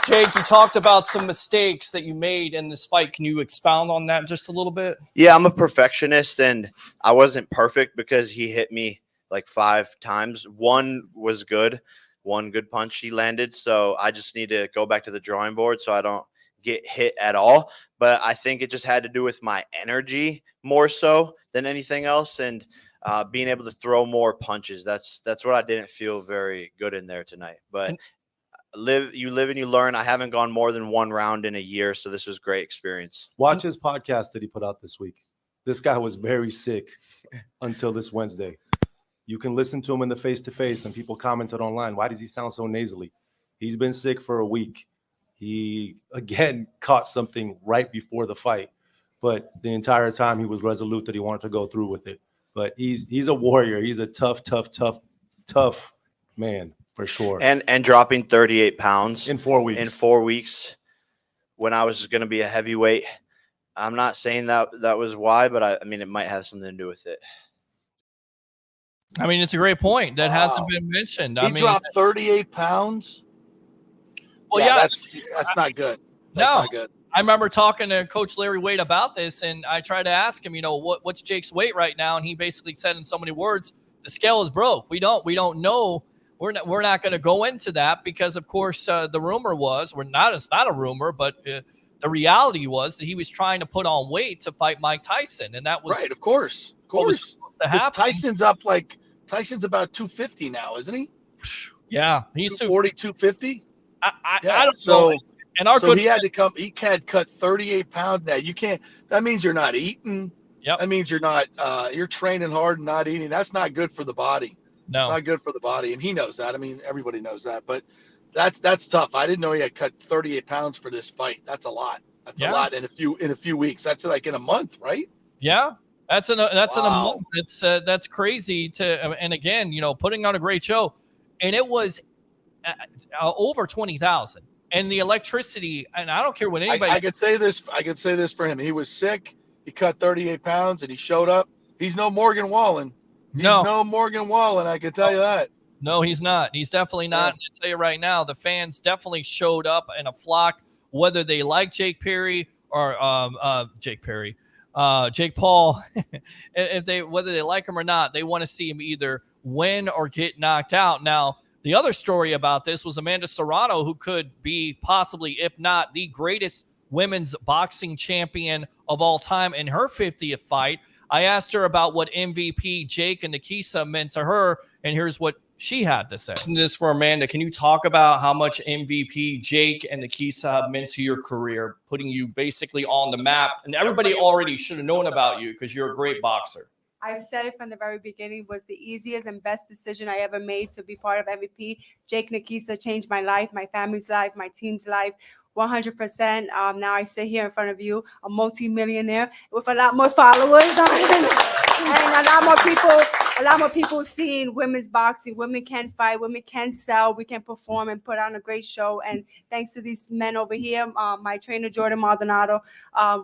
Jake, you talked about some mistakes that you made in this fight. Can you expound on that just a little bit? Yeah, I'm a perfectionist, and I wasn't perfect because he hit me like 5 times. One was good. One good punch he landed. So I just need to go back to the drawing board so I don't get hit at all. But I think it just had to do with my energy more so than anything else, and being able to throw more punches. That's what I didn't feel very good in there tonight. But you live and you learn. I haven't gone more than 1 round in a year, so this was great experience. Watch his podcast that he put out this week. This guy was very sick until this Wednesday. You can listen to him in the face-to-face, and people commented online, why does he sound so nasally? He's been sick for a week. He, again, caught something right before the fight, but the entire time he was resolute that he wanted to go through with it. But he's a warrior. He's a tough man. For sure. And dropping 38 pounds in 4 weeks. In 4 weeks when I was going to be a heavyweight. I'm not saying that was why, but I mean, it might have something to do with it. I mean, it's a great point that hasn't been mentioned. He dropped 38 pounds. Well, yeah. That's not good. That's No. not good. I remember talking to Coach Larry Wade about this, and I tried to ask him, what's Jake's weight right now? And he basically said in so many words, the scale is broke. We don't know. We're not going to go into that because, of course, the rumor was it's not a rumor, but the reality was that he was trying to put on weight to fight Mike Tyson, and that was right. Of course. what was supposed to happen. Tyson's about 250 now, isn't he? Yeah, he's 240, 250. I don't know. And he had to come. He had cut 38 pounds. Now you can't. That means you're not eating. Yep. That means you're not. You're training hard and not eating. That's not good for the body. No, it's not good for the body, and he knows that. I mean, everybody knows that. But that's tough. I didn't know he had cut 38 pounds for this fight. That's a lot. That's a lot in a few weeks. That's like in a month, right? Yeah, that's in a month. That's crazy and again, putting on a great show, and it was over 20,000. And the electricity, and I don't care what anybody. I could say this. I could say this for him. He was sick. He cut 38 pounds, and he showed up. He's no Morgan Wallen. He's no Morgan Wallen. I can tell you that. No, he's not. He's definitely not. I'll tell you right now, the fans definitely showed up in a flock, whether they like Jake Perry or Jake Paul. Whether they like him or not, they want to see him either win or get knocked out. Now, the other story about this was Amanda Serrano, who could be possibly, if not the greatest women's boxing champion of all time in her 50th fight. I asked her about what MVP Jake and Nakisa meant to her, and here's what she had to say. This for Amanda. Can you talk about how much MVP Jake and Nakisa meant to your career, putting you basically on the map? And everybody already should have known about you because you're a great boxer. I've said it from the very beginning, was the easiest and best decision I ever made to be part of MVP. Jake Nakisa changed my life, my family's life, my team's life, 100%. Now I sit here in front of you, a multi-millionaire with a lot more followers and a lot more people seeing women's boxing. Women can fight, women can sell, we can perform and put on a great show. And thanks to these men over here, my trainer Jordan Maldonado, I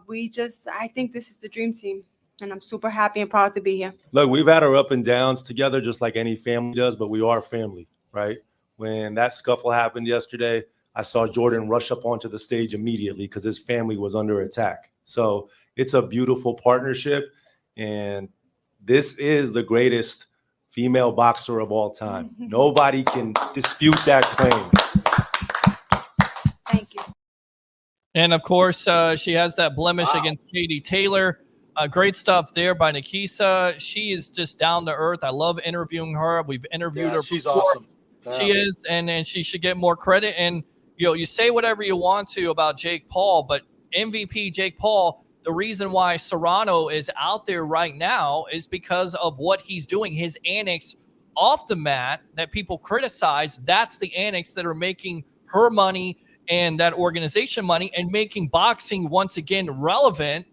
think this is the dream team. And I'm super happy and proud to be here. Look, we've had our up and downs together, just like any family does, but we are family, right? When that scuffle happened yesterday, I saw Jordan rush up onto the stage immediately because his family was under attack. So it's a beautiful partnership, and this is the greatest female boxer of all time. Nobody can dispute that claim. Thank you. And of course, she has that blemish against Katie Taylor. Great stuff there by Nakisa. She is just down to earth. I love interviewing her. We've interviewed her. She's before. awesome. She is, and she should get more credit. And you say whatever you want to about Jake Paul, but MVP Jake Paul, the reason why Serrano is out there right now is because of what he's doing. His antics off the mat that people criticize, that's the antics that are making her money and that organization money and making boxing once again relevant.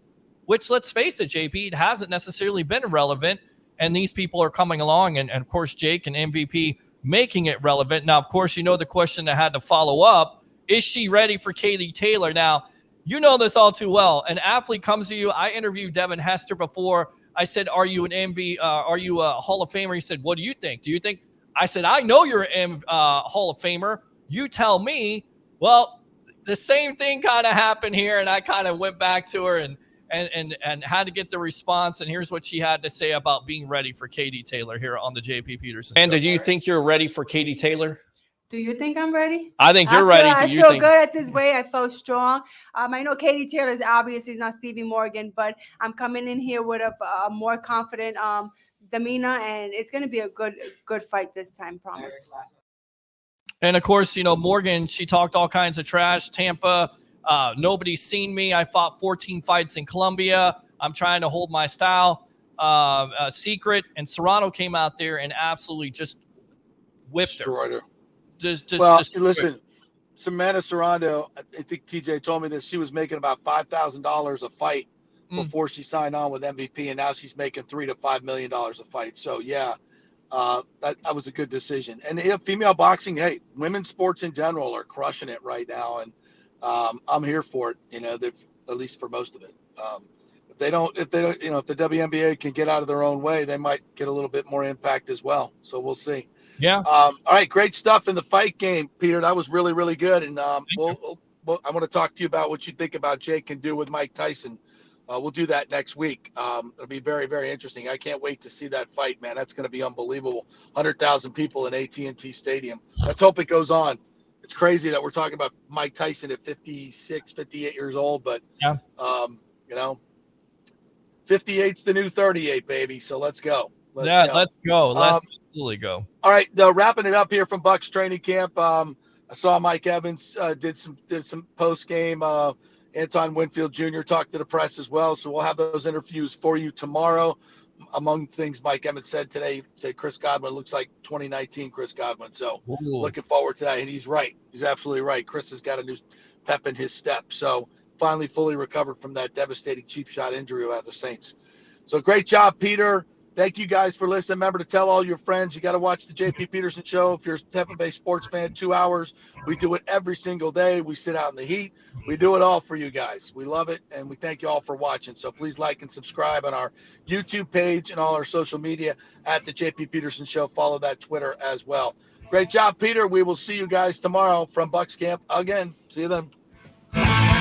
Which, let's face it, JP, it hasn't necessarily been relevant, and these people are coming along, and of course, Jake and MVP making it relevant. Now, of course, the question that had to follow up, is she ready for Katie Taylor? Now, you know this all too well. An athlete comes to you. I interviewed Devin Hester before. I said, are you are you a Hall of Famer? He said, what do you think? Do you think? I said, I know you're a Hall of Famer. You tell me. Well, the same thing kind of happened here, and I kind of went back to her and had to get the response. And here's what she had to say about being ready for Katie Taylor here on the JP Peterson. And do you think you're ready for Katie Taylor? Do you think I'm ready? I think you're ready. I feel good at this weight. I feel strong. I know Katie Taylor is obviously not Stevie Morgan, but I'm coming in here with a more confident demeanor, and it's going to be a good fight this time, promise. And of course, Morgan, she talked all kinds of trash. Tampa, nobody's seen me. I fought 14 fights in Colombia. I'm trying to hold my style secret. And Serrano came out there and absolutely just whipped her. Listen, Samantha Serrano, I think TJ told me this. She was making about $5,000 a fight before she signed on with MVP, and now she's making $3 to $5 million a fight. So yeah, that was a good decision. And female boxing, hey, women's sports in general are crushing it right now, and I'm here for it. At least for most of it. If they don't, if the WNBA can get out of their own way, they might get a little bit more impact as well. So we'll see. Yeah. All right. Great stuff in the fight game, Peter. That was really, really good. And I want to talk to you about what you think about Jake can do with Mike Tyson. We'll do that next week. It'll be very, very interesting. I can't wait to see that fight, man. That's going to be unbelievable. 100,000 people in AT&T Stadium. Let's hope it goes on. It's crazy that we're talking about Mike Tyson at 56, 58 years old, but 58's the new 38, baby. So let's go. Let's go. Let's absolutely go. All right, wrapping it up here from Bucks training camp. I saw Mike Evans did some post game. Anton Winfield Jr. talked to the press as well, so we'll have those interviews for you tomorrow. Among things Mike Evans said today, said Chris Godwin looks like 2019 Chris Godwin. So looking forward to that, and he's right. He's absolutely right. Chris has got a new pep in his step. So finally fully recovered from that devastating cheap shot injury at the Saints. So great job, Peter. Thank you guys for listening. Remember to tell all your friends. You got to watch the JP Peterson Show. If you're a Tampa Bay sports fan, 2 hours. We do it every single day. We sit out in the heat. We do it all for you guys. We love it, and we thank you all for watching. So please like and subscribe on our YouTube page and all our social media at the JP Peterson Show. Follow that Twitter as well. Great job, Peter. We will see you guys tomorrow from Bucks Camp again. See you then.